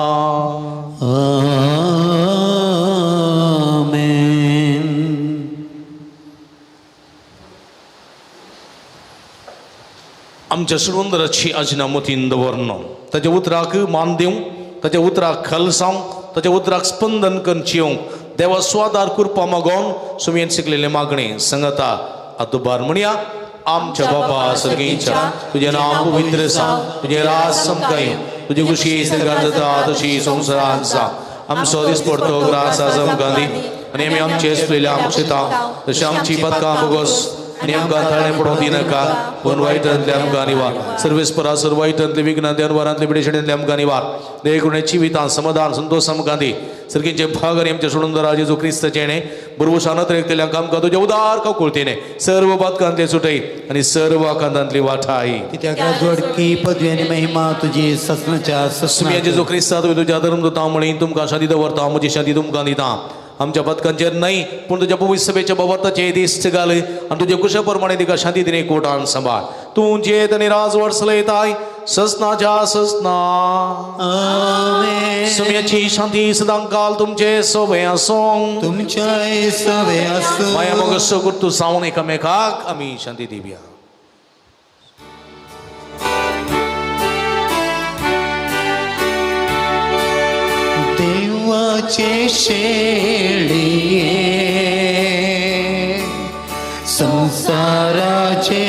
आमेन. आमच्या सुंदराची अजनामतीन दवरनो ताच्या उतराक मान दिवं ताच्या उतराक खलसांव ताच्या उतराक स्पंदन करची देवा स्वादार कृपा मागोवन सुमेन शिकलेले मागणे सांगता आतुबार म्हणया. आमच्या बापा सर्गीच्या तुझे नाम पवित्र सांग तुझे राज समकाय तुझे खुशी सरकार जाता तशी संवसारांत सा. आमचो दीस पडतो ग्रास आजम गांधी आनी आमी आमचे असलेल्या आमचेता तशी आमची पदकां बोगस आनी आमकां थाळें पडोवंक दिनाका पूण वायटांतले आमकां निवार. सर्वेस्परा सर्व वायटांतले विघ्नांतले अनुवारांतले पिडेशणांतले आमकां निवार. देवगुणे जिवितां समाधान संतोष आमकां दी. सर्गीचे भाग आनी आमच्या सोडून जेजू क्रिस्ताचेणे बरोवशानत रेखतल्या आमकां तुज्या उदार कवकुळतेने सर्व पदकांतले सुटय आनी सर्व आकांतांतली वाठाय. कित्याक जोडकी पदवी आनी महिमा तुजी ससनाच्या सुम्या जेजू क्रिस्ता तुवें तुज्या धर्मदूतां म्हणीन तुमकां शांती दवरता म्हजी शांती तुमकां दिता. आमच्या पदकांचेर न्हय पूण तुज्या पवित्र सभेच्या बाबताचे दिश्ट घाल आनी तुज्या कुशा प्रमाणे तिका शांती दिने कोटान सांबाळ. तूं जेत आनी राज वर्सलयताय ससनाच्या ससना. आमेन. सुम्याची शांती सदां काल तुमचे सोबे आसूं तुमच्या सवे आसूं. माया मोगस गुर्तू सावन एकामेकाक आमी शांती दिवया. देवाचे शेळिये संसाराचे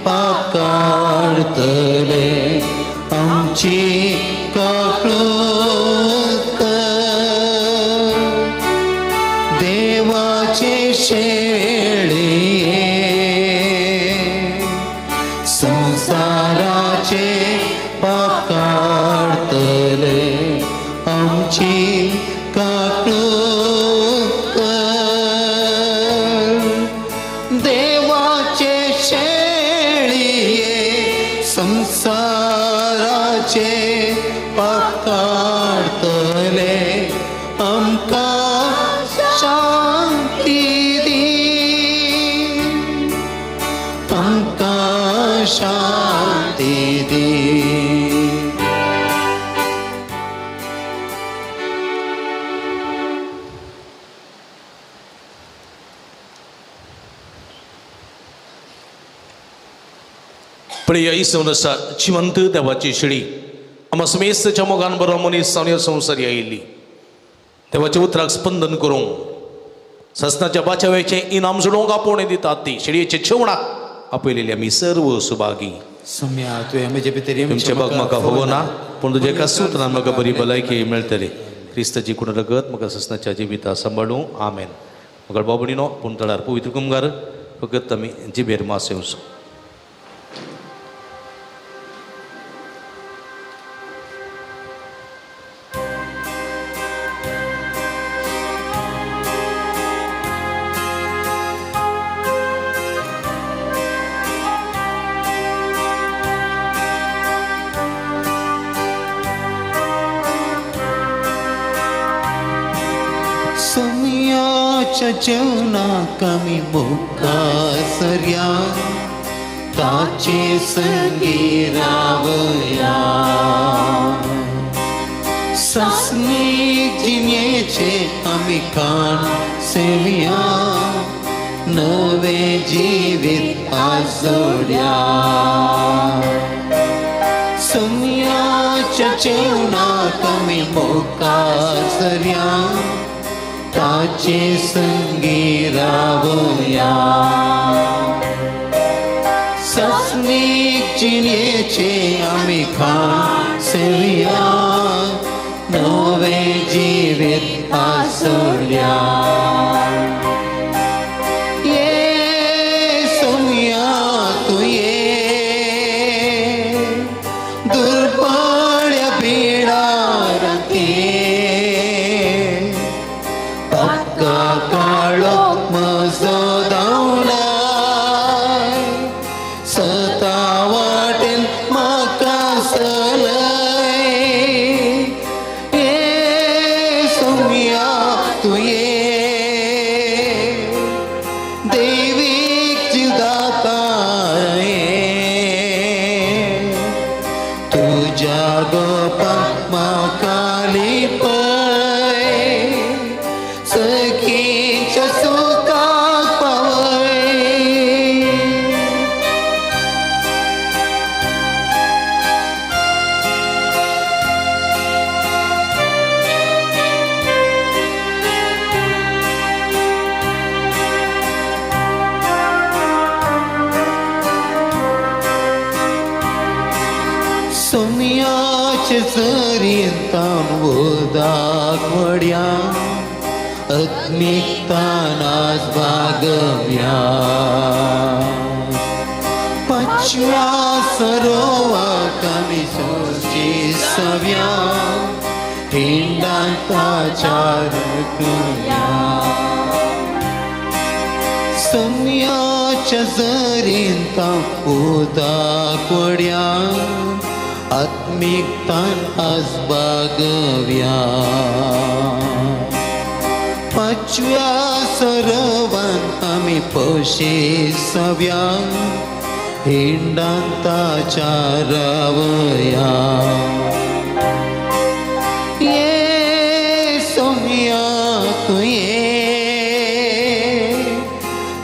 पाप काढतले आमची काकूळट. देवाचे शेळिये संसाराचे पाप काढतले आमची काकूळट. देवाचे शेळिये संसाराचे पाप काढतले आमकां शांती दी. आमकां शांती दी. प्रिय इसवून आसा जिवंत देवाची शिडी आम्हा समेस्तच्या मोगान बरो मनीस जावन ह्या संवसार येयल्ली देवाच्या उतराक स्पंदन करूंक ससनाच्या बाच्यावेचें इनाम जोडूंक आपोवणें दितात ती शिडयेच्या जेवणाक आपयलेली आमी सर्व सुभागी सम्या तुवें म्हजे भितर तुमचे बाग म्हाका हवो ना पूण तुजे एका सुत्रान म्हाका बरी भलायकी मेळटली क्रिस्ताची कुण रगत म्हाका ससनाच्या जिविता सांबाळूं आमेन म्हाका बाबणीनो पूण तळार पवित्र कुंभार फकत आमी जिबेर मास येवचो सम्याच्या जेवणाक आमी मुखासरया ताचे संगी रावया ससनी जिणेचे आमी खाण सेवया नवे जिवीत आजोड्या सम्याच्या जेवणाक आमी मुखासरया ताचे संगी रावया ससनीक जिणेचे आमी खाण सेवया नवे जिवीत आसोड्या ये सम्या तूं ये दुर्बळ्या बिडारांत पक्का काळो म्हजो धांवलाय सता वाटेन म्हाका चलय ये सम्या तूं ये दैवीक जिवदाकार ये तुज्या गोपाक म्हाका लिपय सखीच्या सुखाक पावय सम्याचे जरीन तान उदाक वड्या अग्नितानाच भागव्या पाचव्या सरोवाक आमी सोची सव्या हिंडांताच्या रकल्या सम्याच्या जरीन तान उदाक वड्या आत्मिकतान आज बागव्या पाचव्या सरोवान आमी पोशे सव्या हिंडांताच्या रावया ये सम्या तूं ये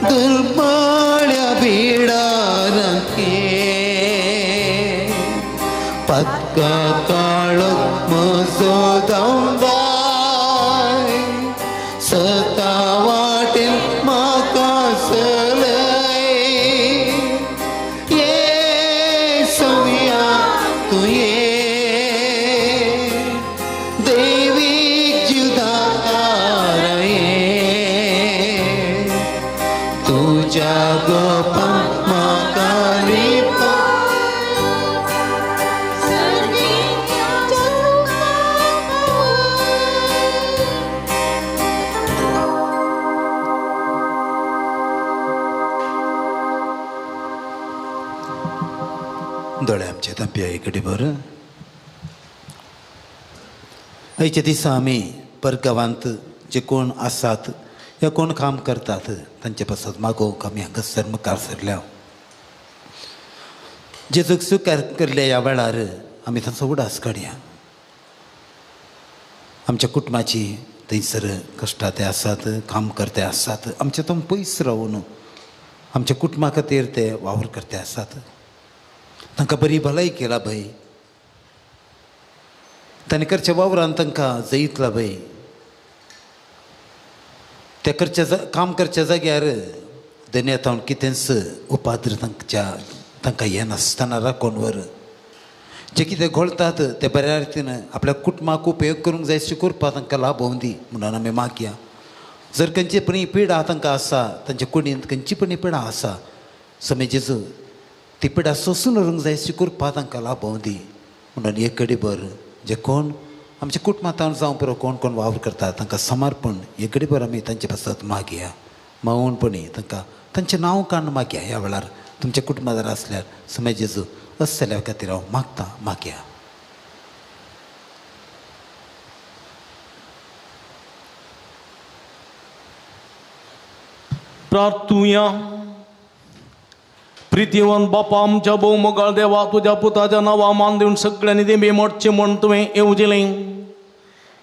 दुर्बळ्या बिडारांत ये पक्का काळो म्हजो धांवलाय सता वाटेन म्हाका चलय ये सम्या तूं ये दैवीक जिवदाकार ये तुज्या गोपाक म्हाका लिपय दोळे आमचे तांपया एक बरं आयच्या दिसा आमी परगांवांत जे कोण आसात या कोण काम करतात तांचे पासत मागोवंक आमी हांगासर मुखार सरल्या जेजूक स्विकार केल्ल्या ह्या वेळार आमी तांचो उडास काडया आमच्या कुटुंबाची थंयसर कश्टाते आसात काम करते आसात आमचे तो पयस रावून आमच्या कुटुंबा खातीर ते वावर करते आसात तांकां बरी भलाय केला भय. तांणी करच्या वावरान तांकां जैतला भय. त्या काम करच्या जाग्यार दन्यातावन कितेंच उपाद्र तांकां हें नासतना राखून वर जे कितें घोळतात ते बऱ्या रितीन आपल्या कुटुंबाक उपयोग करूंक जाय अशें करपाक तांकां लाभोवंक दी म्हणून आमी मागया. जर खंयची पण पिडा तांकां आसा, तांच्या कुडींत खंयची पण पिडा आसा, समय जेजू ती पिडा सोंसून व्हरूंक जाय अशी करपाक तांकां लाभोवंक दी म्हणून एक घडीभर जे कोण आमच्या कुटुंबांत जावं पुरो कोण कोण वावर करतात तांकां समर्पण एक घडीभर आमी तांचे पासत मागया. मावूणपणी तांकां तांचें नांव काडून मागया. ह्या वेळार तुमच्या कुटुंबांत आसल्यार समय जेजू असल्या खातीर हांव मागता, मागया. प्रार्थुया. प्रितीवन बापा आमच्या भोव मोगाळ देवा, तुझ्या पुताच्या नांवा मान दिवन सगळ्यांनी ते बेमोडचे म्हण तुवें येवजिलें.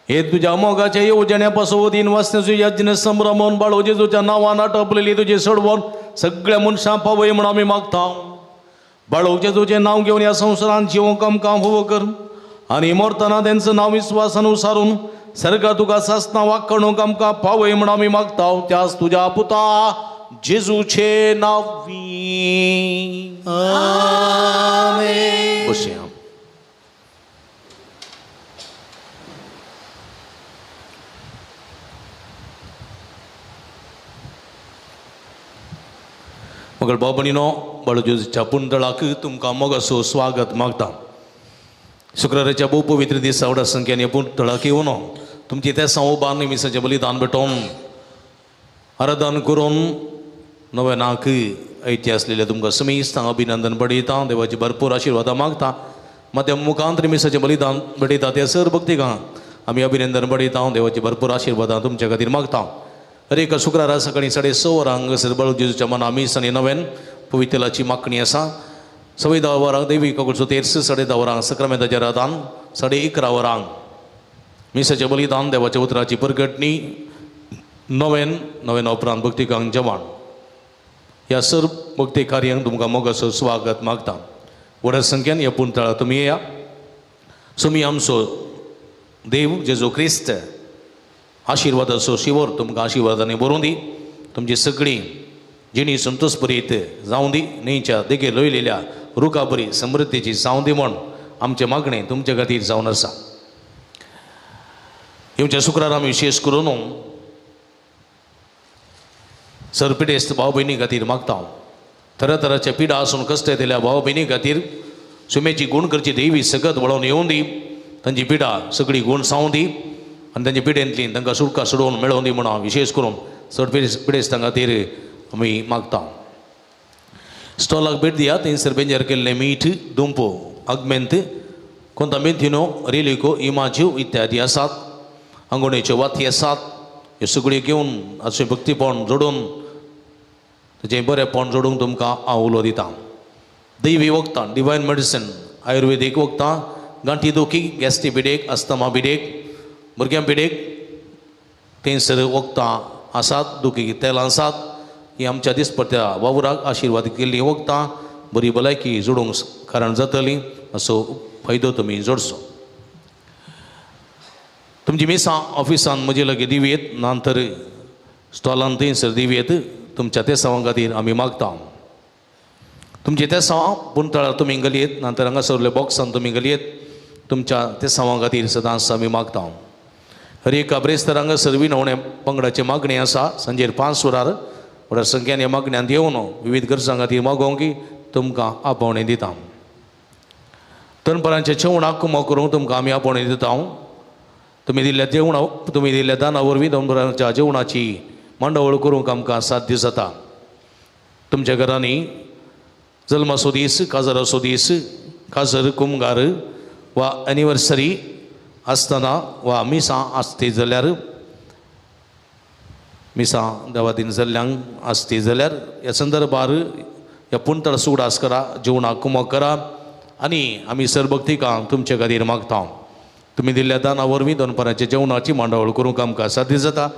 हे तुझ्या मोगाच्या येवजण्यापासून दिन वाचण्याचो यज्ञ संभ्रमण बाळो जेजूच्या नांवान आटोपलेली तुझे सोडवण सगळ्या मनशां पावय म्हण आमी मागता. बाळो जेजूचें नांव घेवन ह्या संवसारांत जिवंक आमकां फोव कर आनी मरतना तेंचं नांव विस्वासान उसारून सर्गा तुका सासना वाकणूक आमकां पावय म्हण आमी मागता. त्याच तुझ्या पुता जेजूचे नांवी आमेन. बसया. मगळ बाबणीनो बाळू जेजूच्या पुंतळाक तुमकां मोगाचो स्वागत मागता. शुक्राराच्या भोव पवित्र दिसा व्हडा संख्येन पुंतळाक येवन तुमची त्या संवोबान निमिसाचें बलिदान भेटोवन आराधन करून नव्यानाक ऐती आसलेल्या तुमकां समीस हांव अभिनंदन बडयता. देवाची भरपूर आशिर्वादां मागता. मात्या मुखांत निमिसाचें बलिदान भेटयता त्या सर भक्तिकां आमी अभिनंदन बडयता. देवाची भरपूर आशिर्वादां तुमच्या खातीर मागता. हर एका शुक्रारा सकाळी 6:30 वरांक हांगासर बाळू जेजूच्या मना मीस आनी नव्यान पवित्राची मागणी आसा. 10:15 वरांक दैवीक काकुळचो तेर्स, 10:30 वरांक सक्रामेंताचें रातान, 11:30 वरांक मिसाचें बलिदान, देवाच्या उतराची परगटणी, नवेन उपरांत भक्तिकांक जेवण. ह्या सर भक्ती कार्यांक तुमकां मोगाचो स्वागत मागता. व्हड्या संख्येन ह्या पुंतळा तुमी येया. सुमी आमचो देव जेजू क्रिस्त आशिर्वादाचो शिवर तुमकां आशिर्वादांनी भरूं दी. तुमची सगळी जिणी संतोष बरीत जावं दी. न्हंयच्या देगेर रोयलेल्या रुखा बरी समृद्धीची जावं दी म्हण आमचें मागणें तुमचे खातीर जावन आसा. येवच्या शुक्रार आमी विशेश करून सरपिडेस्त भाव भयणी खातीर मागता. तरातराच्या पिडा आसून कश्ट येतल्या भाव भयणी खातीर सुमेची गूण करची देवी सगत वळोवन येवं दी. तांची पिडा सगळी गूण सावं दी आनी तांच्या पिडेंतली तांकां सुटका सोडोवन मेळोवन दी म्हणून विशेष करून सरपिडेस्त खातीर आमी मागता. स्टॉलाक भेट दिया. थंयसर बेंजार केल्लें मीठ, दुंपो, अगमेंत, कोंतामेंथिनो, रेलिको, इमाज्यो इत्यादी आसात. आंगोणेच्यो वाती आसात. ह्यो सगळ्यो घेवन अशें भक्तीपण जोडून तेजें बरेंपण जोडूंक तुमकां हांव उलो दितां. दैवी वखदां, डिवायन मेडिसीन, आयुर्वेदीक वखदां, गांठी दुखी, गॅस्ट्री पिडेक, अस्थमा पिडेक, भुरग्यां पिडेक थंयसर वखदां आसात. दुखी तेलां आसात. ही आमच्या दिसपट्ट्या वावराक आशिर्वाद केल्लीं वखदां बरी भलायकी जोडूंक कारण जातली. असो फायदो तुमी जोडचो. तुमची मिसां ऑफिसान म्हजे लगे दिवयेत, नंतर स्टॉलान थंयसर दिवयेत. तुमच्या त्या सवां खातीर आमी मागता. तुमचे त्या सवां पुंतळार तुमी घालयेत, नंतर हांगासरल्या बॉक्सान तुमी घालयेत. तुमच्या त्या सवां खातीर सदांच आमी मागता. हर एका ब्रेस्तर हांगासर विनवणे पंगडाची मागणी आसा. सांजेर 5 वरार व्हड्या संख्येन ह्या मागण्यांत येवन विविध गरजां खातीर मागोवंक तुमकां आपोवणें दिता. दनपारांच्या जेवणाक कुमो करूंक तुमकां आमी आपोवणें दिता. तुमी दिल्ल्या दाना वरवीं दनपारांच्या जेवणाची मांडावळ करूंक आमकां साध्य जाता. तुमच्या घरांनी जल्माचो दीस, काजराचो दीस, काजर, कुमगार वा एनिवर्सरी आसतना वा मिसां आसती जाल्यार मिसां देवा दिन जाल्ल्यांक आसती जाल्यार ह्या संदर्भार ह्या पुंतळ सुडास करा, जेवणाक कुमो करा आनी आमी सरभक्तिकांक तुमचे खातीर मागता. तुमी दिल्ल्या दाना वरवीं दनपारांच्या जेवणाची मांडावळ करूंक आमकां साध्य जाता.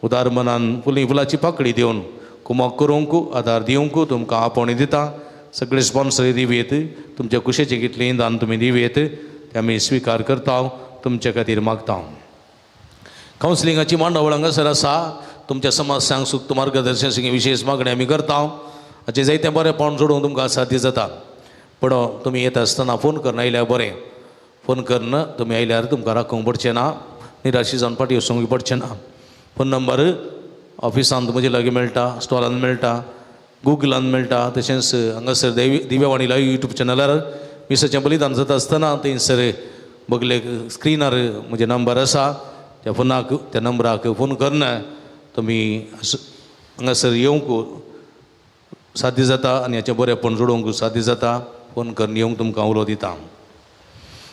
उदार मनान फुलाची पाकळी दिवन कुमो करूंक आदार दिवंक तुमकां आपोवणें दिता. सगळे स्पॉन्सर दिवेत तुमच्या कुशेचे कितले दान तुम्ही दिवेत ते आमी स्वीकार करता तुमच्या खातीर मागता कावन्सिलिंगाची मांडावळ हांगासर आसा तुमच्या समस्यांक सुक्त मार्गदर्शन विशेष मागणी आमी करता हाचे जायते बरेंपण जोडूंक तुमकां साध्य जाता पण तुमी येता आसतना फोन करन आयल्यार बरें फोन करन तुमी आयल्यार तुमकां राखूंक पडचें ना निराशी जावन फाटी वचूंक पडचें ना फोन नंबर ऑफिसांत म्हजे लागीं मेळटा स्टॉलान मेळटा गुगलान मेळटा तशेंच हांगासर दिव्यवाणी लायव्ह यूट्यूब चॅनलार मिसाचें बलिदान जाता आसतना थंयसर बगले स्क्रिनार म्हजे नंबर आसा त्या फोनाक त्या नंबराक फोन करन तुमी हांगासर येवंक साध्य जाता आनी हाचें बरेंपण जोडोवंक साध्य जाता फोन करून येवंक तुमकां उलो दिता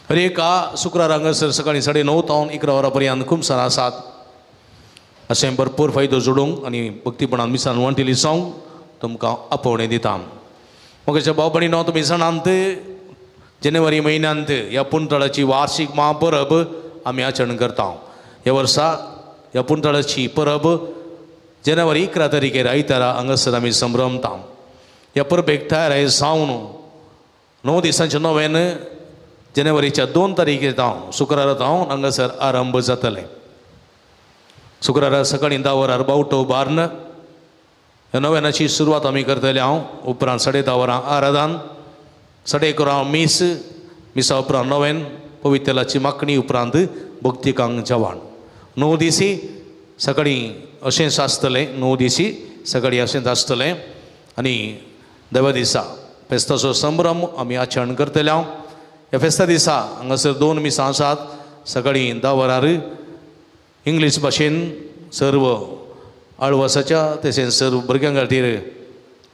हर एका शुक्रार हांगासर सकाळीं 9:30 तावन 11 वरां पर्यंत खूब सार आसात अशें भरपूर फायदो जोडूंक आनी भक्तीपणान मिसान वंटिली सांग तुमकां आपोवणें दिता मोगाच्या भाव भयणीनो तुमी जाणांत जानेवारी म्हयन्यांत ह्या पुंतळाची वार्षिक महापरब आमी आचरण करता ह्या वर्सा ह्या पुंतळाची परब जानेवारी 11 तारखेर आयतारा हांगासर आमी संभ्रमता ह्या परबेक तयार जावन 9 दिसांचें नोवेन जानेवारीच्या 2 तारखेर जावन शुक्रारा जावन हांगासर आरंभ जातले शुक्रारा सकाळीं 10 वरार बावटो उबारन ह्या नोवेनाची सुरवात आमी करतले उपरांत 10:30 वरां आराधन 11:30 वरां मिसा उपरांत नोवेन पवित्र तेलाची माखणी उपरांत भक्तिकांक जेवण 9 दिसी सकाळीं अशेंच आसतलें 9 दिसी सकाळीं अशेंच आसतलें आनी 10व्या दिसा फेस्ताचो संभ्रम आमी आचरण करतले ह्या फेस्ता दिसा हांगासर 2 मिसां आसात सकाळीं 10 वरार इंग्लीश भाशेन सर्व आळवसाच्या तशेंच सर्व भुरग्यां खातीर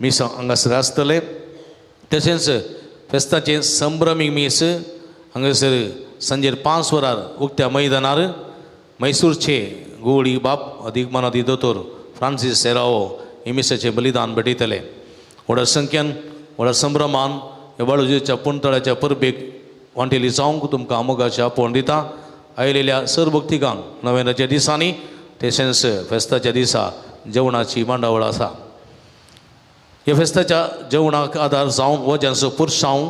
मिसां हांगासर आसतले तशेंच फेस्ताचे संभ्रमीक मीस हांगासर सांजेर 5 वरार उक्त्या मैदानार मैसूरचे गोवळी बाप अधिकमानादी दोतोर फ्रांसीस सेरावो हे मिसाचें बलिदान भेटयतले व्हडा संख्येन व्हडा संभ्रमान ह्या बाळूजीच्या पुंतळाच्या परबेक वांटेली जावंक तुमकां मोगाच्या आपोवण दिता आयलेल्या सर भक्तिकांक नोवेनाच्या दिसांनी तशेंच फेस्ताच्या दिसा जेवणाची मांडावळ आसा ह्या फेस्ताच्या जेवणाक आदार जावन हो ज्यांचो पुरसांव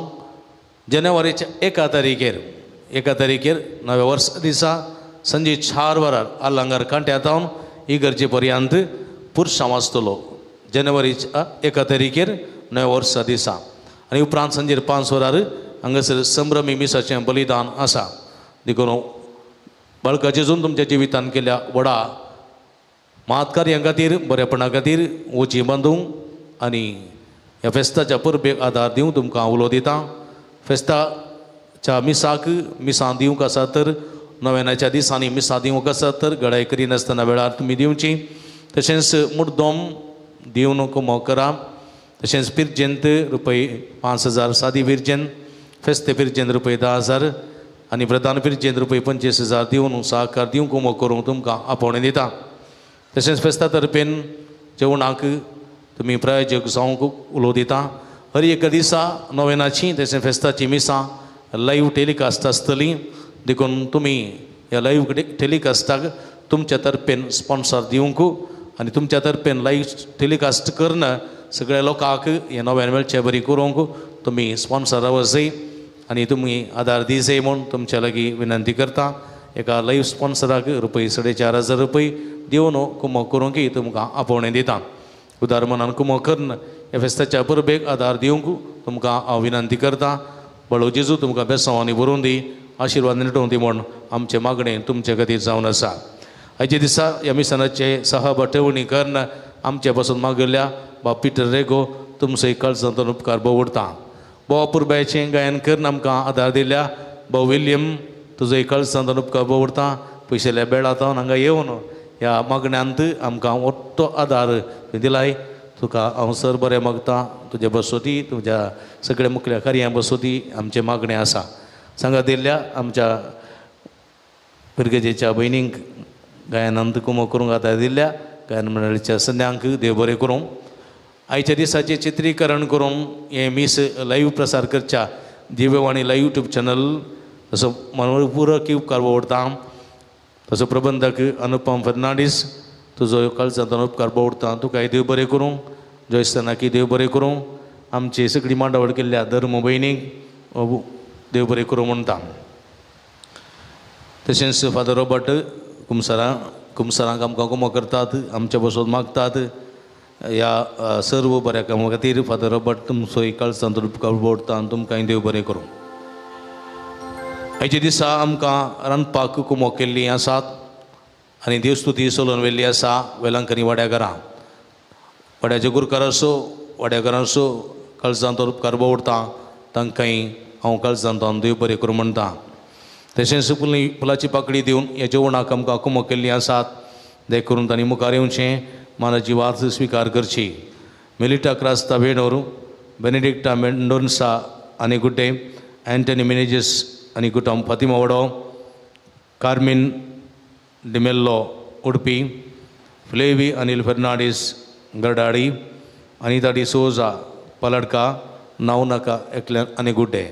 जानेवारीच्या 1 तारखेर नव्या वर्सा दिसा संजे 4 वरार आलांगार कांट्यातावन इगर्जे पर्यंत पुरसांव आसतलो जानेवारीच्या 1 तारखेर नव्या वर्सा दिसा आनी उपरांत संजेर 5 वरार हांगासर संभ्रमी मिसाचें बलिदान आसा देखून बाळका जेजून तुमच्या जिवितांत केल्या व्हडा महात्कार्यां खातीर बरेपणा खातीर वची बांदूंक आनी ह्या फेस्ताच्या परबेक आदार दिवंक तुमकां उलो दिता फेस्ताच्या मिसां दिवंक आसा तर नोवेनाच्या दिसांनी मिसां दिवंक आसा तर गडाय करिनासतना वेळार तुमी दिवची तशेंच मुद्दम दिवं नको मोग करा तशेंच फिरजेंत रुपये 5,000 सादी फिरजेन फेस्ते फिरजेंत रुपये 10,000 आनी प्रधान फिरजेंत रुपये 25,000 दिवन सहकार दिवंक मोग करूंक तुमकां आपोवणें दिता तशेंच फेस्ता तर्फेन जेवणाक तुमी प्रायोजक जावंक उलो दिता हर एक दिसा नोवेनाची तशेंच फेस्ताची मिसां लायव्ह टेलिकास्ट आसतली देखून तुमी ह्या लायव्ह टेलिकास्टाक तुमच्या तर्फेन स्पॉन्सर दिवंक आनी तुमच्या तर्फेन लायव्ह टेलिकास्ट करन सगळ्या लोकांक हें नोवेन मेळचें बरी करूंक तुमी स्पॉन्सर रावत जाय आनी तुमी आदार दी जाय म्हूण तुमच्या लागीं विनंती करता एका लायव्ह स्पॉन्सराक रुपये 4,500 रुपये दिवन कुमो करूंकय तुमकां आपोवणें दिता उदार मनान कुमो करन ह्या फेस्ताच्या परबेक आदार दिवंक तुमकां हांव विनंती करता बळो जेजू तुमकां बेसांवांनी भरून दी आशिर्वाद निटोवन दी म्हूण आमचें मागणें तुमचे खातीर जावन आसा आयच्या दिसा ह्या मिशनाचे सहभाटवणी करन आमचे पासून मागिल्ल्या बाब पिटर रेगो तुमचो एक काळजांतल्यान उपकार भोवडटा बोवा पुरबायचें गायन करन आमकां आदार दिल्या भाऊ विल्यम तुजो एक काळजांतल्यान उपकार भोवडटा पयशेल्या बेळात हांगा येवन ह्या मागण्यांत आमकां मोठो आदार दिलाय तुका हांव सर बरें मागता तुज्या बसोती तुज्या सगळ्या मुखेल्या कार्यां बसोती आमचें मागणें आसा सांगा दिल्ल्या आमच्या पिरगेजेच्या भयणींक गायनांत कुमो करूंक आदार दिल्ल्या गायन मंडळीच्या सद्यांक देव बरें करूं आयच्या दिसाचें चित्रीकरण करून हें मीस लायव्ह प्रसार करच्या दिव्यवाणी लायव्ह यूट्यूब चॅनल तसो मनपूरक उपकार भोवडटा तसो प्रबंधक अनुपम फर्नांडीस तुजो काळजांतल्यान उपकार भोवडटा तुका देव बरें करूं जयस्थानाकी देव बरें करूं आमची सगळी मांडावळ केल्ल्या धर्म भयणीक देव बरें करूं म्हणटा. तशेंच फादर रॉबर्ट कुमसारांक आमकां कुमो करतात, आमच्या बसोन मागतात. ह्या सर्व बऱ्या कामा खातीर फादर रॉबर्ट तुमचोय काळजांत उपकार बोडटा आनी तुमकांय देव बरें करूं. हेचे दिसा आमकां रांदपाक कुमो केल्ली आसात आनी देवस्तुती चलोवन व्हेल्ली आसा वेलांकनी वाड्याघरां. वाड्याचे गुरकार असो वाड्याघरां असो काळजांत उपकार बोडटा तांकांय हांव काळजांत देव बरें करूं म्हणटा. तशेंच फुलाची पाकळी दिवन ह्या जेवणाक आमकां कुमो केल्ली आसात. दय करून तांणी मुखार येवचें, मानाची वाज स्विकार करची. मेलिटा क्रास्ता बेनोर, बेनेडिक्टा मेंडोन्सा आनी गुड्डे, एंटनी मिनेजीस आनी गुटाम फातिमा वडो, कार्मिन डिमेल्लो उडपी, फ्लेवी अनिल फर्नांडीस गरडाडी, अनिता डिसोजा पलडका, नावनाका एकल्यान आनी गुड्डे.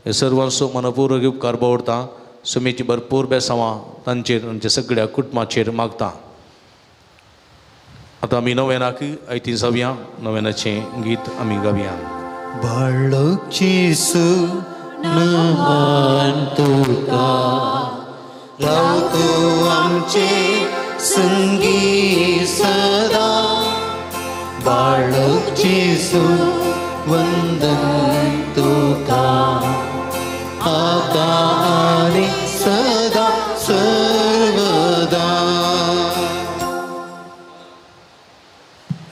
हे सर्वांचो मनपूर्वक उपकार बावडटा. सुमेची भरपूर बेसांवां तांचेर तांच्या सगळ्या कुटुंबाचेर मागता. आतां आमी नव्यानाक ऐतीं जावया. नव्यानाचें गीत आमी गावया. बाळक जेसू नमन तुका, राव तूं आमचे संगी सदा. बाळक जेसू वंदन तुका, आता आनी सदा सर्वदा.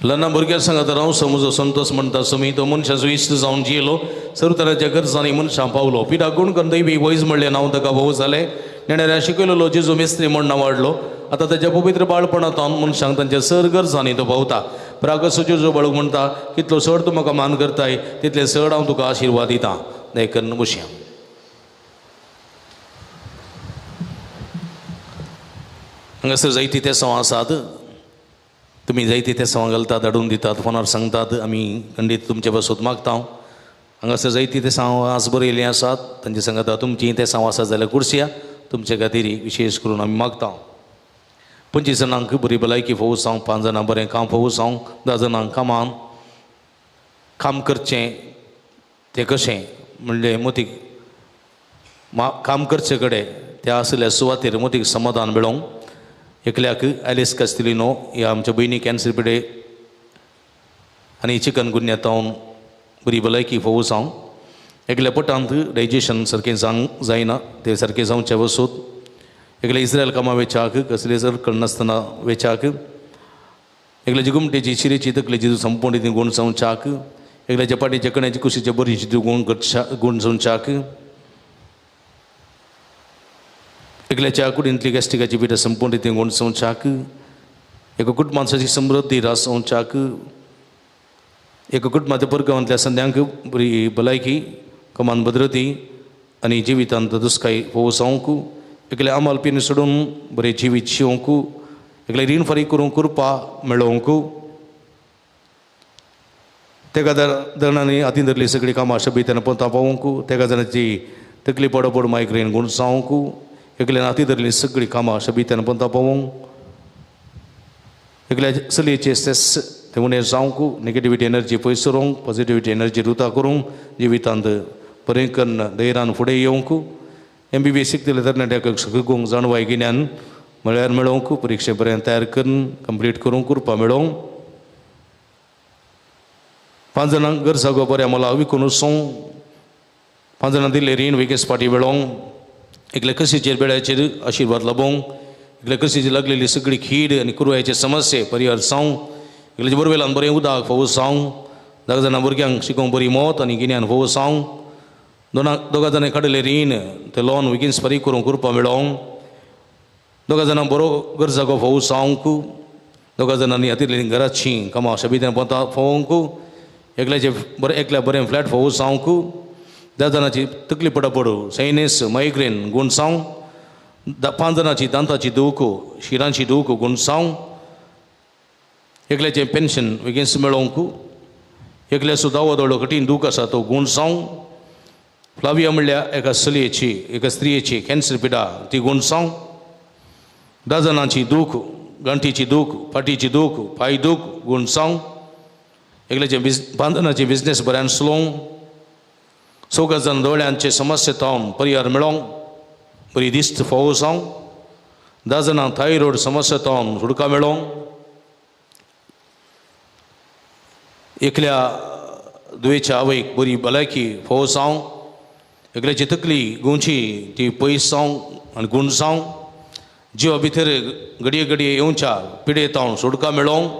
ल्हान भुरग्यां सांगात राव समजो संतोष म्हणटा समी तो मनशाचो इश्ट जावन जियेलो, सर्व तरांच्या गरजांनी मनशां पावलो. पिता कोण करून दैवी वयज म्हणलें नांव ताका भोव जालें. नेणाऱ्या शिकयलो जेजू मेस्त्री म्हण नांव वाडलो. आतां ताच्या पवित्र बाळपणांत मनशांक तांच्या सर गरजांनी तो भोंवता. प्रागसो जेजू बाळूक म्हणटा, कितलो चड तूं म्हाका मान करताय तितले चड हांव तुका आशिर्वाद दितां. देखून बसया. हांगासर जायतीं तेसांवां आसात. तुमी जायतीं तेसांवां घालतात, धाडून दितात, फोनार सांगतात. आमी खंडीत तुमचे बसोत मागता. हांगासर जायतीं तेसांवां आज बरयलीं आसात. तांचे सांगता तुमचीं तेसांवां आसात जाल्यार कुर्सिया तुमचे खातीर विशेश करून आमी मागता. 25 जाणांक बरी भलायकी फोव जावं, 5 जाणां बरें काम फोव जावं, 10 जाणांक कामान काम करचें तें कशें म्हणलें मतीक काम करचे कडेन त्या आसल्या सुवातेर मतीक समाधान मेळोवंक. एकल्याक ॲलिस कास्तिलिनो ह्या आमच्या भयणी कॅन्सर पिडे आनी चिकनगुन्यांतावन बरी भलायकी फोव जावं. एकल्या पटांत डायजेशन सारकें जावंक जायना, तें सारकें जावचें वसूत. एकल्या इस्रायल कामा वेचाक, कसले जर कळनासतना वेचाक. एकल्याची गुमटेची शिरेची तकलेची संपूर्ण गूण जावच्याक. एकल्याच्या पाटीच्या कण्याची कुशीच्या बरीची गूण जावच्याक. एकल्याच्या कुडींतली गॅस्ट्रिकाची पिठा संपूर्ण रितीन गूण जावच्याक. एका कुटुंबाची समृद्धी रास जावच्याक. एका कुटुंबाच्या परगांवांतल्या संद्यांक बरी भलायकी, कमान भद्रती आनी जिवितांत दुस्काय फोव जावंक. एकल्या आमाल पिन सोडून बरें जिवीत जिवंक. एकल्या रीण फारीक करूंक कृपा मेळोवंक. तेका जाणांनी हातीन धरली सगळीं कामां शबितान पोंता पावोवंक. तेका जाणांची तकली पडपड मायग्रेन गूण जावंक. एकल्यान हाती धरली सगळीं कामां शबितान पोंता पावोवंक. एकल्या चलयेचे स्ट्रेस ते उणें जावंक. नेगेटिविटी एनर्जी पयस सरोवंक, पॉजिटिविटी एनर्जी रुता करूंक, जिवितांत बरें कन्न धैर्यान फुडें येवंक. MBBS शिकतले तरणाट्याक शिकूंक जाणवाय गिन्यान म्हळ्यार मेळोवंक. परिक्षे बरें तयार करून कंप्लीट करूंक कृपा मेळोवंक. 5 जाणांक गरजा गो बऱ्या मोलाक विकून वचोवंक. 5 जाणां दिल्ले रीण वेगेस पाटी मेळोवंक. एकल्या कशीचेर बेळ्याचेर आशिर्वाद लाभोवंक. एकल्या कशीची लागलेली सगळी खीड आनी कुरवायेचे समस्ये परिहार जावंक. एकल्याच्या बोरवेलान बरें उदक फोव जावंक. 10 जाणां भुरग्यांक शिकोवंक बरी मोत आनी गिन्यान फोव जावंक. 2 जाणां काडिल्लें रीण तें लोन बेगीन फारीक करूंक कृपा मेळोवंक. 2 जाणां बरो गरजा गो फोव जावंक. 2 जाणांनी हातींतलीं घराचीं कामां शबितान पोंता फोवंक. एकल्या बरें फ्लॅट फोव जावंक. 10 जाणांची तकली पडपड, सायनस, मायग्रेन गूण जावंक. 5 जाणांची दांताची दूख, शिरांची दूख गूण जावंक. एकल्याचें पेन्शन बेगीन मेळोवंक. एकल्या सुद्दां व्हडलो कठीण दूख आसा तो गूण जावंक. फ्लाविया म्हणल्यार एका चलयेची, एका स्त्रियेची कॅन्सर पिडा ती गूण जावंक. 10 जाणांची दूख, गांठीची दूख, फाटीची दूख, पांय दूख गूण जावंक. एकल्याचे बांधनाचे बिझनेस बऱ्यान चलोवंक, 4 जाण दोळ्यांचे समस्या तावन परिहार मेळोवंक, बरी दिस्त फावो जावंक, 10 जाणांक थायरॉयड समस्या तावन सुटका मेळोवंक, एकल्या दुयेच्या आवयक बरी भलायकी फावो जावंक, एकल्याची तकली गुंची ती पयस जावंक आनी गुण जावंक, जिवा भितर घडये घडये येवच्या पिडे तावन सुटका मेळोवंक,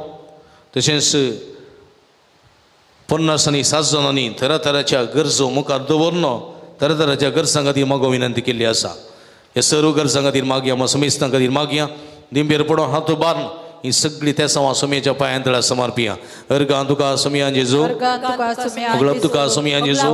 तशेंच 50 आनी 7 जाणांनी तरातराच्या गरजो मुखार दवरनो तरातराच्या गरजां खातीर मागो विनंती केल्ली आसा. हे सर्व गरजां खातीर मागया, समेस्तां खातीर मागया. दिंबेर पडोवन हात बांद ही सगळी त्या सवा समेच्या पांयां तळा समर्पिया. अर्गां तुका समिया जेजू, उगळप तुका समिया जेजू,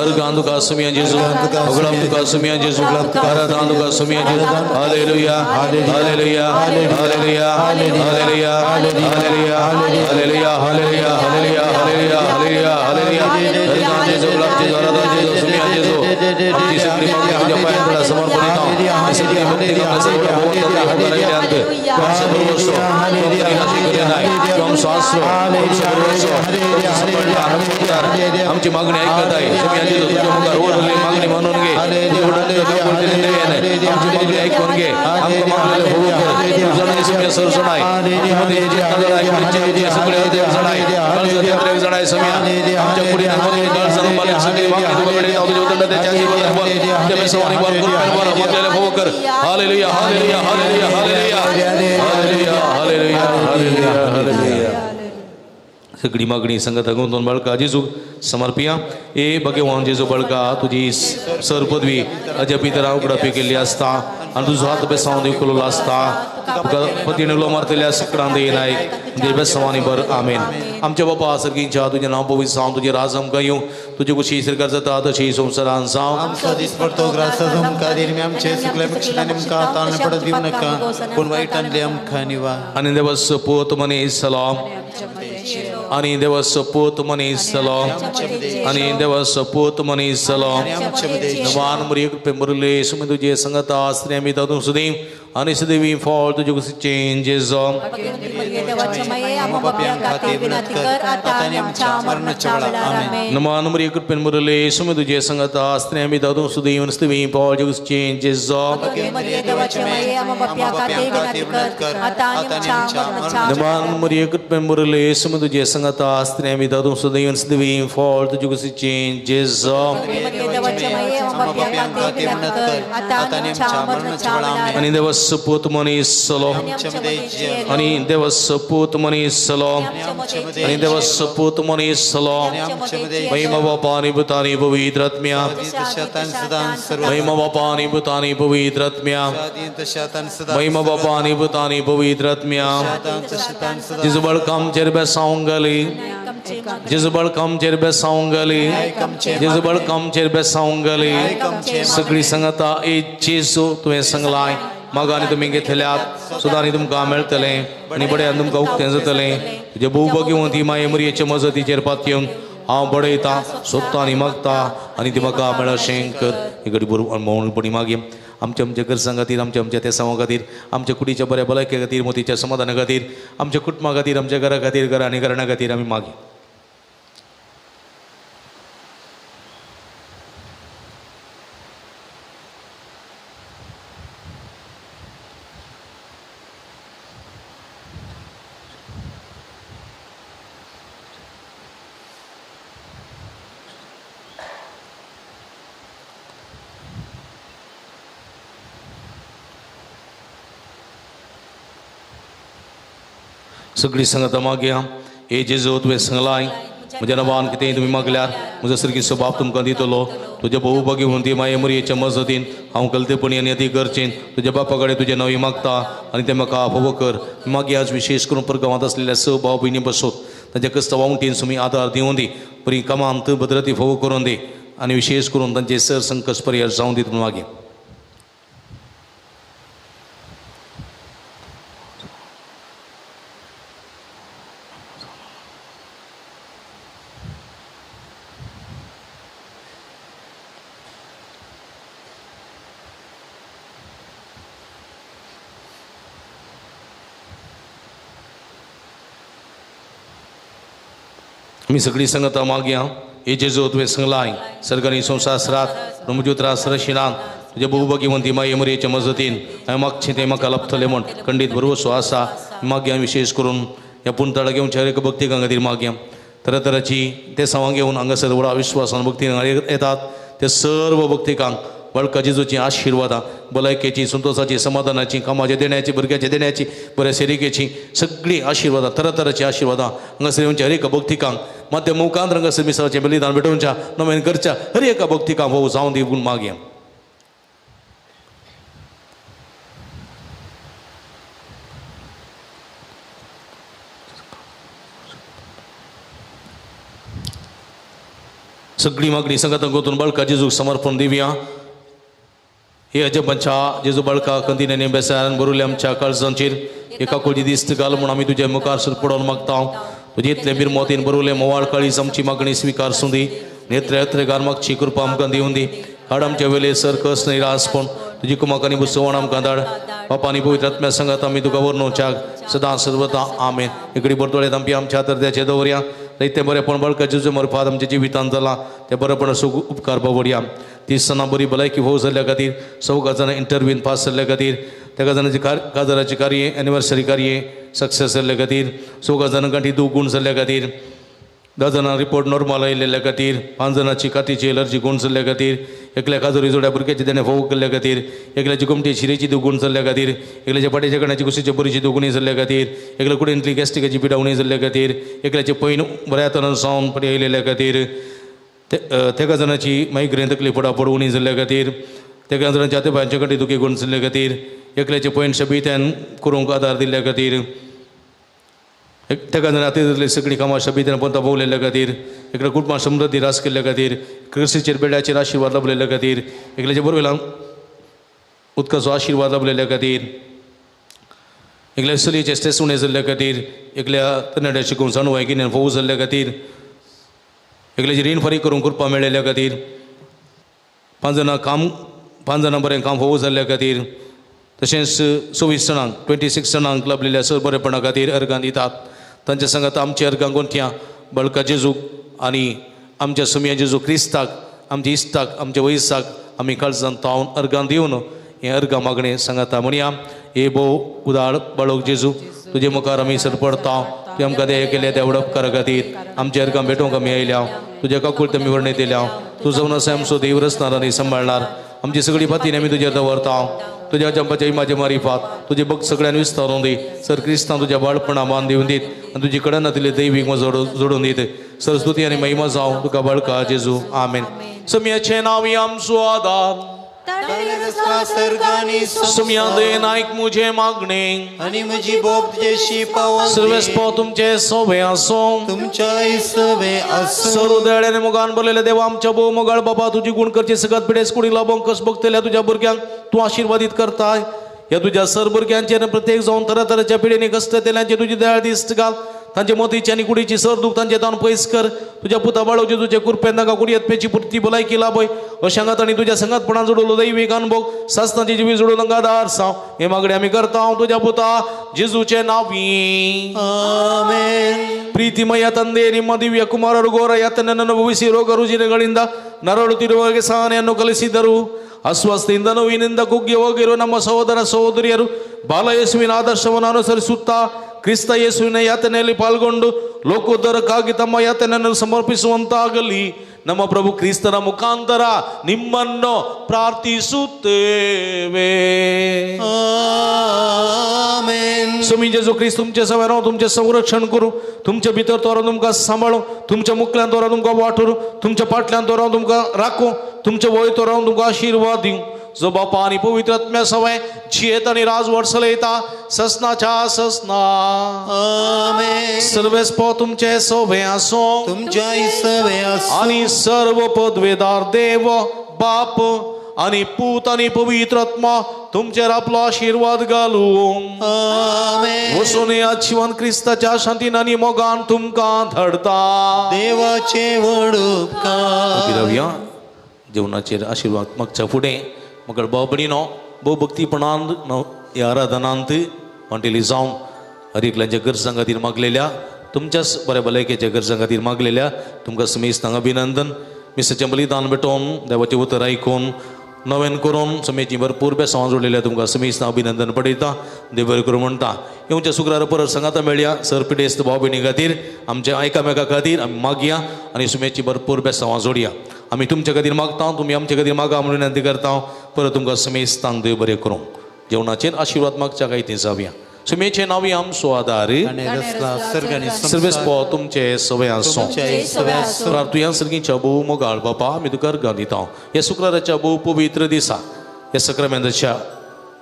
अर्गां तुका समिया जेजू, उगळप तुका समिया जेजू, आराधना तुका समिया जेजू. Hallelujah hallelujah hallelujah hallelujah hallelujah hallelujah hallelujah hallelujah hallelujah hallelujah hallelujah. अर्गां जेजू, उगळप जेजू, आराधना जेजू, समिया जेजू. ती सगळी मागया तुझ्या पांयां तळा समर्पित हांव. सगळी मुक्ती का सर्व भोवतल्या हातारायल्यांत सर्व आमची मागणी ऐकत आहे. मागणी म्हणून घे, आमची मागणी ऐकून घे. सगळी मागणी संगत गुंतून बळका जेजू समर्पिया. ए भगवान जेजू बळका तुझी सर पदवी अजय पितरां उगडपी केल्ली आसता आनी तुजो हात बेसांव दिवलो आसता. पतीन उलो मारतल्या सक्रांत येनाय तुजे बेसांवांनी बर आमेन. आमच्या बापा सर्गींच्या तुजें नांव पवित्र जावं, तुजें राज आमकां येवं, तुजी कुशी सरकार जाता तशी संवसारान जावं. आमचो दीस पडतो ग्रासा तुमकां दिली, आमचे सुकल्या पेक्षा आमकां ताळणे पडत दिवं नाका, पूण वायटांतले आमकां निवा. आनी देवस पोत मनीस सलाम, आनी देवस पोत मनीस सलाम, आनी देवस पोत मनीस सलाम. नमान मरी कृपे मुरले सुमी तुझे संगता स्त्री आमी तातूं सुदीं आनी सदैवी फॉल तुजे कुशी चेंजेस जावं. नमान मरी कृपे मुरले सुमी तुझे संगता स्त्री आमी तातूं सुदीं आनी सदैवी फॉल तुजे कुशी चेंजेस जावं. नमान मरी कृपे मुरले सुमी तुझे संगता स्त्री आमी तातूं सुदीं आनी सदैवी फॉल तुजे कुशी चेंजेस जावं. आनी देवस सपूत मनीस सलाम, आनी देवस सपूत मनीस सलाम, आनी देवस सपूत मनीस सलाम. महिमा बापानी भूतानी पवित्र आत्म्या, महिमा बापानी भूतानी पवित्र आत्म्या, महिमा बापानी भूतानी पवित्र आत्म्या. जिस बळकाम चेर बेसावंगली, जिस बळकाम चेर बेसावंगली, जिस बळकाम चेर बेसावंगली. सगळी संगता ए जेजू तुवें सांगलाय मागांनी तुमी घेतल्यात सुदांनी तुमकां मेळटलें आनी बड्यान तुमकां उक्तें जातलें. तुजे भोवभोगीवंती माये मरयेच्या मजतीचेर पातयेवन हांव बडयतां, सोदतां आनी मागतां आनी ती म्हाका मेळशें कर. ही घडी बरोबर मौनपणी मागीं आमच्या आमच्या गरजां खातीर, आमच्या त्या सामां खातीर, आमच्या कुडीच्या बऱ्या भलायके खातीर, मोतीच्या समाधाना खातीर, आमच्या कुटुंबा खातीर, आमच्या घरा खातीर, घरा आनी घराण्या खातीर आमी मागी. सगळी संगत मागया. हे जेजू तुवें सांगलाय म्हज्या नवान कितेंय तुमी मागल्यार म्हजो सर्गीचो बाप तुमकां दितलो. तुज्या भोवभोगीवंती माये मरयेच्या मजतीन हांव कलतेपणी आनी अती गरजेन तुज्या बापा कडेन तुजें नवी मागता आनी तें म्हाका फोव कर. मागीर आज विशेश करून परगांवांत आसलेल्या स भाव भयणी बसोत तांच्या कश्ट वावुंटीन तुमी आदार दिवूं दी, बरी कामांत भद्रती फोव करून दी आनी विशेश करून तांचे सर संकश परिहार जावं दी. मागीर आम्ही सगळी संगता मागया हे जेजो तुवें सांगलाय सर्गानी संसासरात ब्रह्मज्योतरा सरशिनान तुझ्या बहुभाग्यवंती माये मरयेच्या मजतीन हांवें मागचें तें म्हाका लाभतलें म्हण खंडीत भरवसो आसा मागया विशेष करून ह्या पुणतळा घेवन चार भक्ती खातीर मागया तरातराची ते सांग घेवन हांगासर व्हडा विश्वासान भक्तीन येतात ते सर्व भक्तिकांक बाळका जेजूची आशिर्वादां भलायकेची संतोषाची समाधानाची कामाच्या देण्याची भुरग्याच्या देण्याची बऱ्या सेरिकेची सगळी आशिर्वादां तरातराची आशिर्वादां हांगासर येवच्या हर एका भक्तिकांक माध्यम मुखांत हांगासर मिसाळाचें बलिदान भेटोवच्या नमेन करच्या हर एका भक्तिकांक भाऊ जावन दिवून मागया सगळी मागणी संगतां गोतून बाळका जेजूक समर्पण दिवया हे अजबांच्या जेजू बाळका कंदिने बेसायान बरोवले आमच्या काळजांचेर एका कोळी दिस्त घाल म्हूण आमी तुज्या मुखार सर पडोवन मागता तुजे इतले बिरमोतीन बरोवले मोवाळ काळीज आमची मागणी स्विकार सुंदी नेत्रे येत्रे गार मागची कृपा आमकां दिवन दी हाड आमच्या वेले सर कस निरासपण तुजी कुमाकांनी बुसवण आमकां धाड बापानी पवित्र आत्म्या सांगात आमी तुका वर्णोवच्याक सदां सर्वता आमेन इकडे बरतोळ्यात आमची आमच्या तरद्याचे दवरया ते बरेपण बाळका जेजू मरफात आमच्या जिवितांत जाला ते बरेपण सुख उपकार बावडया 30 सणां बरी भलायकी भोव जाल्ल्या खातीर सगळ्या जाणां इंटरव्यून पास जाल्ल्या खातीर तेका जाणांची काजाराची कार्य एनिवर्सरी कार्य सक्सेस जाल्ल्या खातीर सगळ्या जाणां गांठी दुगूण जाल्ल्या खातीर 10 जाणां रिपोर्ट नॉर्मल आयिल्ल्या खातीर 5 जाणांची कातीची एलर्जी गुण जाल्ल्या खातीर एकल्या काजोरी जोड्या भुरग्याचे तेणें फोव केल्ल्या खातीर एकल्याची घुमटी शिरेची दुगूण जाल्ल्या खातीर एकल्याच्या पाट्याच्या कणाची कुशीच्या बरीची दुगुणी जाल्ल्या खातीर एकल्या कुडींतली गॅस्ट्रिकाची पिडावणी जाल्ल्या खातीर एकल्याचे पैन बऱ्या तरेन सावन पडी आयिल्ल्या खातीर तेका जाणांची मायग्रेन तकली फुडाफड उणी जाल्ल्या खातीर तेका जाणांच्या हाते कटी दुखी गुण जाल्ल्या खातीर एकल्याचे पैन शबित्यान करूंक आदार दिल्ल्या खातीर तेका जाणां हातींतली सगळीं कामां शबित्यान पंता भोवलेल्या खातीर एकल्या कुटुंबां समृद्धी रास केल्ल्या खातीर कृषीचेर बेड्याचेर आशिर्वाद लाभलेल्या खातीर एकल्याच्या बरोवेला उदकाचो आशिर्वाद लाभलेल्या खातीर एकल्या चलयेचे स्ट्रेस उणें जाल्ल्या खातीर एकल्या तरणाट्या शिकून जाणवायकीन फोव जाल्ल्या खातीर एकल्याची रीण फारीक करूंक कृपा मेळिल्ल्या खातीर 5 जाणां बरें काम फोव जाल्ल्या खातीर तशेंच 24 जाणांक 26 जाणांक लाभलेल्या सर बरेपणा खातीर अर्गां दितात तांच्या सांगात आमच्या अर्गां गोंठ्या बाळका जेजूक आनी आमच्या सुमया जेजू क्रिस्ताक आमच्या इश्ताक आमच्या वयसाक आमी काळजांत तावन अर्गां दिवन हें अर्गां मागणें सांगाता म्हणया हे भोव उदाळ बाळोक जेजू तुजे मुखार आमी सरपडता तुवें आमकां दया केल्या त्या उपकारा खातीर आमच्या अर्गां भेटोवंक आमी आयल्या तुज्या काकूळत आमी वर्णीत येयल्या तूं जावन असो आमचो देव रचणार आनी सांबाळणार आमची सगळी फातीन आमी तुजेर दवरता तुज्या जंपाच्या इमाचे मारिफात तुजे भक्त सगळ्यांनी विस्तारून दी सर क्रिस्तांव तुज्या बाळपणा मान दिवन दीत आनी तुजे कडेन नातिल्ले दैवीक जोडून दीत सरस्वती आनी महिमा जावं तुका बाळका जेजू आमेन समियाचे नावी आमचो आदार सुमया देन आयक मुझे मागणे आणि म्हजी बोब तुजेशी पावोन सर्वेस्पो तुमचे सोबे आसो तुमच्या सवे आसो सर्व देड्याने मुगान बोललेले देवा आमच्या भोव मोगाळ बाबा तुझी गुण करची सगळ्यात पिडेस कुडी लाभोंक कस भक्तल्या तुझ्या भुरग्यांक तूं आशिर्वादीत करताय ह्या तुझ्या सर भुरग्यांचेर प्रत्येक जावन तरातराच्या पिढीने कष्ट तेल्यांचे तुजी दयाळ दिश्ट घाल तांचे मोतीची आनी कुडीची सर दूख तांचे तावन पयस कर तुझ्या पुता बाळोचे तुझे कुरपेन तांकां कुडी येतपेची पुर्ती भलायकी लाभय अशांगात आनी तुज्या संगातपणान जोडलो दैवीक अनुभव सासनाची जिवी जोडून तांकां आदार साव हे मागणे आमी करता तुझ्या पुता जेजूचे नावी आमेन ಪ್ರೀತಿಮಯ ತಂದೆ ನಿಮ್ಮ ದಿವ್ಯ ಕುಮಾರರು ಘೋರ ಯಾತನೆಯನ್ನು ಭವಿಸಿ ರೋಗ ರುಜಿನಗಳಿಂದ ನರಳುತ್ತಿರುವ ಸಹನೆಯನ್ನು ಕಲಿಸಿದರು ಅಸ್ವಸ್ಥೆಯಿಂದ ನೋವಿನಿಂದ ಕುಗ್ಗಿ ಹೋಗಿರುವ ನಮ್ಮ ಸಹೋದರ ಸಹೋದರಿಯರು ಬಾಲಯೇಸುವಿನ ಆದರ್ಶವನ್ನು ಅನುಸರಿಸುತ್ತಾ ಕ್ರಿಸ್ತ ಯೇಸುವಿನ ಯಾತನೆಯಲ್ಲಿ ಪಾಲ್ಗೊಂಡು ಲೋಕೋದ್ಧಾರಕ್ಕಾಗಿ ತಮ್ಮ ಯಾತನೆಯನ್ನು ಸಮರ್ಪಿಸುವಂತಾಗಲಿ ನಮ್ಮ ಪ್ರಭು ಕ್ರಿಸ್ತನ ಮುಖಾಂತರ ನಿಮ್ಮನ್ನು ಪ್ರಾರ್ಥಿಸುತ್ತೇವೆ आमेन स्वामी जेजू ख्रिस्त तुमचे सवय तुमचे संरक्षण करू तुमच्या भितर तोरा तुमकां सांबाळू तुमच्या मुखल्यान तोरा तुमकां वाठरू तुमच्या फाटल्यान तोरा तुमकां राखू तुमच्या वय तोरा तुमकां आशिर्वाद दिवं जो बापा आणि पवित्र आत्म्या सवय जियेत आणि राजवट चलयता ससनाच्या ससना आमेन सर्वेस्पो तुमचे सोबे आसो तुमच्या सवे आसो आणि सर्व पदवेदार देव बाप आणि पूत आणि पवित्र आत्मा तुमचेर आपलो आशीर्वाद घालूं आमेन वचून या जीवन क्रिस्ताच्या शांतीन आनी मोगान तुमकां धाडता देवाचे व्हड उपकार रावया जेवणाचेर आशीर्वाद मागच्या फुडें म्हाका बाबडीनो भोव भक्तीपणान ह्या आराधनांत वांटेली जावन हर एकल्याच्या गरजां खातीर मागलेल्या तुमच्याच बऱ्या भलायकेच्या गरजां खातीर मागलेल्या तुमकां समेस्तांक अभिनंदन. मिसाचें बलिदान भेटोवन देवाचें उतर आयकून नवें करून समेची भरपूर बेसांवां जोडलेल्या तुमकां समेस्तां अभिनंदन पडयता. देव बरें करूं म्हणटा. येवच्या शुक्रार परत सांगाता मेळया सर पिडेस्त भाव भयणी खातीर आमच्या एकामेका खातीर आमी मागया आनी सुमेची भरपूर बेसांवां जोडया. आमी तुमच्या खातीर मागता, तुमी आमच्या खातीर मागा म्हणून विनंती करता. परत तुमकां समेस्तांक देव बरें करूं. जेवणाचेर आशिर्वाद मागच्या काय ती जावया. सुमेचे नांव आमचो आदार आणि रसला सर्ग आणि सर्वेस्पो तुमचे सवय आसूं. प्रार्थुया सर्गीच्या भोव मोगाळ बापा आमी तुका अर्घ दिता. ह्या शुक्राराच्या भोव पवित्र दिसा ह्या सक्रामेंताच्या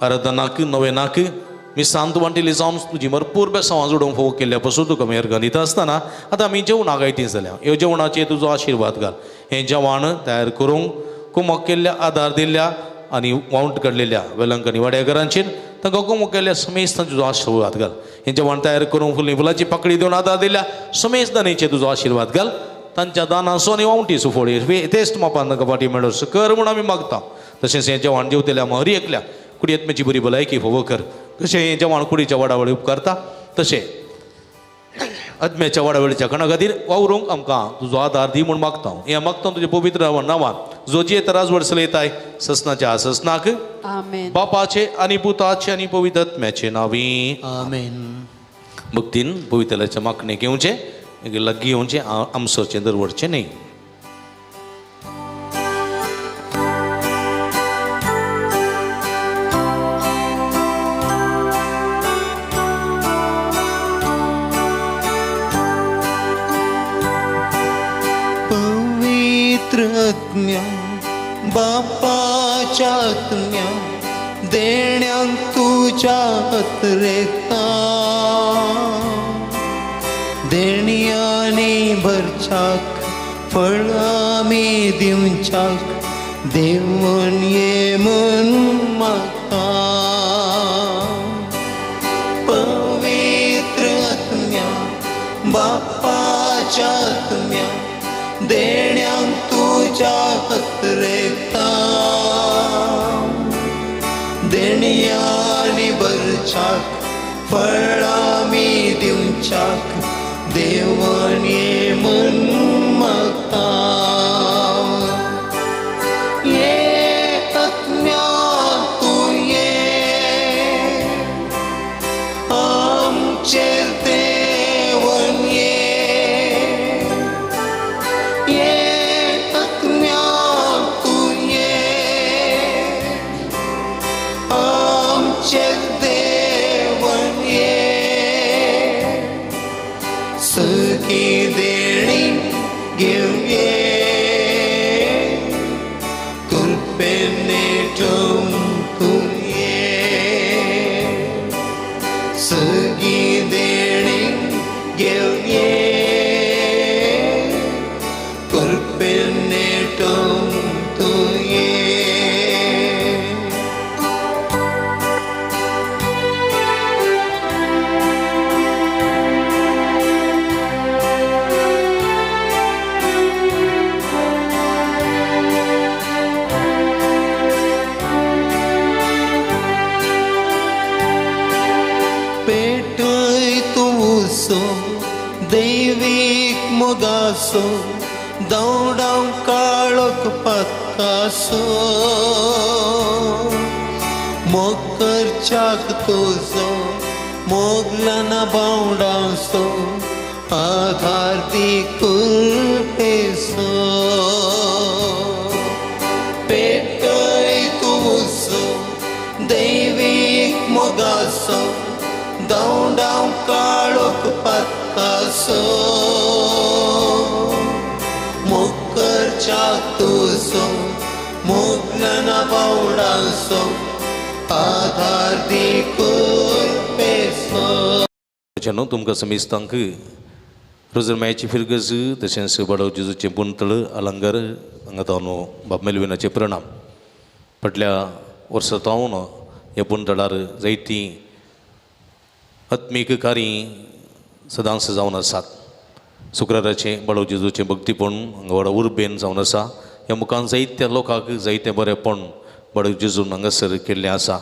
आराधनाक नवेनाक मी सांत वांटिली जावन तुजी भरपूर बेसांवां जोडूंक फोव केल्ल्या पासून तुका आमी अर्घ दिता आसतना आतां आमी जेवणाक आयती जाल्या. ह्या जेवणाचेर तुजो आशिर्वाद घाल. हें जेवण तयार करूंक कुमक केल्ल्या आदार दिल्ल्या आनी वावंट काडलेल्या वेलंक आनी वाड्याघरांचेर तांकां कुमक केल्ल्या समेस्तांचो तुजो आशिर्वाद घाल. हें जेवण तयार करूंक फुलाची पाकळी दिवन आदार दिल्या समेस्त दानीचेर तुजो आशिर्वाद घाल. तांच्या दानाचो आनी वावटी सुफोडी तेच मापान तांकां फाटी मेळोस कर म्हूण आमी मागता. तशेंच हें जेवण जेवतल्या हरी एकल्या कुडी आत्म्याची बरी भलायकी फोव कर. कशें हें जेवण कुडीच्या वाडावळी उपकारता तशें आत्म्याच्या वाडावळीच्या कणा खातीर वावरूंक आमकां तुजो आदार दी म्हूण मागता. हें मागता तुज्या पवित्र नांवान जो जे तराज वर्सलयताय ससनाच्या ससनाक आमेन. बापाचे आनी पुताचे आनी पवित्र आत्म्याचे नांवी आमेन. भक्तीन पवित्राच्या मागणे घेवचे लग्गी येवचे आमसोरचें दरवडचें न्ही. पवित्र आत्म्या बापाच्या आत्म्या देण्यांक तुज्या हातरेता देणयांनी भरच्याक फळ आमी दिवच्याक देवून ये म्हूण म्हाका. पवित्र आत्म्या बापाच्या आत्म्या देण्यांक तुज्या हातरेता देणयांनी भरच्याक फळ आमी दिवच्याक देवून ये म्हूण म्हाका. ये आत्म्या तूं ये आमचेर देवून ये आत्म्या तूं ये आमचेर देवून ये. सगळी देणी घेवन ये कृपेने ठेवून तूं ये. सगळी देणी घेवन ये कृपेने ठेवून तूं ये. पेटय तूं सो दैवीक मोगासो दौडाव काळोख पत्कासो मोग करच्याक तुजो मोगलाना बावडासो आधार दी कुर्पेसो. पेटय तूं सो दैवीक मोगासो दौडाव काळोख पत्कासो मोग करच्याक तुजो मोगलाना बावडासो आधार दी कुर्पेसो. न्हू तुमकां समेस्तांक रोजरमायाची फिरगज तशेंच बडो जेजूचें बुंतळ अलंगर हांगा तो न्हू बाब मेलविनाचे प्रणाम. फाटल्या वर्सांतावन ह्या बुंतळार जायतीं आत्मीक कार्य सदांच जावन आसात. शुक्राराचें बडो जेजूचें भक्तीपण हांगा व्हडा उर्बेन जावन आसा. ह्या मुखार जायत्या लोकांक जायतें बरेंपण बडो जेजून हांगासर केल्लें आसा.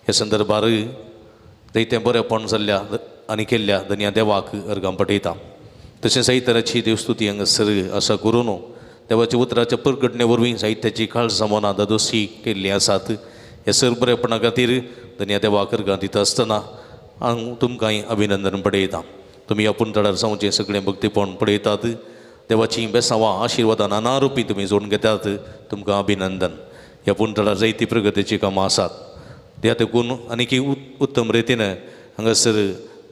ह्या संदर्भार जायतें बरेंपण जाल्ल्या आनी केल्ल्या धन्या देवाक अर्गां पठयता. तशें साहित्याची देवस्तुती हांगासर आसा करून देवाच्या उतराच्या प्रकटणे वरवीं साहित्याची खाळ सामोना दादोशी केल्ली आसात. ह्या सर बरेपणा खातीर धन्या देवाक अर्गां दिता आसतना हांव तुमकांय अभिनंदन पळयता. तुमी आपूण तळार सावचें सगळें भक्तीपण पळयतात. देवाची बेसांवां आशिर्वादां नाना रुपी तुमी जोडून घेतात. तुमकां अभिनंदन. ह्या पुणतळार जायती प्रगतीची कामां आसात. त्या देखून आनीक उत्तम रितीन हांगासर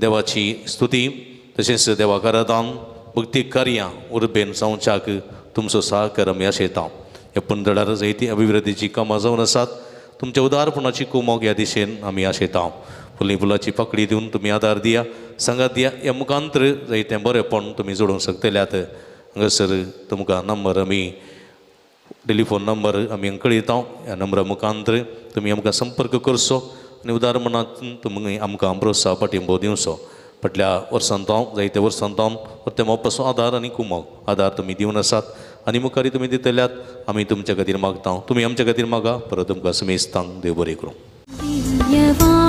देवाची स्तुती तशेंच देवाकारादान भक्ती कार्यां उर्बेन जावच्याक तुमचो सहकार आमी आशेता. ह्या पुणतळार जायती अभिवृद्धीची कामां जावन आसात. तुमच्या उदारपणाची कुमोग ह्या दिशेन आमी आशेता. फुली फुलाची पाकळी दिवन तुमी आदार दिया, सांगात दिया. ह्या मुखांतर जायतें बरेंपण तुमी जोडूंक शकतल्यात. हांगासर तुमकां नंबर आमी टेलिफोन नंबर आमी हांगा कळयता. ह्या नंबरा मुखांतर तुमी आमकां संपर्क करचो आनी उदारपणांतून तुमी आमकां प्रोत्साह पाठिंबो दिवचो. फाटल्या वर्सांतां जायत्या वर्सांतां ते मोपाचो आदार आनी कुमोग आदार तुमी दिवन आसात आनी मुखारी तुमी दितल्यात. आमी तुमच्या खातीर मागता. तुमी आमच्या खातीर मागा. परत तुमकां समेस्तांक देव बरें करूं.